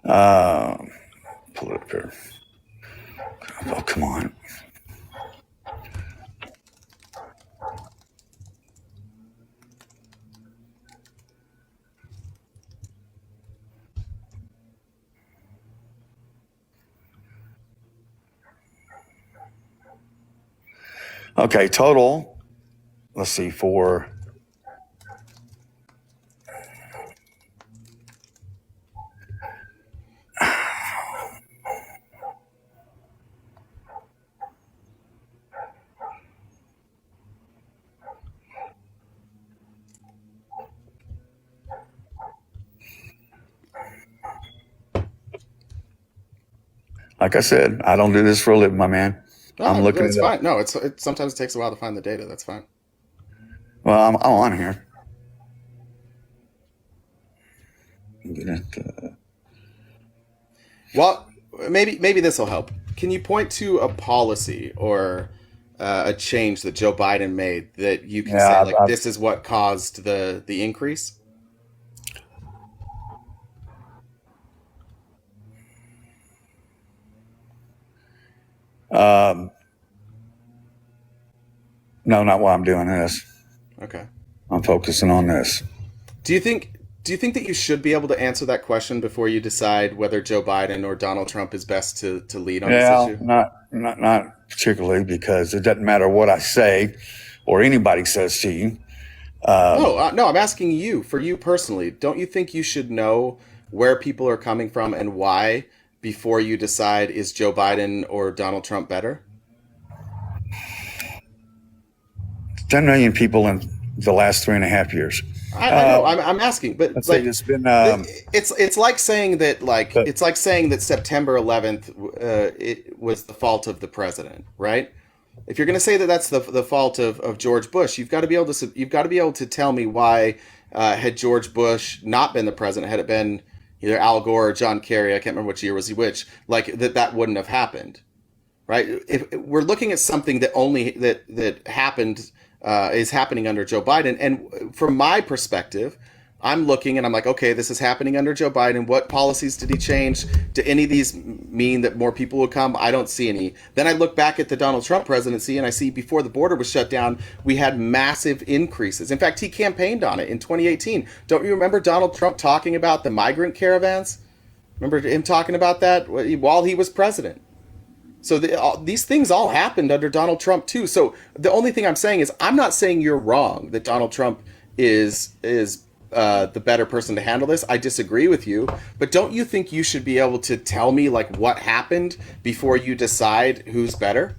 Pull it up here. Oh, come on. Okay, total. Let's see, for like I said, I don't do this for a living, my man. I'm looking It's it up. fine. No, it sometimes it takes a while to find the data. That's fine. Well, I'm on here. Well, maybe this will help. Can you point to a policy or a change that Joe Biden made that you can say like this is what caused the increase? No, not while I'm doing this. Okay. I'm focusing on this. Do you think that you should be able to answer that question before you decide whether Joe Biden or Donald Trump is best to lead on this issue? Not particularly, because it doesn't matter what I say or anybody says to you. No, I'm asking you, for you personally. Don't you think you should know where people are coming from and why before you decide is Joe Biden or Donald Trump better? 10 million people in the last 3.5 years. I know. I'm asking, but Let's like say it's been. it's like saying that it's like saying that September 11th it was the fault of the president, right? If you're going to say that that's the fault of George Bush, you've got to be able to tell me why had George Bush not been the president, had it been either Al Gore or John Kerry, I can't remember which year was he which, like that wouldn't have happened, right? If we're looking at something that only that happened. Is happening under Joe Biden. And from my perspective, I'm looking and I'm like, okay, this is happening under Joe Biden. What policies did he change? Do any of these mean that more people will come? I don't see any. Then I look back at the Donald Trump presidency and I see before the border was shut down, we had massive increases. In fact, he campaigned on it in 2018. Don't you remember Donald Trump talking about the migrant caravans? Remember him talking about that while he was president? So these things all happened under Donald Trump too. So the only thing I'm saying is I'm not saying you're wrong that Donald Trump is the better person to handle this. I disagree with you, but don't you think you should be able to tell me like what happened before you decide who's better?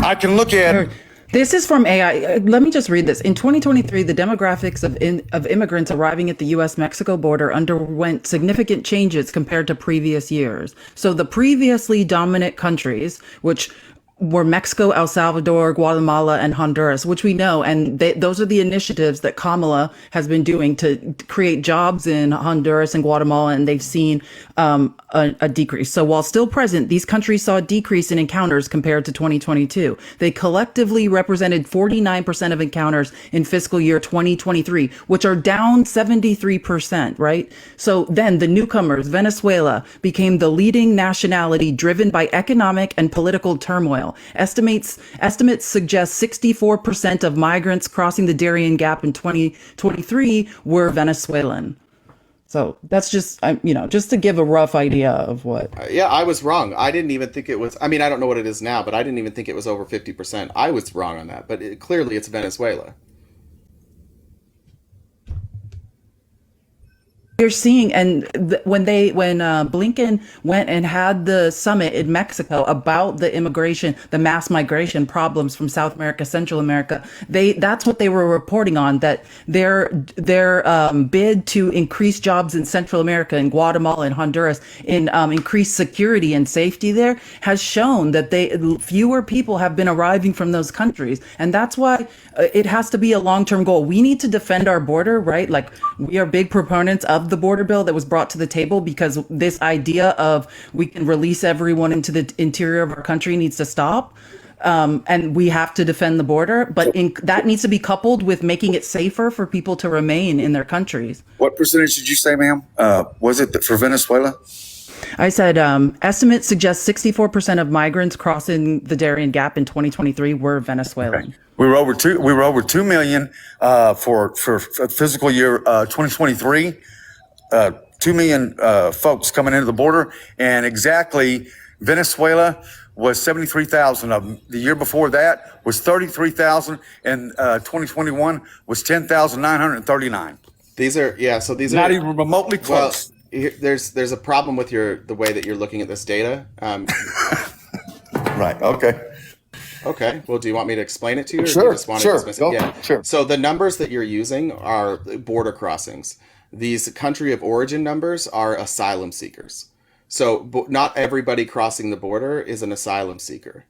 I can look at. This is from AI. Let me just read this. In 2023, the demographics of immigrants arriving at the U.S.-Mexico border underwent significant changes compared to previous years. So the previously dominant countries, which were Mexico, El Salvador, Guatemala, and Honduras, which we know. And those are the initiatives that Kamala has been doing to create jobs in Honduras and Guatemala, and they've seen a decrease. So while still present, these countries saw a decrease in encounters compared to 2022. They collectively represented 49% of encounters in fiscal year 2023, which are down 73%, right? So then the newcomers, Venezuela, became the leading nationality driven by economic and political turmoil. Estimates suggest 64% of migrants crossing the Darien Gap in 2023 were Venezuelan. So that's just, just to give a rough idea of what. Yeah, I was wrong. I didn't even think it was, I mean, I don't know what it is now, but I didn't even think it was over 50%. I was wrong on that, but clearly it's Venezuela. You're seeing, and when Blinken went and had the summit in Mexico about the immigration, the mass migration problems from South America, Central America, that's what they were reporting on, that their bid to increase jobs in Central America, in Guatemala and Honduras, in increased security and safety there, has shown that fewer people have been arriving from those countries, and that's why it has to be a long-term goal. We need to defend our border, right? Like, we are big proponents of the border bill that was brought to the table, because this idea of we can release everyone into the interior of our country needs to stop. And we have to defend the border, but that needs to be coupled with making it safer for people to remain in their countries. What percentage did you say, ma'am? Was it for Venezuela? I said estimates suggest 64% of migrants crossing the Darien Gap in 2023 were Venezuelan. Okay. We were over 2 million for fiscal year 2023. 2 million folks coming into the border, and exactly Venezuela was 73,000 of them. The year before that was 33,000, and 2021 was 10,939. These are not even remotely close. Well, there's a problem with the way that you're looking at this data. Right. Okay. Well, do you want me to explain it to you? Or Sure. Do you just want to dismiss it? Yeah. Sure. So the numbers that you're using are border crossings. These country of origin numbers are asylum seekers. So not everybody crossing the border is an asylum seeker,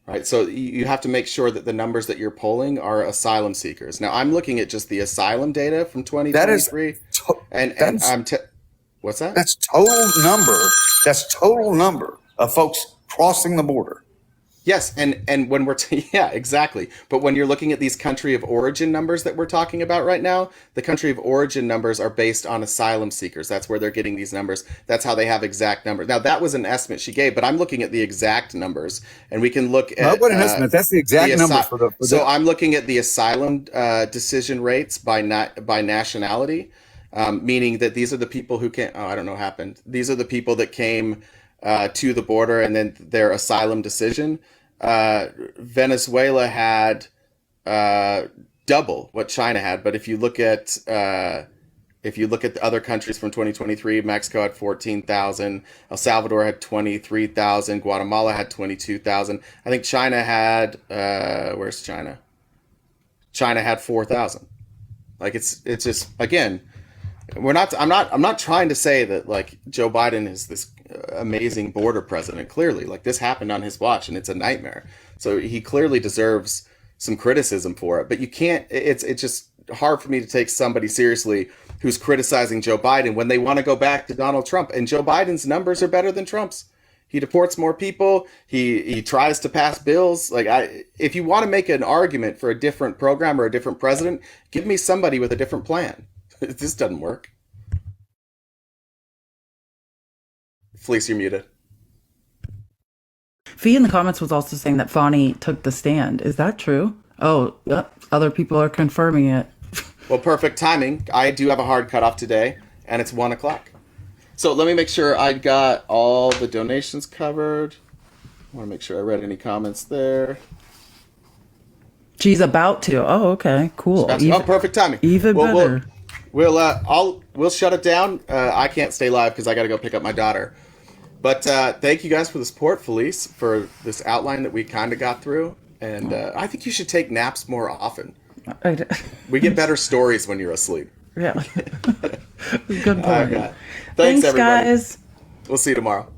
right? So you have to make sure that the numbers that you're polling are asylum seekers. Now, I'm looking at just the asylum data from 2023. What's that? That's total number of folks crossing the border. Yes, and when we're yeah, exactly. But when you're looking at these country of origin numbers that we're talking about right now, the country of origin numbers are based on asylum seekers. That's where they're getting these numbers. That's how they have exact numbers. Now, that was an estimate she gave, but I'm looking at the exact numbers, and we can look at what an estimate. That's the exact number for the. So I'm looking at the asylum decision rates by nationality, meaning that these are the people who came. Oh, I don't know what happened. These are the people that came to the border, and then their asylum decision. Venezuela had double what China had, but if you look at the other countries from 2023, Mexico had 14,000, El Salvador had 23,000, Guatemala had 22,000. I think China had where's China? China had 4,000. Like it's just, again, I'm not trying to say that like Joe Biden is this amazing border president. Clearly, like, this happened on his watch and it's a nightmare. So he clearly deserves some criticism for it, but you can't, it's just hard for me to take somebody seriously who's criticizing Joe Biden when they want to go back to Donald Trump. And Joe Biden's numbers are better than Trump's. He deports more people. He tries to pass bills. Like, if you want to make an argument for a different program or a different president, give me somebody with a different plan. This doesn't work. Fleece, you're muted. Fee in the comments was also saying that Fani took the stand. Is that true? Oh, yep. Other people are confirming it. Well, perfect timing. I do have a hard cutoff today, and it's 1:00. So let me make sure I got all the donations covered. I want to make sure I read any comments there. She's about to. Oh, okay, cool. Perfect timing. Even better. We'll shut it down. I can't stay live because I got to go pick up my daughter. But thank you guys for the support, Felice, for this outline that we kind of got through. And I think you should take naps more often. We get better stories when you're asleep. Yeah. Good point. Thanks, everybody. Guys. We'll see you tomorrow.